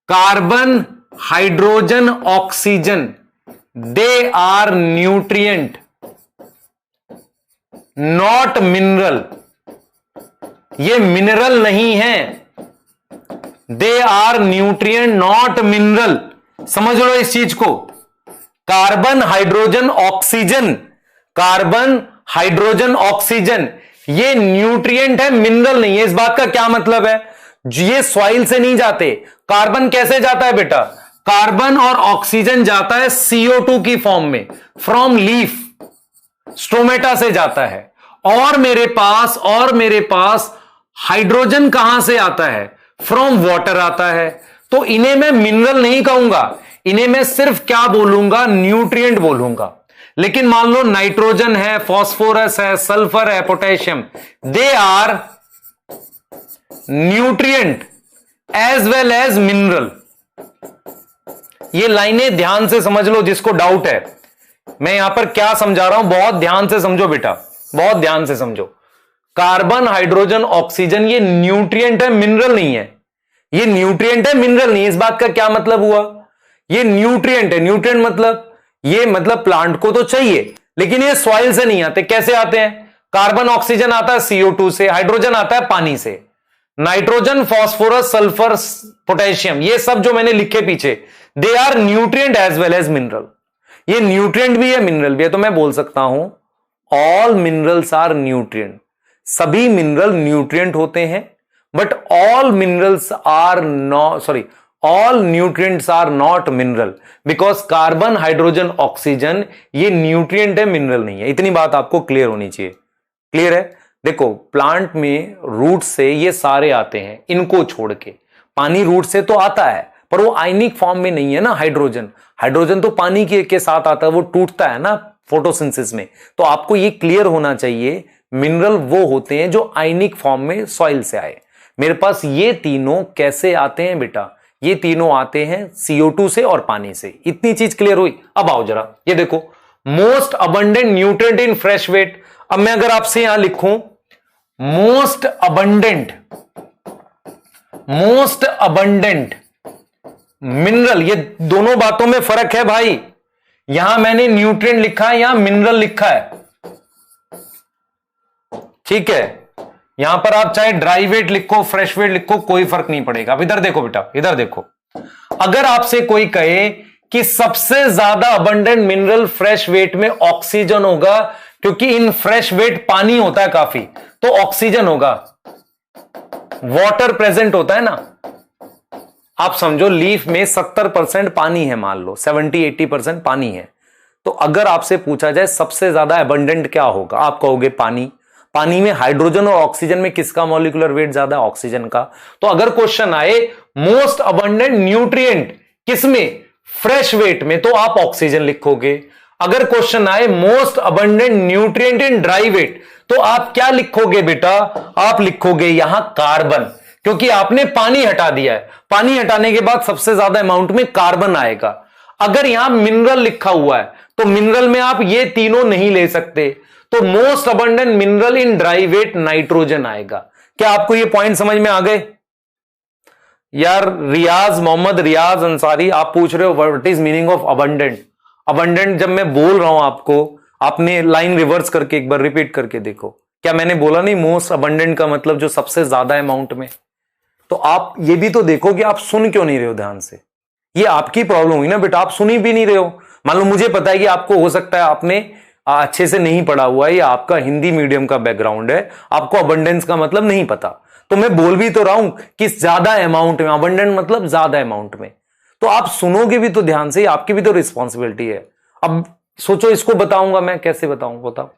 carbon, hydrogen, oxygen, they are nutrient not mineral. ये मिनरल नहीं है, they are nutrient not mineral. समझ लो इस चीज को, carbon, hydrogen, oxygen, carbon, hydrogen, oxygen ये न्यूट्रिएंट है, मिनरल नहीं है। इस बात का क्या मतलब है, ये सॉइल से नहीं जाते। कार्बन कैसे जाता है बेटा, कार्बन और ऑक्सीजन जाता है CO2 की फॉर्म में, फ्रॉम लीफ, स्ट्रोमेटा से जाता है। और मेरे पास हाइड्रोजन कहां से आता है, फ्रॉम वाटर आता है। तो इन्हें मैं मिनरल नहीं कहूंगा, इन्हें मैं सिर्फ क्या बोलूंगा, न्यूट्रिएंट बोलूंगा। लेकिन मान लो नाइट्रोजन है, फास्फोरस है, सल्फर है, potassium, they are nutrient as well as mineral. ये लाइनें ध्यान से समझ लो जिसको डाउट है, मैं यहां पर क्या समझा रहा हूं, बहुत ध्यान से समझो बेटा, बहुत ध्यान से समझो। कार्बन, हाइड्रोजन, ऑक्सीजन ये न्यूट्रिएंट है, मिनरल नहीं है। ये न्यूट्रिएंट है, मिनरल नहीं है। इस बात का क्या मतलब हुआ, ये न्यूट्रिएंट है। न्यूट्रिएंट मतलब ये मतलब प्लांट को तो चाहिए, लेकिन ये सॉइल से नहीं आते। कैसे आते हैं, कार्बन, ऑक्सीजन आता है CO2 से, हाइड्रोजन आता है पानी से, नाइट्रोजन, फास्फोरस, सल्फर, पोटेशियम ये सब जो मैंने लिखे पीछे, they are nutrient as well as mineral. ये न्यूट्रिएंट भी है, मिनरल भी है। तो मैं बोल सकता हूं ऑल मिनरल्स आर न्यूट्रिएंट। सभी मिनरल न्यूट्रिएंट होते हैं, but all minerals are all nutrients are not mineral, because carbon, hydrogen, oxygen ये न्यूट्रिएंट है, मिनरल नहीं है। इतनी बात आपको क्लियर होनी चाहिए। क्लियर है? देखो, प्लांट में रूट से ये सारे आते हैं, इनको छोड़ के। पानी रूट से तो आता है, पर वो आयनिक फॉर्म में नहीं है ना। हाइड्रोजन, हाइड्रोजन तो पानी के साथ आता है, वो टूटता है ना फोटोसिंथेसिस में। तो आपको ये क्लियर होना चाहिए, मिनरल वो होते हैं जो आयनिक फॉर्म में सॉइल से आए। मेरे पास ये तीनों कैसे आते हैं बेटा? ये तीनों आते हैं CO2 से और पानी से। इतनी चीज क्लियर हुई? अब आओ जरा, ये देखो, most abundant nutrient in fresh weight. अब मैं अगर आपसे यहां लिखूं मोस्ट अबंडेंट मिनरल, ये दोनों बातों में फर्क है भाई। यहां मैंने न्यूट्रिएंट लिखा है, यहां मिनरल लिखा है, ठीक है। यहां पर आप चाहे ड्राई वेट लिखो, फ्रेश वेट लिखो, कोई फर्क नहीं पड़ेगा। अब इधर देखो बेटा, इधर देखो, अगर आपसे कोई कहे कि सबसे ज्यादा अबंडेंट मिनरल फ्रेश वेट में ऑक्सीजन होगा, क्योंकि इन फ्रेश वेट पानी होता है काफी, तो ऑक्सीजन होगा। वाटर प्रेजेंट होता है ना। आप समझो लीफ में 70% पानी है, मान लो 70-80% पानी है। तो अगर आपसे पूछा जाए सबसे ज्यादा अबंडेंट क्या होगा, आप कहोगे पानी। पानी में हाइड्रोजन और ऑक्सीजन में किसका मॉलिक्यूलर वेट ज्यादा? ऑक्सीजन का। तो अगर क्वेश्चन आए मोस्ट अबंडेंट न्यूट्रिएंट किसमें? फ्रेश वेट में, तो आप ऑक्सीजन लिखोगे। अगर क्वेश्चन आए most abundant nutrient in dry weight, तो आप क्या लिखोगे बेटा? आप लिखोगे यहां कार्बन, क्योंकि आपने पानी हटा दिया है। पानी हटाने के बाद सबसे ज्यादा अमाउंट में कार्बन आएगा। अगर यहां मिनरल लिखा हुआ है, तो मिनरल में आप ये तीनों नहीं ले सकते, तो most abundant mineral in dry weight nitrogen आएगा। क्या आपको ये पॉइंट समझ में आ गए? यार रियाज, मोहम्मद रियाज अंसारी, आप पूछ रहे हो what is meaning of abundant. Abundant जब मैं बोल रहा हूं आपको, आपने लाइन रिवर्स करके एक बार रिपीट करके देखो। क्या मैंने बोला नहीं मोस्ट अबंडेंट का मतलब जो सबसे ज्यादा अमाउंट में? तो आप ये भी तो देखो कि आप सुन क्यों नहीं रहे हो ध्यान से। ये आपकी प्रॉब्लम हुई ना बेटा, आप सुन ही भी नहीं रहे हो। मान लो मुझे पता है कि आपको हो सकता है आपने अच्छे से नहीं पढ़ा हुआ है, या आपका हिंदी मीडियम का बैकग्राउंड है, आपको अबंडेंस का मतलब नहीं पता। तो मैं बोल भी तो रहा हूं कि ज्यादा अमाउंट में, अबंडेंट मतलब ज्यादा अमाउंट में। तो आप सुनोगे भी तो ध्यान से, आपकी भी तो रिस्पॉन्सिबिलिटी है। अब सोचो, इसको बताऊंगा मैं, कैसे बताऊं बताओ,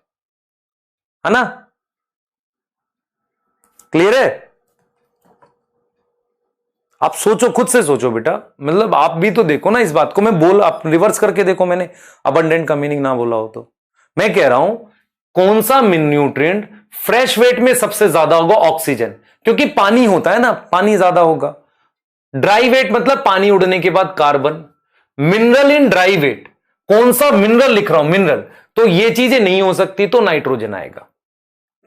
है ना? क्लियर है? आप सोचो, खुद से सोचो बेटा, मतलब आप भी तो देखो ना इस बात को। मैं बोल, आप रिवर्स करके देखो, मैंने अबंडेंट का मीनिंग ना बोला हो तो। मैं कह रहा हूं कौन सा न्यूट्रिएंट फ्रेश वेट में सबसे ज्यादा होगा? ऑक्सीजन, क्योंकि पानी होता है ना, पानी ज्यादा होगा। ड्राई वेट मतलब पानी उड़ने के बाद carbon. Mineral in dry weight, कौन सा मिनरल लिख रहा हूं? मिनरल। तो ये चीजें नहीं हो सकती, तो नाइट्रोजन आएगा।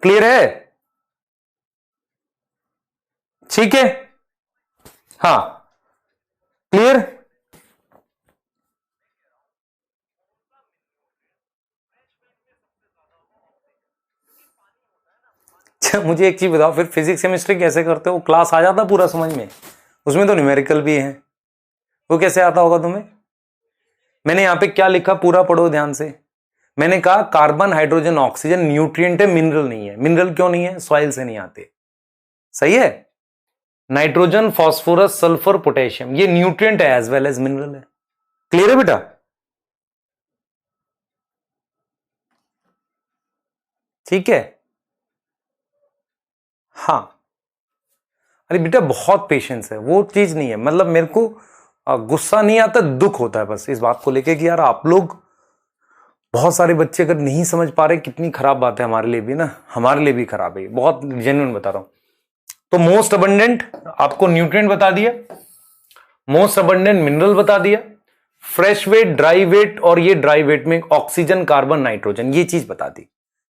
क्लियर है? ठीक है, हाँ क्लियर। मुझे एक चीज बताओ, फिर फिजिक्स केमिस्ट्री कैसे करते हो? क्लास आ जाता पूरा समझ में? उसमें तो न्यूमेरिकल भी है, वो कैसे आता होगा तुम्हें? मैंने यहां पे क्या लिखा पूरा पढ़ो ध्यान से। मैंने कहा कार्बन, हाइड्रोजन, ऑक्सीजन न्यूट्रिएंट है, मिनरल नहीं है। मिनरल क्यों नहीं है? सॉइल से नहीं आते। सही है? नाइट्रोजन, फास्फोरस, सल्फर, पोटेशियम ये न्यूट्रिएंट है एज वेल एज मिनरल है। क्लियर है बेटा? ठीक है, हाँ। अरे बेटा बहुत पेशेंस है, वो चीज नहीं है। मतलब मेरे को गुस्सा नहीं आता, दुख होता है बस इस बात को लेके कि यार आप लोग, बहुत सारे बच्चे अगर नहीं समझ पा रहे, कितनी खराब बात है हमारे लिए भी ना, हमारे लिए भी खराब है, बहुत जेन्युइन बता रहा हूं। तो मोस्ट अबंडेंट आपको न्यूट्रिएंट बता दिया, मोस्ट अबंडेंट मिनरल बता दिया, फ्रेश वेट, ड्राई वेट, और ये ड्राई वेट में ऑक्सीजन, कार्बन, नाइट्रोजन, ये चीज बता दी।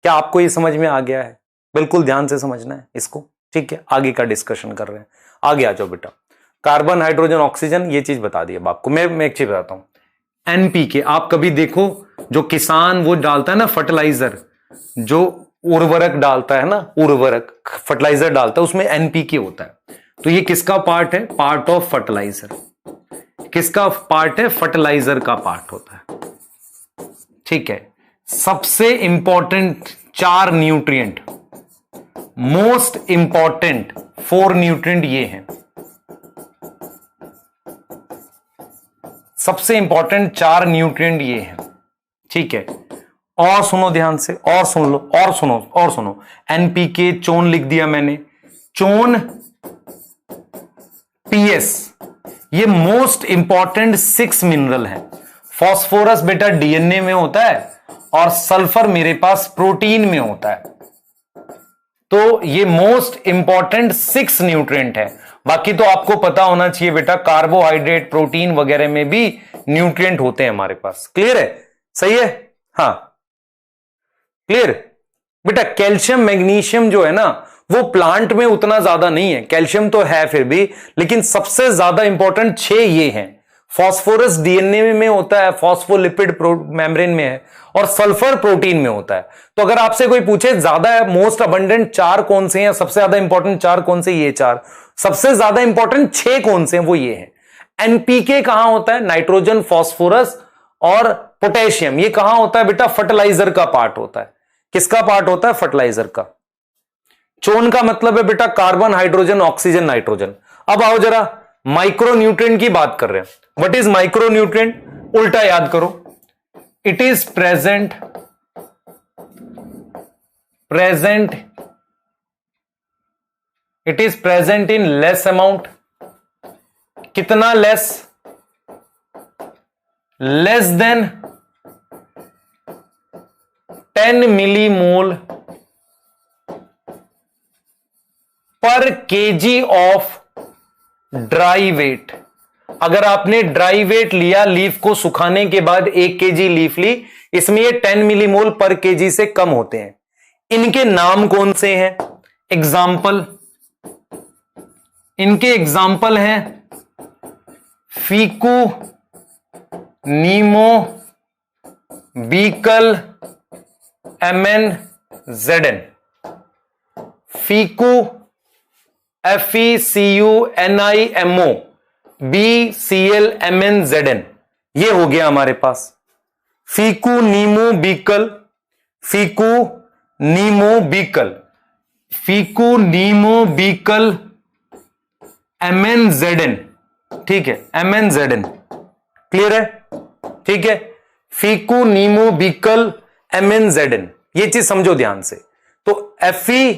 क्या आपको ये समझ में आ गया है? बिल्कुल ध्यान से समझना है इसको, ठीक है? आगे का डिस्कशन कर रहे हैं, आगे आ जाओ बेटा। कार्बन, हाइड्रोजन, ऑक्सीजन ये चीज बता दी अब आपको। मैं एक चीज बताता हूं, एनपीके आप कभी देखो, जो किसान वो डालता है ना फर्टिलाइजर, जो उर्वरक डालता है ना, उर्वरक फर्टिलाइजर डालता है, उसमें एनपीके होता है। तो ये किसका पार्ट है? Part of fertiliser. किसका पार्ट है? फर्टिलाइजर का पार्ट होता है, ठीक है? सबसे important 4 nutrient, most important 4 nutrient ये हैं। सबसे इंपॉर्टेंट 4 न्यूट्रिएंट ये हैं, ठीक है। और सुनो ध्यान से, और सुन लो, और सुनो, और सुनो। एनपीके चोन लिख दिया मैंने, चोन, पीएस, ये मोस्ट इंपॉर्टेंट 6 मिनरल है। फास्फोरस बेटा डीएनए में होता है और सल्फर मेरे पास प्रोटीन में होता है। तो ये मोस्ट इंपॉर्टेंट 6 न्यूट्रिएंट है। बाकी तो आपको पता होना चाहिए बेटा, कार्बोहाइड्रेट, प्रोटीन वगैरह में भी न्यूट्रिएंट होते हैं हमारे पास। क्लियर है? सही है? हाँ, क्लियर बेटा। कैल्शियम मैग्नीशियम जो है ना, वो प्लांट में उतना ज्यादा नहीं है, कैल्शियम तो है फिर भी, लेकिन सबसे ज्यादा इंपॉर्टेंट 6 ये हैं। फास्फोरस डीएनए में होता है, फॉस्फोलिपिड मेम्ब्रेन में है, और सल्फर प्रोटीन में होता है। तो अगर आपसे कोई पूछे ज्यादा मोस्ट अबंडेंट 4 कौन से हैं, सबसे ज्यादा इंपॉर्टेंट 4 कौन से, ये 4। सबसे ज्यादा इंपॉर्टेंट 6 कौन से हैं, वो ये हैं। एनपीके कहां होता है? नाइट्रोजन, फास्फोरस और पोटेशियम। ये कहां होता है बेटा? फर्टिलाइजर का पार्ट होता है। किसका पार्ट होता है? फर्टिलाइजर का। चोन का मतलब है बेटा कार्बन, हाइड्रोजन, ऑक्सीजन, नाइट्रोजन। अब आओ जरा माइक्रो न्यूट्रिएंट की बात कर रहे हैं। What is micro nutrient? उल्टा याद करो। It is present it is present in less amount. कितना लेस? लेस देन 10 मिलीमोल पर केजी ऑफ ड्राई वेट। अगर आपने ड्राई वेट लिया, लीफ को सुखाने के बाद 1 केजी लीफ ली, इसमें ये 10 मिलीमोल पर केजी से कम होते हैं। इनके नाम कौन से हैं? एग्जाम्पल, इनके एग्जाम्पल हैं फीकू, नीमो, बीकल, MN, ZN। फीकू, FECUNIMO, BCL, MN, ZN। ये हो गया हमारे पास फीकू, नीमो, बीकल, फीकू, नीमो, बीकल, फीकू, नीमो, बीकल, MN, ZN। ठीक है, MN, ZN। क्लियर है? ठीक है, फीकू, नीमो, बीकल, MN, ZN। ये चीज समझो ध्यान से। तो Fe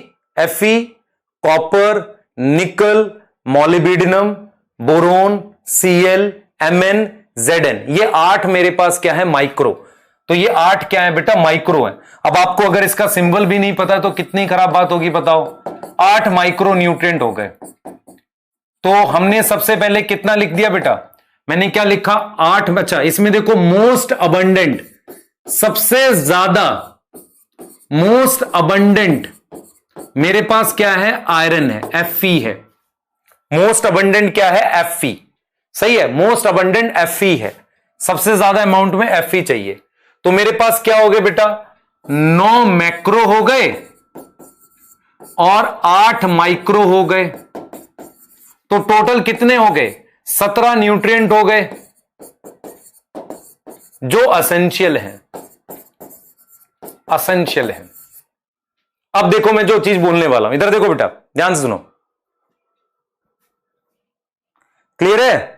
कॉपर, निकल, molybdenum, boron, Cl, Mn, Zn, ये 8 मेरे पास क्या है? माइक्रो। तो ये 8 क्या है बेटा? माइक्रो है। अब आपको अगर इसका सिंबल भी नहीं पता तो कितनी खराब बात होगी बताओ। 8 माइक्रो न्यूट्रिएंट हो गए। तो हमने सबसे पहले कितना लिख दिया बेटा? मैंने क्या लिखा? 8। अच्छा, इसमें देखो मोस्ट अबंडेंट, सबसे ज्यादा मोस्ट अबंडेंट मेरे पास क्या है? आयरन है, Fe है। मोस्ट अबंडेंट क्या है? Fe। सही है, मोस्ट अबंडेंट Fe है। सबसे ज्यादा अमाउंट में Fe चाहिए। तो मेरे पास क्या हो गए बेटा? 9 मैक्रो हो गए और 8 माइक्रो हो गए। तो टोटल कितने हो गए? 17 न्यूट्रिएंट हो गए जो एसेंशियल है, एसेंशियल है। अब देखो मैं जो चीज बोलने वाला हूं, इधर देखो बेटा, ध्यान से सुनो। क्लियर है?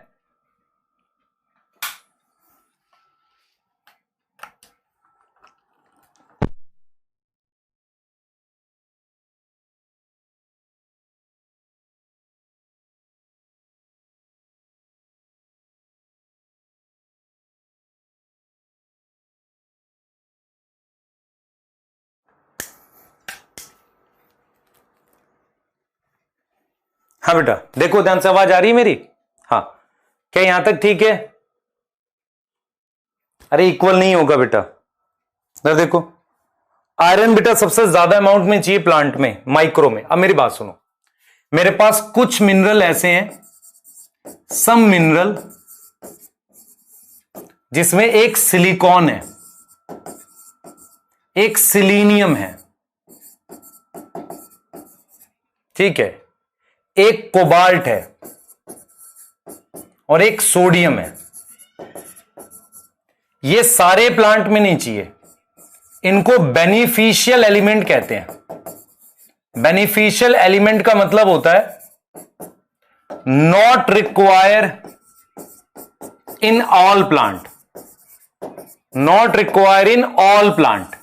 हाँ बेटा देखो ध्यान से, आवाज आ रही है मेरी? हाँ, क्या यहां तक ठीक है? अरे इक्वल नहीं होगा बेटा। इधर देखो, आयरन बेटा सबसे ज्यादा अमाउंट में चाहिए प्लांट में, माइक्रो में। अब मेरी बात सुनो, मेरे पास कुछ मिनरल ऐसे हैं, सम मिनरल जिसमें एक सिलिकॉन है, एक सिलीनियम है, ठीक है, एक कोबाल्ट है और एक सोडियम है। ये सारे प्लांट में नहीं चाहिए, इनको बेनिफिशियल एलिमेंट कहते हैं। बेनिफिशियल एलिमेंट का मतलब होता है not require in all plant, not require in all plant,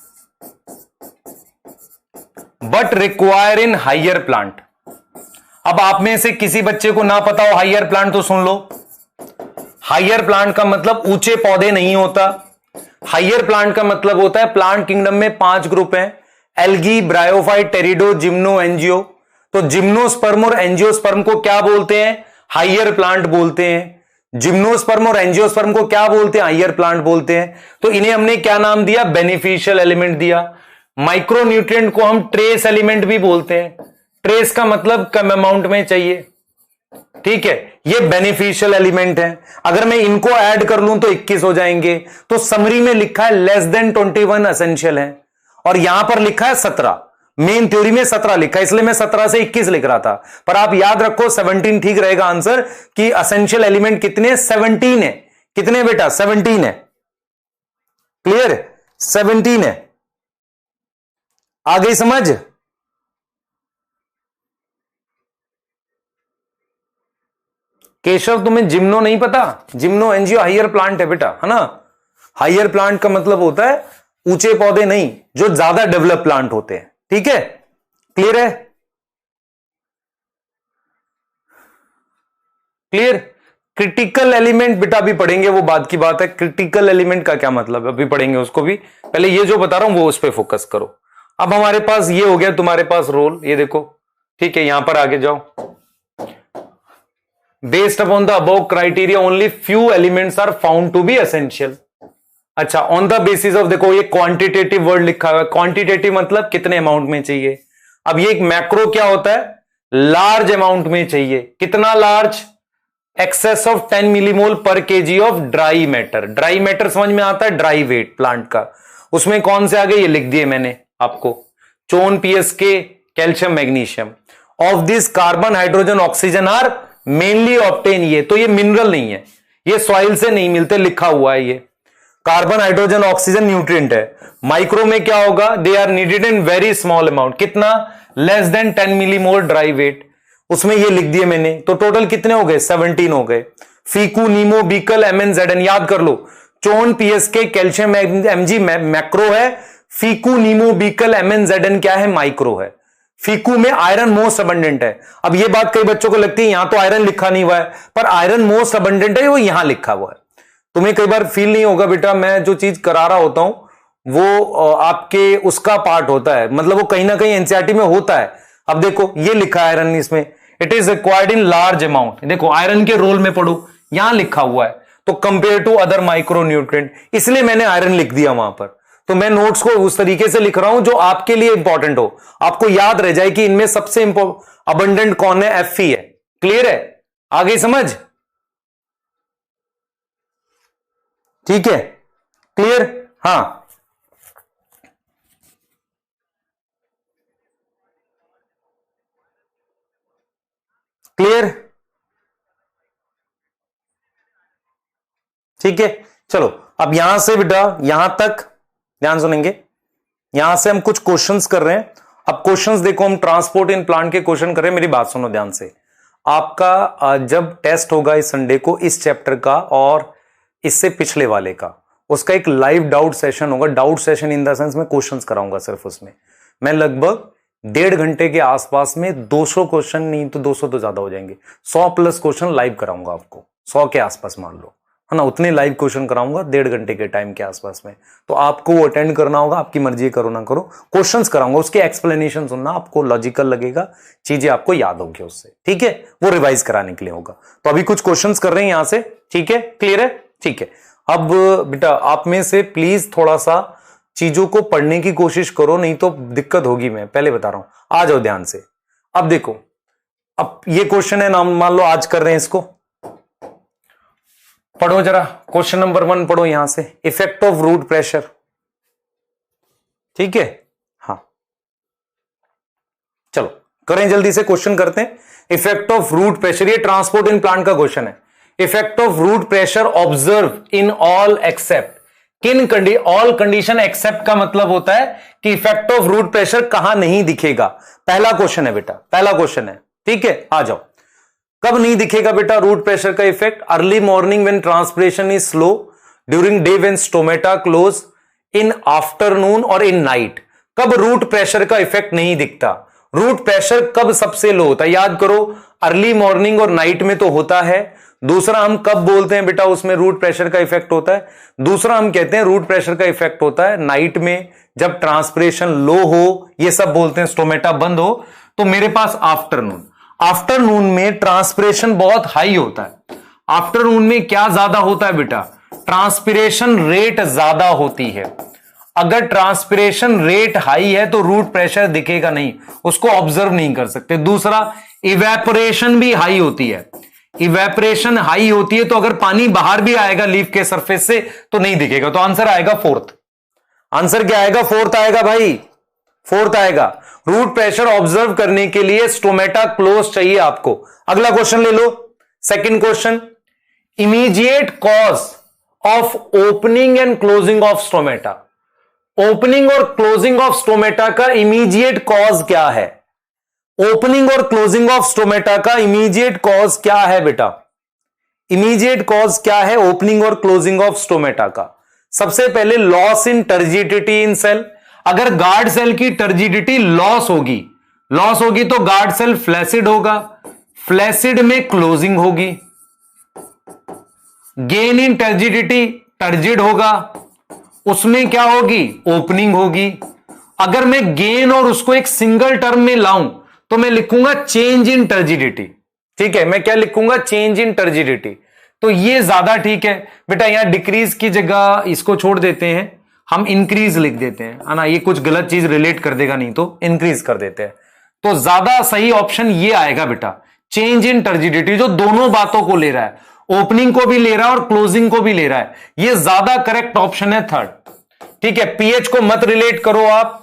but require in higher plant. अब आप में से किसी बच्चे को ना पता हो हाइयर प्लांट तो सुन लो। हाइयर प्लांट का मतलब ऊंचे पौधे नहीं होता। हाइयर प्लांट का मतलब होता है प्लांट किंगडम में 5 ग्रुप हैं, एल्गी, ब्रायोफाइट, टेरिडो, जिम्नो, एंजियो। तो जिम्नोस्पर्म और एंजियोस्पर्म को क्या बोलते हैं? हाइयर प्लांट बोलते हैं। जिम्नोस्पर्म और एंजियोस्पर्म को क्या बोलते हैं? हाइयर प्लांट बोलते हैं। तो इन्हें हमने क्या नाम दिया? बेनिफिशियल एलिमेंट दिया। माइक्रोन्यूट्रिएंट को हम ट्रेस एलिमेंट भी बोलते हैं। ट्रेस का मतलब कम अमाउंट में चाहिए, ठीक है। ये बेनिफिशियल एलिमेंट है। अगर मैं इनको ऐड कर लूं तो 21 हो जाएंगे। तो समरी में लिखा है लेस देन 21 एसेंशियल है, और यहां पर लिखा है 17। मेन थ्योरी में 17 लिखा है, इसलिए मैं 17 से 21 लिख रहा था। पर आप याद रखो 17 ठीक रहेगा आंसर, कि एसेंशियल एलिमेंट कितने? 17 है। कितने बेटा? 17 है। क्लियर? 17 है। आ गई समझ? केशव तुम्हें जिम्नो नहीं पता? जिम्नो एंजियो हाइयर प्लांट है बेटा, है ना। हाइयर प्लांट का मतलब होता है ऊंचे पौधे नहीं, जो ज्यादा डेवलप प्लांट होते हैं, ठीक है। क्लियर है? क्लियर? क्रिटिकल एलिमेंट बेटा अभी पढ़ेंगे, वो बाद की बात है। क्रिटिकल एलिमेंट का क्या मतलब है अभी पढ़ेंगे उसको भी। पहले ये जो बता रहा हूं वो उस पर फोकस करो। अब हमारे पास ये हो गया, तुम्हारे पास रोल, ये देखो, ठीक है। यहां पर आगे जाओ। Based upon the above criteria, only few elements are found to be essential. अच्छा, ऑन द बेसिस ऑफ, देखो ये क्वांटिटेटिव वर्ड लिखा हुआ है। क्वांटिटेटिव मतलब कितने अमाउंट में चाहिए। अब ये एक मैक्रो क्या होता है? लार्ज अमाउंट में चाहिए। कितना लार्ज? एक्सेस ऑफ 10 मिलीमोल पर KG of dry matter. Dry matter समझ में आता है, ड्राई वेट प्लांट का। उसमें कौन से आ गए? ये लिख दिए मैंने आपको, CHON, PSK, calcium, magnesium. Of this carbon, hydrogen, oxygen are mainly obtain. ये तो ये मिनरल नहीं है, ये सॉइल से नहीं मिलते, लिखा हुआ है। ये कार्बन, हाइड्रोजन, ऑक्सीजन न्यूट्रिएंट है। माइक्रो में क्या होगा? They are needed in very small amount. कितना? Less than 10 millimole dry weight. उसमें ये लिख दिए मैंने। तो टोटल कितने हो गए? 17 हो गए। फीकू, नीमो, बीकल, MnZn याद कर लो। चोन, पीएसके, कैल्शियम, एमजी मैक्रो है। फीकू, नीमो, बीकल, MnZn क्या है? माइक्रो है। फीकू में आयरन मोस्ट अबंडेंट है। अब ये बात कई बच्चों को लगती है यहां तो आयरन लिखा नहीं हुआ है, पर आयरन मोस्ट अबंडेंट है, वो यहां लिखा हुआ है। तुम्हें कई बार फील नहीं होगा बेटा, मैं जो चीज करा रहा होता हूं वो आपके उसका पार्ट होता है, मतलब वो कहीं ना कहीं एनसीईआरटी में होता है। अब देखो ये लिखा है आयरन, इसमें it is required in large amount. देखो आयरन के रोल में पढ़ो, यहां लिखा हुआ है। तो compare to other micronutrient, इसलिए मैंने आयरन लिख दिया वहां पर। तो मैं नोट्स को उस तरीके से लिख रहा हूं जो आपके लिए इंपॉर्टेंट हो, आपको याद रह जाए कि इनमें सबसे अबंडेंट कौन है? Fe है। क्लियर है? आ गई समझ? ठीक है, क्लियर? हां, क्लियर? ठीक है, चलो अब यहां से बेटा यहां तक ध्यान सुनेंगे। यहां से हम कुछ क्वेश्चंस कर रहे हैं। अब क्वेश्चंस देखो, हम ट्रांसपोर्ट इन प्लांट के क्वेश्चन कर रहे हैं। मेरी बात सुनो ध्यान से। आपका जब टेस्ट होगा इस संडे को, इस चैप्टर का और इससे पिछले वाले का, उसका एक लाइव डाउट सेशन होगा। Doubt session in the sense मैं क्वेश्चंस कराऊंगा सिर्फ उसमें। मैं लगभग 1.5 घंटे के आसपास में 200 क्वेश्चन, नहीं तो 200 तो ज्यादा हो जाएंगे, 100 प्लस क्वेश्चन लाइव कराऊंगा आपको। 100 के आसपास मान लो, है ना, उतने लाइव क्वेश्चन कराऊंगा 1.5 घंटे के टाइम के आसपास में। तो आपको वो अटेंड करना होगा, आपकी मर्जी करो ना करो, क्वेश्चंस कराऊंगा, उसके एक्सप्लेनेशन सुनना, आपको लॉजिकल लगेगा, चीजें आपको याद होगी उससे, ठीक है। वो रिवाइज कराने के लिए होगा। तो अभी कुछ क्वेश्चंस कर रहे हैं यहां से, ठीक है, क्लियर है? ठीक है। अब बेटा आप में से प्लीज थोड़ा सा चीजों को पढ़ने की कोशिश करो, नहीं तो दिक्कत होगी। मैं पहले बता रहा हूं, आ जाओ ध्यान से। अब देखो, अब ये क्वेश्चन है ना, मान लो आज कर रहे हैं इसको, पढ़ो जरा। क्वेश्चन नंबर 1 पढ़ो यहां से, इफेक्ट ऑफ रूट प्रेशर, ठीक है। हाँ चलो करें जल्दी से, क्वेश्चन करते हैं। इफेक्ट ऑफ रूट प्रेशर, ये ट्रांसपोर्ट इन प्लांट का क्वेश्चन है। Effect of root pressure observe in all except, किन ऑल कंडीशन एक्सेप्ट का मतलब होता है कि इफेक्ट ऑफ रूट प्रेशर कहां नहीं दिखेगा। पहला क्वेश्चन है बेटा, पहला क्वेश्चन है, ठीक है। आ जाओ, कब नहीं दिखेगा बेटा रूट प्रेशर का effect? Early morning when transpiration is slow, during day when stomata close, in afternoon और इन नाइट। कब रूट प्रेशर का इफेक्ट नहीं दिखता? रूट प्रेशर कब सबसे लो होता है? याद करो, अर्ली मॉर्निंग और नाइट में तो होता है। दूसरा हम कब बोलते हैं बेटा उसमें रूट प्रेशर का इफेक्ट होता है? दूसरा हम कहते हैं रूट प्रेशर का इफेक्ट होता है नाइट में, जब ट्रांसपिरेशन लो हो, ये सब बोलते हैं, स्टोमेटा बंद हो। तो मेरे पास आफ्टरनून, आफ्टरनून में ट्रांसपिरेशन बहुत हाई होता है। आफ्टरनून में क्या ज्यादा होता है बेटा? ट्रांसपिरेशन रेट ज्यादा होती है। अगर ट्रांसपिरेशन रेट हाई है तो रूट प्रेशर दिखेगा नहीं, उसको ऑब्जर्व नहीं कर सकते। दूसरा, इवेपोरेशन भी हाई होती है। इवेपोरेशन हाई होती है तो अगर पानी बाहर भी आएगा लीफ के सरफेस से तो नहीं दिखेगा। तो आंसर आएगा फोर्थ। आंसर क्या आएगा? फोर्थ आएगा भाई, फोर्थ आएगा। रूट प्रेशर ऑब्जर्व करने के लिए स्टोमेटा क्लोज चाहिए आपको। अगला क्वेश्चन ले लो, second question, immediate cause of opening and closing of stomata. Opening और क्लोजिंग ऑफ स्टोमेटा का इमीडिएट कॉज क्या है? ओपनिंग और क्लोजिंग ऑफ स्टोमेटा का इमीडिएट कॉज क्या है बेटा? इमीडिएट कॉज क्या है ओपनिंग और क्लोजिंग ऑफ स्टोमेटा का? सबसे पहले loss in turgidity in cell. अगर गार्ड सेल की टर्जिडिटी लॉस होगी, लॉस होगी तो गार्ड सेल फ्लैसिड होगा, फ्लैसिड में क्लोजिंग होगी। गेन इन टर्जिडिटी, टर्जिड होगा, उसमें क्या होगी? ओपनिंग होगी। अगर मैं गेन और उसको एक सिंगल टर्म में लाऊं तो मैं लिखूंगा चेंज इन टर्जिडिटी। ठीक है, मैं क्या लिखूंगा? Change in turgidity. तो ये ज्यादा ठीक है बेटा। यहां डिक्रीज की जगह इसको छोड़ देते हैं, हम इंक्रीज लिख देते हैं, है ना? ये कुछ गलत चीज रिलेट कर देगा, नहीं तो इंक्रीज कर देते हैं। तो ज्यादा सही ऑप्शन ये आएगा बेटा, चेंज इन टर्जिडिटी, जो दोनों बातों को ले रहा है, ओपनिंग को भी ले रहा है और क्लोजिंग को भी ले रहा है। ये ज्यादा करेक्ट ऑप्शन है थर्ड। ठीक है, पीएच को मत रिलेट करो आप,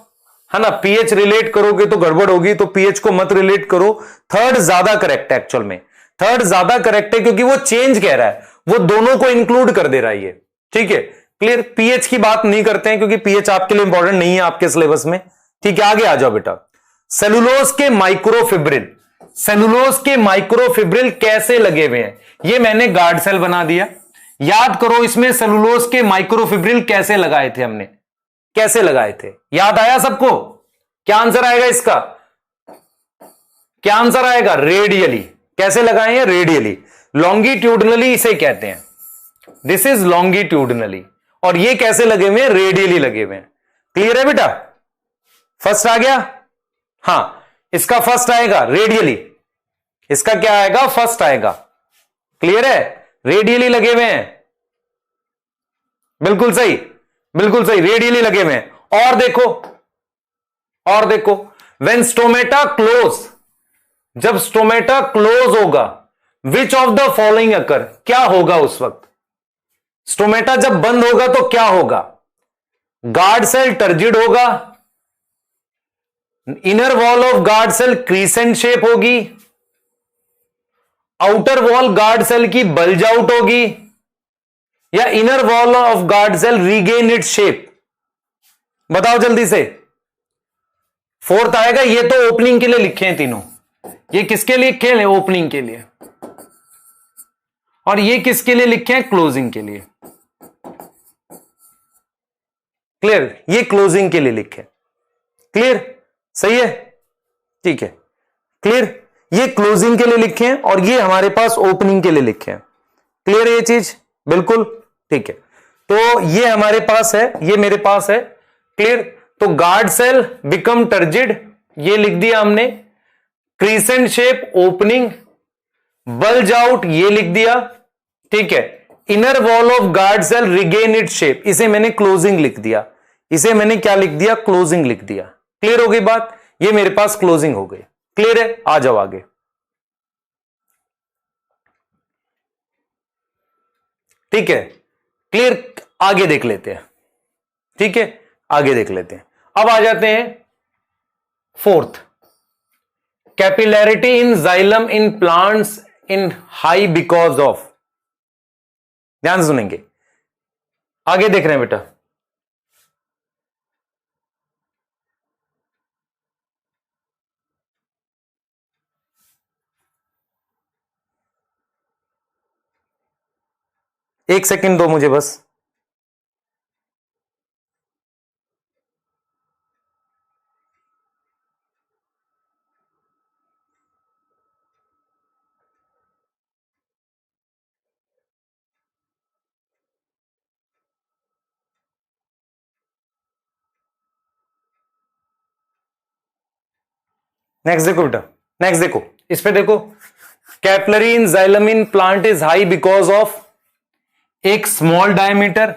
है ना? पीएच रिलेट करोगे तो गड़बड़ होगी, तो पीएच को मत रिलेट करो। थर्ड ज्यादा करेक्ट है एक्चुअल में, थर्ड ज्यादा करेक्ट है क्योंकि वो चेंज कह रहा है, वो दोनों को इंक्लूड कर दे रहा है ये। ठीक है, क्लियर? पीएच की बात नहीं करते हैं क्योंकि पीएच आपके लिए इंपॉर्टेंट नहीं है आपके सिलेबस में। ठीक है, आगे आ जाओ बेटा। सेलुलोज के माइक्रोफिब्रिल, सेलुलोज के माइक्रोफिब्रिल कैसे लगे हुए हैं? ये मैंने गार्ड सेल बना दिया। याद करो इसमें सेलुलोज के माइक्रोफिब्रिल कैसे लगाए थे हमने, कैसे लगाए थे? याद आया सबको? क्या आंसर आएगा इसका? क्या आंसर आएगा? रेडियली। कैसे लगाए हैं? रेडियली। लॉन्गिट्यूडनली इसे कहते हैं, दिस इज लॉन्गिट्यूडनली। और ये कैसे लगे हुए हैं? रेडियली लगे हुए हैं। क्लियर है बेटा? फर्स्ट आ गया? हां, इसका फर्स्ट आएगा रेडियली। इसका क्या आएगा? फर्स्ट आएगा। क्लियर है? रेडियली लगे हुए हैं, बिल्कुल सही, बिल्कुल सही, रेडियली लगे हुए हैं। और देखो, और देखो, व्हेन स्टोमेटा क्लोज, जब स्टोमेटा क्लोज होगा, विच ऑफ द फॉलोइंग अकर, क्या होगा उस वक्त? स्टोमेटा जब बंद होगा तो क्या होगा? गार्ड सेल टर्जिड होगा, inner wall of guard cell crescent shape होगी, आउटर वॉल गार्ड सेल की बल्ज आउट होगी, या inner wall of guard cell regain its shape? बताओ जल्दी से। फोर्थ आएगा। ये तो ओपनिंग के लिए लिखे हैं तीनों। ये किसके लिए लिखे हैं? ओपनिंग के लिए। और ये किसके लिए लिखे हैं? क्लोजिंग के लिए। क्लियर? ये क्लोजिंग के लिए लिखे। क्लियर? सही है? ठीक है, क्लियर? ये क्लोजिंग के लिए लिखे हैं और ये हमारे पास ओपनिंग के लिए लिखे हैं। क्लियर है ये चीज? बिल्कुल ठीक है। तो ये हमारे पास है, ये मेरे पास है। क्लियर? तो गार्ड सेल बिकम टर्जिड, ये लिख दिया हमने। Crescent shape opening, bulge out ये लिख दिया। ठीक है, inner wall of guard cell regain it shape, इसे मैंने क्लोजिंग लिख दिया। इसे मैंने क्या लिख दिया? क्लोजिंग लिख दिया। क्लियर हो गई बात? ये मेरे पास क्लोजिंग हो गई। क्लियर है? आ जाओ आगे। ठीक है, क्लियर? आगे देख लेते हैं। ठीक है, आगे देख लेते हैं। अब आ जाते हैं fourth, capillarity in xylem in plants in high because of. ध्यान से सुनेंगे, आगे देख रहे हैं बेटा। एक सेकंड दो मुझे बस। नेक्स्ट देखो बेटा, नेक्स्ट देखो, इस पे देखो, capillary in xylem in plant is high because of एक स्मॉल डायमीटर,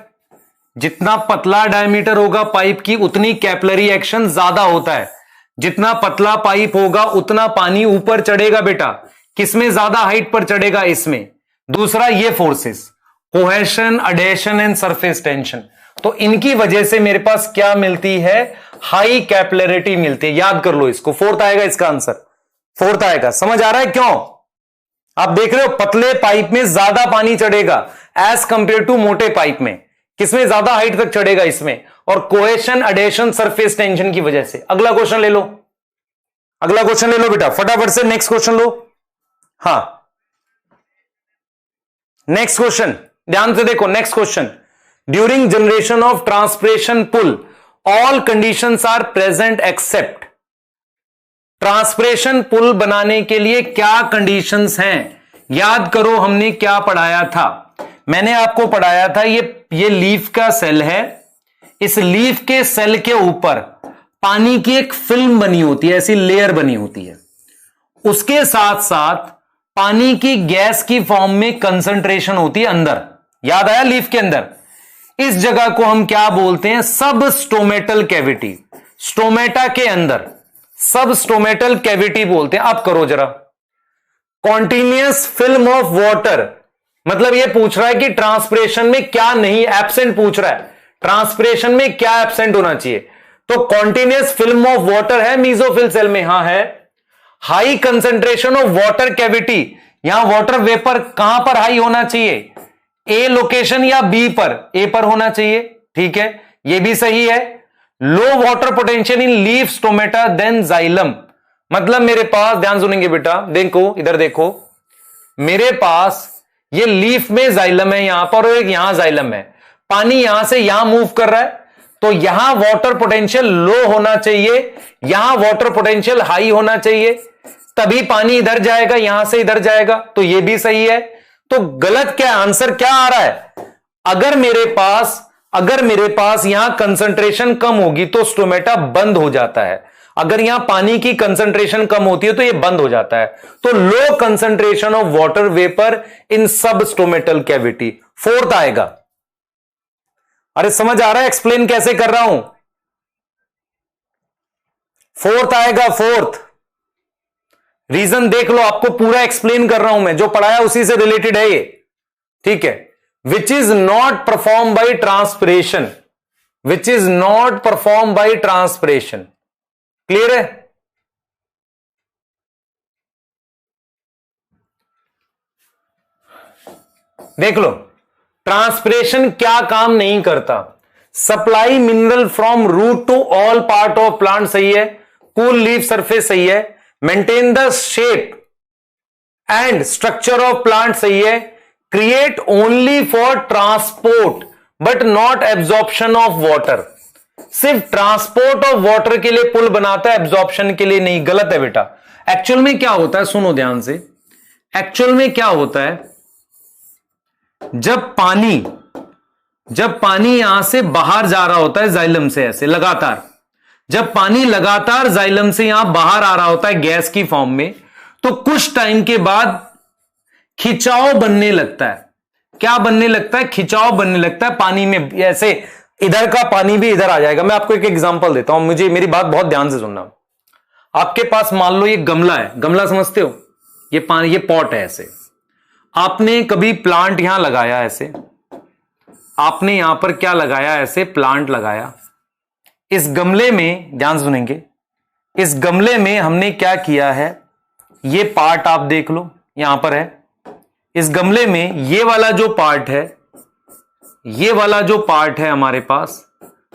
जितना पतला डायमीटर होगा पाइप की उतनी कैपिलरी एक्शन ज्यादा होता है, जितना पतला पाइप होगा उतना पानी ऊपर चढ़ेगा बेटा, किसमें ज्यादा हाइट पर चढ़ेगा, इसमें। दूसरा ये forces cohesion, adhesion and surface tension, तो इनकी वजह से मेरे पास क्या मिलती है, हाई कैपिलरिटी मिलती है। याद कर लो इसको, फोर्थ आएगा इसका आंसर, फोर्थ आएगा। समझ आ रहा है क्यों? आप देख रहे हो पतले पाइप में ज्यादा पानी चढ़ेगा एज कंपेयर टू मोटे पाइप में, किसमें ज्यादा हाइट तक चढ़ेगा, इसमें। और कोहेशन, अडेशन, सरफेस टेंशन की वजह से। अगला क्वेश्चन ले लो, अगला क्वेश्चन ले लो बेटा, फटाफट से नेक्स्ट क्वेश्चन लो। हां, नेक्स्ट क्वेश्चन ध्यान से देखो, next question, during generation of transpiration pull all conditions are present except. Transpiration pull बनाने के लिए क्या कंडीशंस हैं? याद करो हमने क्या पढ़ाया था, मैंने आपको पढ़ाया था ये लीफ का सेल है, इस लीफ के सेल के ऊपर पानी की एक फिल्म बनी होती है, ऐसी लेयर बनी होती है, उसके साथ साथ पानी की गैस की फॉर्म में कंसंट्रेशन होती है अंदर। याद आया, लीफ के अंदर। इस जगह को हम क्या बोलते हैं, सब स्टोमेटल कैविटी। स्टोमेटा के अंदर सब स्टोमेटल कैविटी बोलते हैं। अब करो जरा, कॉन्टिन्यूअस फिल्म ऑफ वाटर, मतलब यह पूछ रहा है कि ट्रांसपिरेशन में क्या नहीं, एब्सेंट पूछ रहा है, ट्रांसपिरेशन में क्या एब्सेंट होना चाहिए। तो कॉन्टिन्यूअस फिल्म ऑफ वाटर है मीसोफिल सेल में, हां है। High concentration of water cavity, यहां वाटर वेपर कहां पर हाई होना चाहिए, ए लोकेशन या बी पर, ए पर होना चाहिए, ठीक है, यह भी सही है। Low water potential in leaf stomata then xylem, मतलब मेरे पास, ध्यान सुनेंगे बेटा, देखो इधर देखो, मेरे पास ये लीफ में जाइलम है यहां पर और एक यहां जाइलम है, पानी यहां से यहां मूव कर रहा है, तो यहां वाटर पोटेंशियल लो होना चाहिए, यहां वाटर पोटेंशियल हाई होना चाहिए, तभी पानी इधर जाएगा, यहां से इधर जाएगा, तो यह भी सही है। तो गलत क्या, आंसर क्या आ रहा है, अगर मेरे पास यहां कंसंट्रेशन कम होगी तो स्टोमेटा बंद हो जाता है, अगर यहां पानी की कंसंट्रेशन कम होती है तो यह बंद हो जाता है। तो low concentration of water vapour इन सब स्टोमेटल कैविटी, फोर्थ आएगा। अरे समझ आ रहा है एक्सप्लेन कैसे कर रहा हूं, फोर्थ आएगा, फोर्थ। रीजन देख लो, आपको पूरा एक्सप्लेन कर रहा हूं मैं, जो पढ़ाया उसी से रिलेटेड है ये, ठीक है। Which is not perform by transpiration, which is not perform by transpiration, clear है। देख लो, ट्रांसपिरेशन क्या काम नहीं करता, supply mineral from root to all part of plant सही है, कूल लीफ सरफेस सही है, maintain the shape and structure of plant सही है, create only for transport but not absorption of water, सिर्फ ट्रांसपोर्ट ऑफ वाटर के लिए पुल बनाता है, एब्जॉर्प्शन के लिए नहीं, गलत है बेटा। एक्चुअल में क्या होता है, सुनो ध्यान से, एक्चुअल में क्या होता है, जब पानी यहां से बाहर जा रहा होता है जाइलम से, ऐसे लगातार, जब पानी लगातार जाइलम से यहां बाहर आ रहा होता है गैस की फॉर्म में, तो कुछ टाइम के बाद खिंचाव बनने लगता है। क्या बनने लगता है, खिंचाव बनने लगता है पानी में, ऐसे इधर का पानी भी इधर आ जाएगा। मैं आपको एक एग्जांपल देता हूं, मेरी बात बहुत ध्यान से सुनना। आपके पास मान लो ये गमला है, गमला समझते हो, ये पानी, ये पॉट है, ऐसे आपने कभी प्लांट यहां लगाया, ऐसे आपने यहां पर क्या लगाया, ऐसे प्लांट लगाया। इस गमले में, ध्यान सुनेंगे, इस गमले में हमने क्या किया है, ये पार्ट आप देख लो यहां पर है, इस गमले में ये वाला जो पार्ट है, ये वाला जो पार्ट है हमारे पास,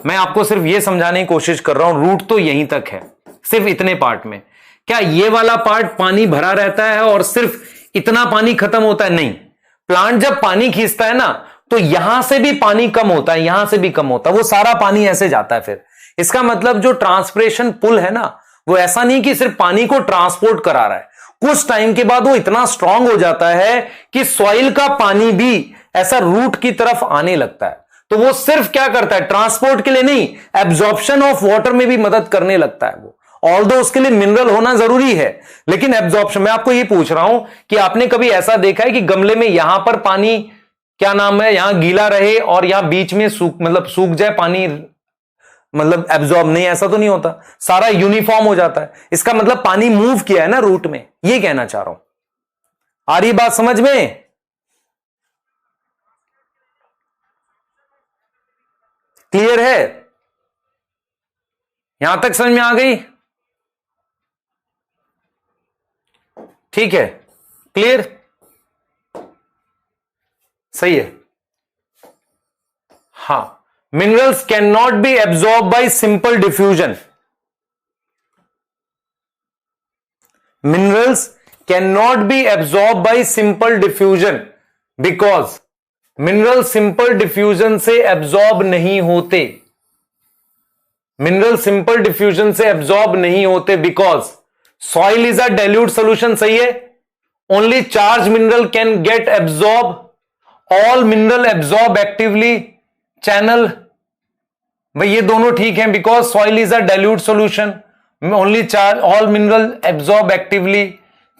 मैं आपको सिर्फ ये समझाने की कोशिश कर रहा हूं, रूट तो यहीं तक है, सिर्फ इतने पार्ट में। क्या ये वाला पार्ट पानी भरा रहता है और सिर्फ इतना पानी खत्म होता है? नहीं, प्लांट जब पानी खींचता है ना, तो यहां से भी पानी कम होता है, यहां से भी कम होता है, वो सारा पानी ऐसे जाता है। फिर इसका मतलब जो ट्रांसपिरेशन पुल है ना, वो ऐसा नहीं कि सिर्फ पानी को ट्रांसपोर्ट करा रहा है, कुछ टाइम के बाद वो इतना स्ट्रांग हो जाता है कि सॉइल का पानी भी ऐसा रूट की तरफ आने लगता है। तो वो सिर्फ क्या करता है, ट्रांसपोर्ट के लिए नहीं, एब्जॉर्प्शन ऑफ वाटर में भी मदद करने लगता है वो। ऑल्दो उसके लिए मिनरल होना जरूरी है, लेकिन एब्जॉर्प्शन, मैं आपको ये पूछ रहा हूं कि आपने कभी ऐसा देखा है कि गमले में यहां पर पानी, क्या नाम है, यहां गीला रहे और यहां बीच में सूख जाए पानी, मतलब एब्जॉर्ब नहीं, ऐसा तो नहीं होता, सारा यूनिफॉर्म हो जाता है। इसका मतलब पानी मूव किया है ना रूट में, ये कहना चाह रहा हूं। आ रही बात समझ में? क्लियर है? यहां तक समझ में आ गई? ठीक है, क्लियर, सही है। हां, minerals can not be absorb by simple diffusion. Minerals can not be absorb by simple diffusion because mineral simple diffusion से एब्जॉर्ब नहीं होते। मिनरल सिंपल डिफ्यूजन से एब्जॉर्ब नहीं होते because soil is a dilute solution, सही है। Only charge mineral can get absorb, all mineral absorb actively, channel, भाई ये दोनों ठीक हैं, because soil is a dilute solution, only charge, all mineral absorb actively,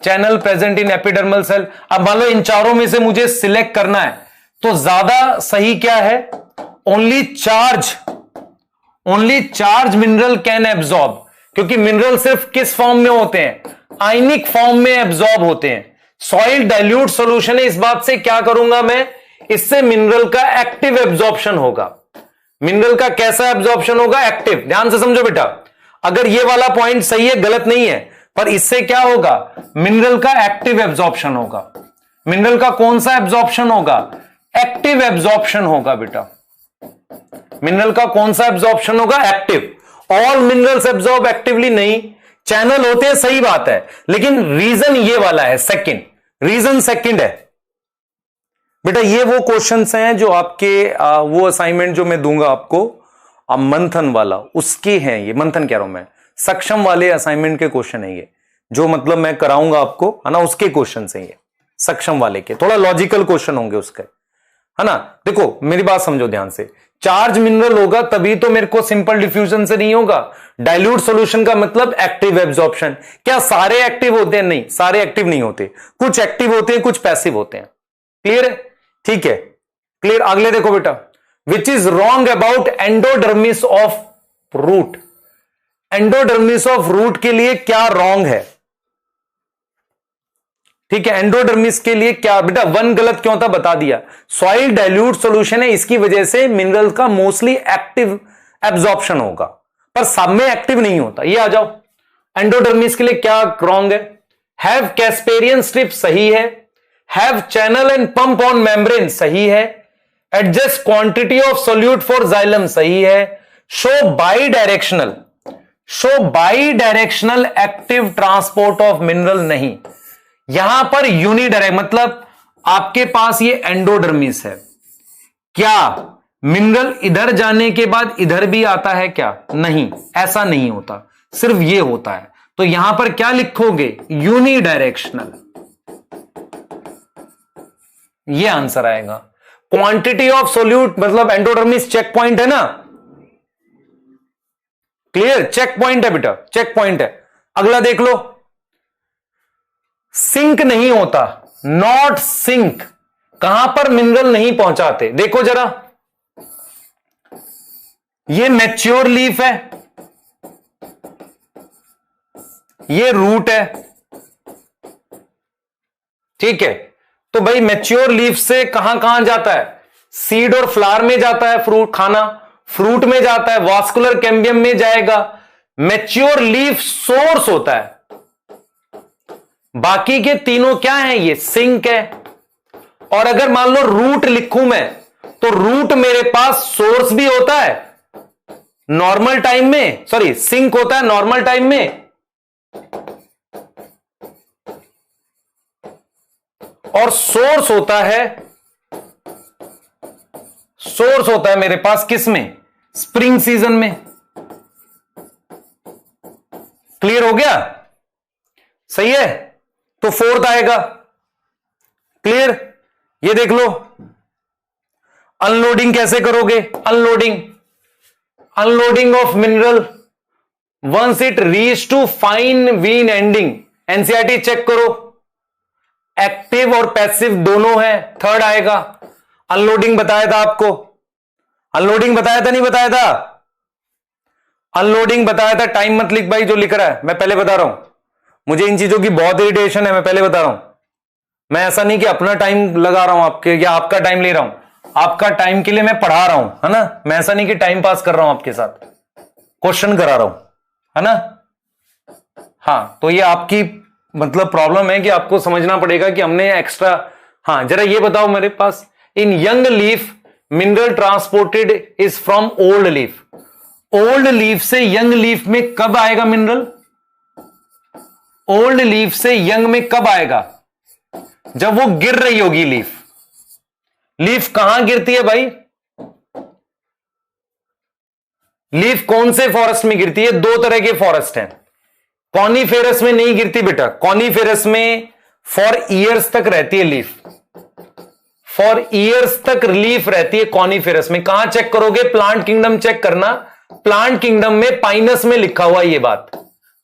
channel present in epidermal cell. अब मान लो इन चारों में से मुझे सिलेक्ट करना है, तो ज्यादा सही क्या है, only charge mineral can absorb, क्योंकि मिनरल सिर्फ किस फॉर्म में होते हैं, आयनिक फॉर्म में एब्जॉर्ब होते हैं। सॉइल डाइल्यूट सॉल्यूशन है, इस बात से क्या करूंगा मैं, इससे मिनरल का एक्टिव एब्जॉर्प्शन होगा। मिनरल का कैसा एब्जॉर्प्शन होगा, एक्टिव। ध्यान से समझो बेटा, अगर ये वाला पॉइंट सही है, गलत नहीं है, पर इससे क्या होगा, मिनरल का एक्टिव एब्जॉर्प्शन होगा। मिनरल का कौन सा एब्जॉर्प्शन होगा, एक्टिव एब्जॉर्प्शन होगा बेटा। मिनरल का कौन सा एब्जॉर्प्शन होगा, active. All minerals absorb actively नहीं, चैनल होते हैं, सही बात है, लेकिन रीजन ये वाला है, सेकंड रीजन, सेकंड है बेटा। ये वो क्वेश्चंस हैं जो आपके वो असाइनमेंट जो मैं दूंगा आपको मंथन वाला, उसके हैं ये, मंथन कह रहा हूं मैं, सक्षम वाले असाइनमेंट के क्वेश्चन है ये, जो मतलब मैं कराऊंगा आपको, है ना, उसके क्वेश्चन है ये, सक्षम वाले के थोड़ा लॉजिकल क्वेश्चन होंगे उसके, है ना। देखो मेरी बात समझो ध्यान से, चार्ज मिनरल होगा तभी तो मेरे को सिंपल डिफ्यूजन से नहीं होगा। डाइल्यूट सॉल्यूशन का मतलब एक्टिव एब्जॉर्प्शन। क्या सारे एक्टिव होते हैं? नहीं, सारे एक्टिव नहीं होते, कुछ एक्टिव होते हैं, कुछ पैसिव होते हैं। क्लियर है? ठीक है, क्लियर। अगले देखो बेटा, which is wrong about endodermis of root. Endodermis of root के लिए क्या रॉन्ग है? ठीक है, एंडोडर्मिस के लिए क्या बेटा, वन गलत क्यों था बता दिया। सॉइल डाइल्यूट सॉल्यूशन है, इसकी वजह से मिनरल का मोस्टली एक्टिव एब्जॉर्प्शन होगा, पर सब में एक्टिव नहीं होता। ये आ जाओ, एंडोडर्मिस के लिए क्या रॉन्ग है, हैव कैस्पेरियन स्ट्रिप, सही है। Have channel and pump on membrane, सही है। Adjust quantity of solute for xylem, सही है। Show by directional active transport of mineral, नहीं। यहां पर यूनिडायरेक्ट, मतलब आपके पास ये एंडोडर्मिस है, क्या मिनरल इधर जाने के बाद इधर भी आता है क्या? नहीं, ऐसा नहीं होता, सिर्फ ये होता है। तो यहां पर क्या लिखोगे, यूनिडायरेक्शनल, ये आंसर आएगा। क्वांटिटी ऑफ सोल्यूट, मतलब एंडोडर्मिस चेक पॉइंट है ना, क्लियर, चेक पॉइंट है बेटा, चेक पॉइंट है। अगला देख लो, सिंक नहीं होता, नॉट सिंक, कहां पर मिनरल नहीं पहुंचाते, देखो जरा, ये मैच्योर लीफ है, ये रूट है, ठीक है। तो भाई मैच्योर लीफ से कहां कहां जाता है, सीड और फ्लावर में जाता है, फ्रूट खाना, फ्रूट में जाता है, वास्कुलर कैम्बियम में जाएगा। मैच्योर लीफ सोर्स होता है, बाकी के तीनों क्या है, ये सिंक है। और अगर मान लो रूट लिखूं मैं, तो रूट मेरे पास सोर्स भी होता है नॉर्मल टाइम में, सॉरी सिंक होता है नॉर्मल टाइम में, और सोर्स होता है सोर्स होता है मेरे पास किस में, स्प्रिंग सीजन में। क्लियर हो गया, सही है। तो फोर्थ आएगा, क्लियर। ये देख लो, अनलोडिंग कैसे करोगे, unloading of mineral once it reach to fine vein ending. NCERT check करो, एक्टिव और पैसिव दोनों है। थर्ड आएगा, अनलोडिंग बताया था आपको, अनलोडिंग बताया था नहीं बताया था, अनलोडिंग बताया था। टाइम मत लिख भाई, जो लिख रहा है मैं पहले बता रहा हूं, मुझे इन चीजों की बहुत इरिटेशन है, मैं पहले बता रहा हूं। मैं ऐसा नहीं कि अपना टाइम लगा रहा हूं आपके, या आपका टाइम ले रहा हूं, आपका टाइम के लिए मैं पढ़ा रहा हूं, है ना। मैं ऐसा नहीं कि टाइम पास कर रहा हूं आपके साथ, क्वेश्चन करा रहा हूं, है ना। हां, तो ये आपकी मतलब प्रॉब्लम है कि आपको समझना पड़ेगा कि हमने एक्स्ट्रा। हां, जरा ये बताओ मेरे पास, in young leaf mineral transported is from old leaf. Old leaf से यंग लीफ में कब आएगा मिनरल, ओल्ड लीफ से यंग में कब आएगा, जब वो गिर रही होगी लीफ। लीफ कहां गिरती है भाई, लीफ कौन से फॉरेस्ट में गिरती है, दो तरह के फॉरेस्ट हैं। कॉनीफेरस में नहीं गिरती बेटा, कॉनीफेरस में फॉर ईयर्स तक रहती है लीफ, फॉर ईयर्स तक लीफ रहती है कॉनीफेरस में। कहां चेक करोगे, प्लांट किंगडम चेक करना, प्लांट किंगडम में पाइनस में लिखा हुआ है ये बात,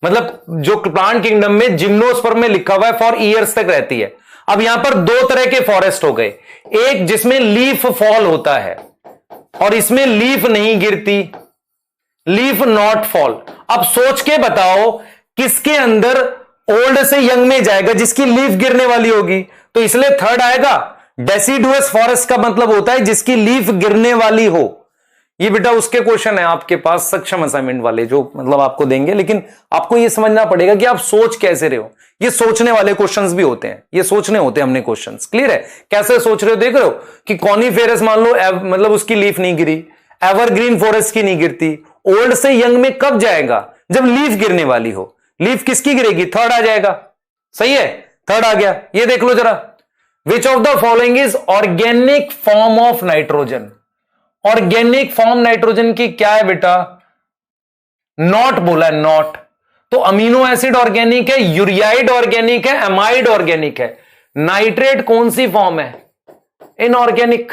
मतलब जो प्लांट किंगडम में जिम्नोस्पर्म में लिखा हुआ है फॉर ईयर्स तक रहती है। अब यहां पर दो तरह के फॉरेस्ट हो गए, एक जिसमें लीफ फॉल होता है और इसमें लीफ नहीं गिरती, लीफ नॉट फॉल। अब सोच के बताओ किसके अंदर ओल्ड से यंग में जाएगा, जिसकी लीफ गिरने वाली होगी। तो इसलिए थर्ड आएगा। डेसिडुअस फॉरेस्ट का मतलब होता है जिसकी लीफ गिरने वाली हो। ये बेटा उसके क्वेश्चन है आपके पास सक्षम असाइनमेंट वाले, जो मतलब आपको देंगे, लेकिन आपको ये समझना पड़ेगा कि आप सोच कैसे रहे हो। ये सोचने वाले क्वेश्चंस भी होते हैं, ये सोचने होते हैं हमने क्वेश्चंस। क्लियर है, कैसे सोच रहे हो, देख रहे हो कि कॉनीफेरस मान लो मतलब उसकी लीफ नहीं गिरी, एवरग्रीन फॉरेस्ट की नहीं गिरती, ओल्ड से यंग में कब जाएगा, जब लीफ गिरने वाली हो। लीफ किसकी गिरेगी, थर्ड आ जाएगा, सही है, थर्ड आ गया। ये देख लो जरा, which of the following is organic form of nitrogen. Organic form nitrogen की क्या है बेटा, नॉट बोला है, नॉट। तो अमीनो एसिड ऑर्गेनिक है, यूरियाइड ऑर्गेनिक है, एमाइड ऑर्गेनिक है। नाइट्रेट कौन सी फॉर्म है, इनऑर्गेनिक,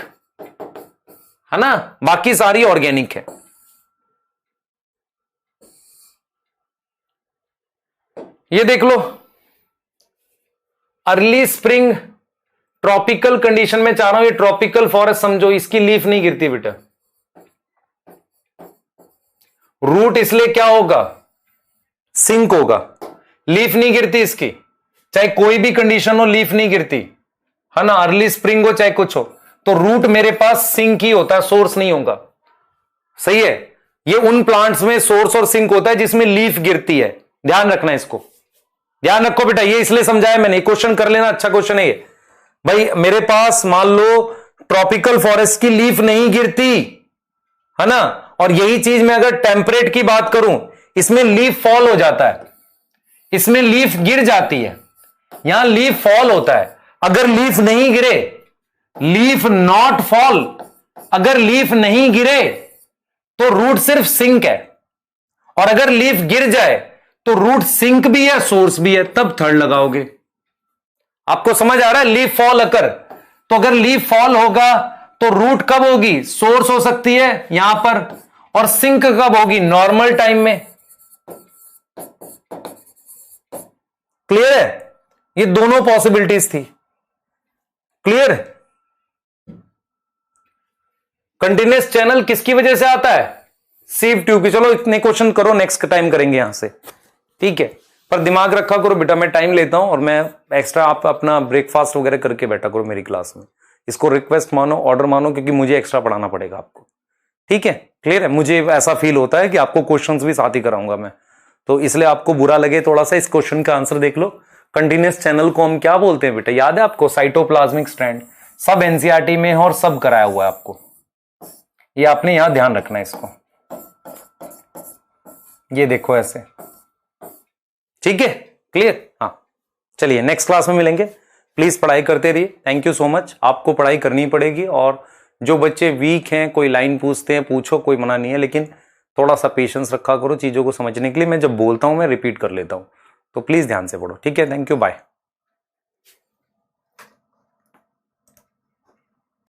है ना, बाकी सारी ऑर्गेनिक है। ये देख लो, अर्ली स्प्रिंग ट्रॉपिकल कंडीशन में चाह रहा हूं, ये ट्रॉपिकल फॉरेस्ट समझो, इसकी लीफ नहीं गिरती बेटा। रूट इसलिए क्या होगा, सिंक होगा, लीफ नहीं गिरती इसकी, चाहे कोई भी कंडीशन हो लीफ नहीं गिरती, है ना, अर्ली स्प्रिंग हो चाहे कुछ हो, तो रूट मेरे पास सिंक ही होता है, सोर्स नहीं होगा, सही है। ये उन प्लांट्स में सोर्स और सिंक होता है जिसमें लीफ गिरती है, ध्यान रखना इसको, ध्यान रखो बेटा। ये इसलिए समझाया मैंने, क्वेश्चन कर लेना, अच्छा क्वेश्चन है ये भाई। मेरे पास मान लो ट्रॉपिकल फॉरेस्ट की लीफ नहीं गिरती, है ना, और यही चीज मैं अगर टेम्परेट की बात करूं, इसमें लीफ फॉल हो जाता है, इसमें लीफ गिर जाती है, यहां लीफ फॉल होता है। अगर लीफ नहीं गिरे, लीफ नॉट फॉल, अगर लीफ नहीं गिरे तो रूट सिर्फ सिंक है, और अगर लीफ गिर जाए तो रूट सिंक भी है सोर्स भी है, तब थर्ड लगाओगे। आपको समझ आ रहा है, लीफ फॉल अकर, तो अगर लीफ फॉल होगा तो रूट कब होगी, सोर्स हो सकती है यहां पर, और सिंक कब होगी, नॉर्मल टाइम में। क्लियर है, ये दोनों पॉसिबिलिटीज थी। क्लियर, कंटिन्यूअस चैनल किसकी वजह से आता है, सीव ट्यूब की। चलो इतने क्वेश्चन करो, नेक्स्ट टाइम करेंगे यहां से, ठीक है। पर दिमाग रखा करो बेटा, मैं टाइम लेता हूं और मैं एक्स्ट्रा, आप अपना ब्रेकफास्ट वगैरह करके बैठा करो मेरी क्लास में। इसको रिक्वेस्ट मानो, ऑर्डर मानो, क्योंकि मुझे एक्स्ट्रा पढ़ाना पड़ेगा आपको, ठीक है। क्लियर है, मुझे ऐसा फील होता है कि आपको क्वेश्चंस भी साथ ही कराऊंगा मैं, तो इसलिए आपको बुरा लगे थोड़ा सा, इस क्वेश्चन का आंसर देख लो। कंटिन्यूअस चैनल को हम क्या बोलते हैं बेटा, याद है आपको, साइटोप्लाज्मिक स्ट्रैंड, सब एनसीईआरटी में है और सब कराया हुआ है आपको, ये आपने यहां ध्यान रखना है इसको। ये देखो ऐसे, ठीक है, क्लियर। हाँ चलिए नेक्स्ट क्लास में मिलेंगे, प्लीज पढ़ाई करते रहिए। थैंक यू सो मच, आपको पढ़ाई करनी पड़ेगी और जो बच्चे वीक हैं, कोई लाइन पूछते हैं पूछो, कोई मना नहीं है, लेकिन थोड़ा सा पेशेंस रखा करो चीजों को समझने के लिए। मैं जब बोलता हूं मैं रिपीट कर लेता हूं, तो प्लीज ध्यान से पढ़ो, ठीक है। Thank you, bye.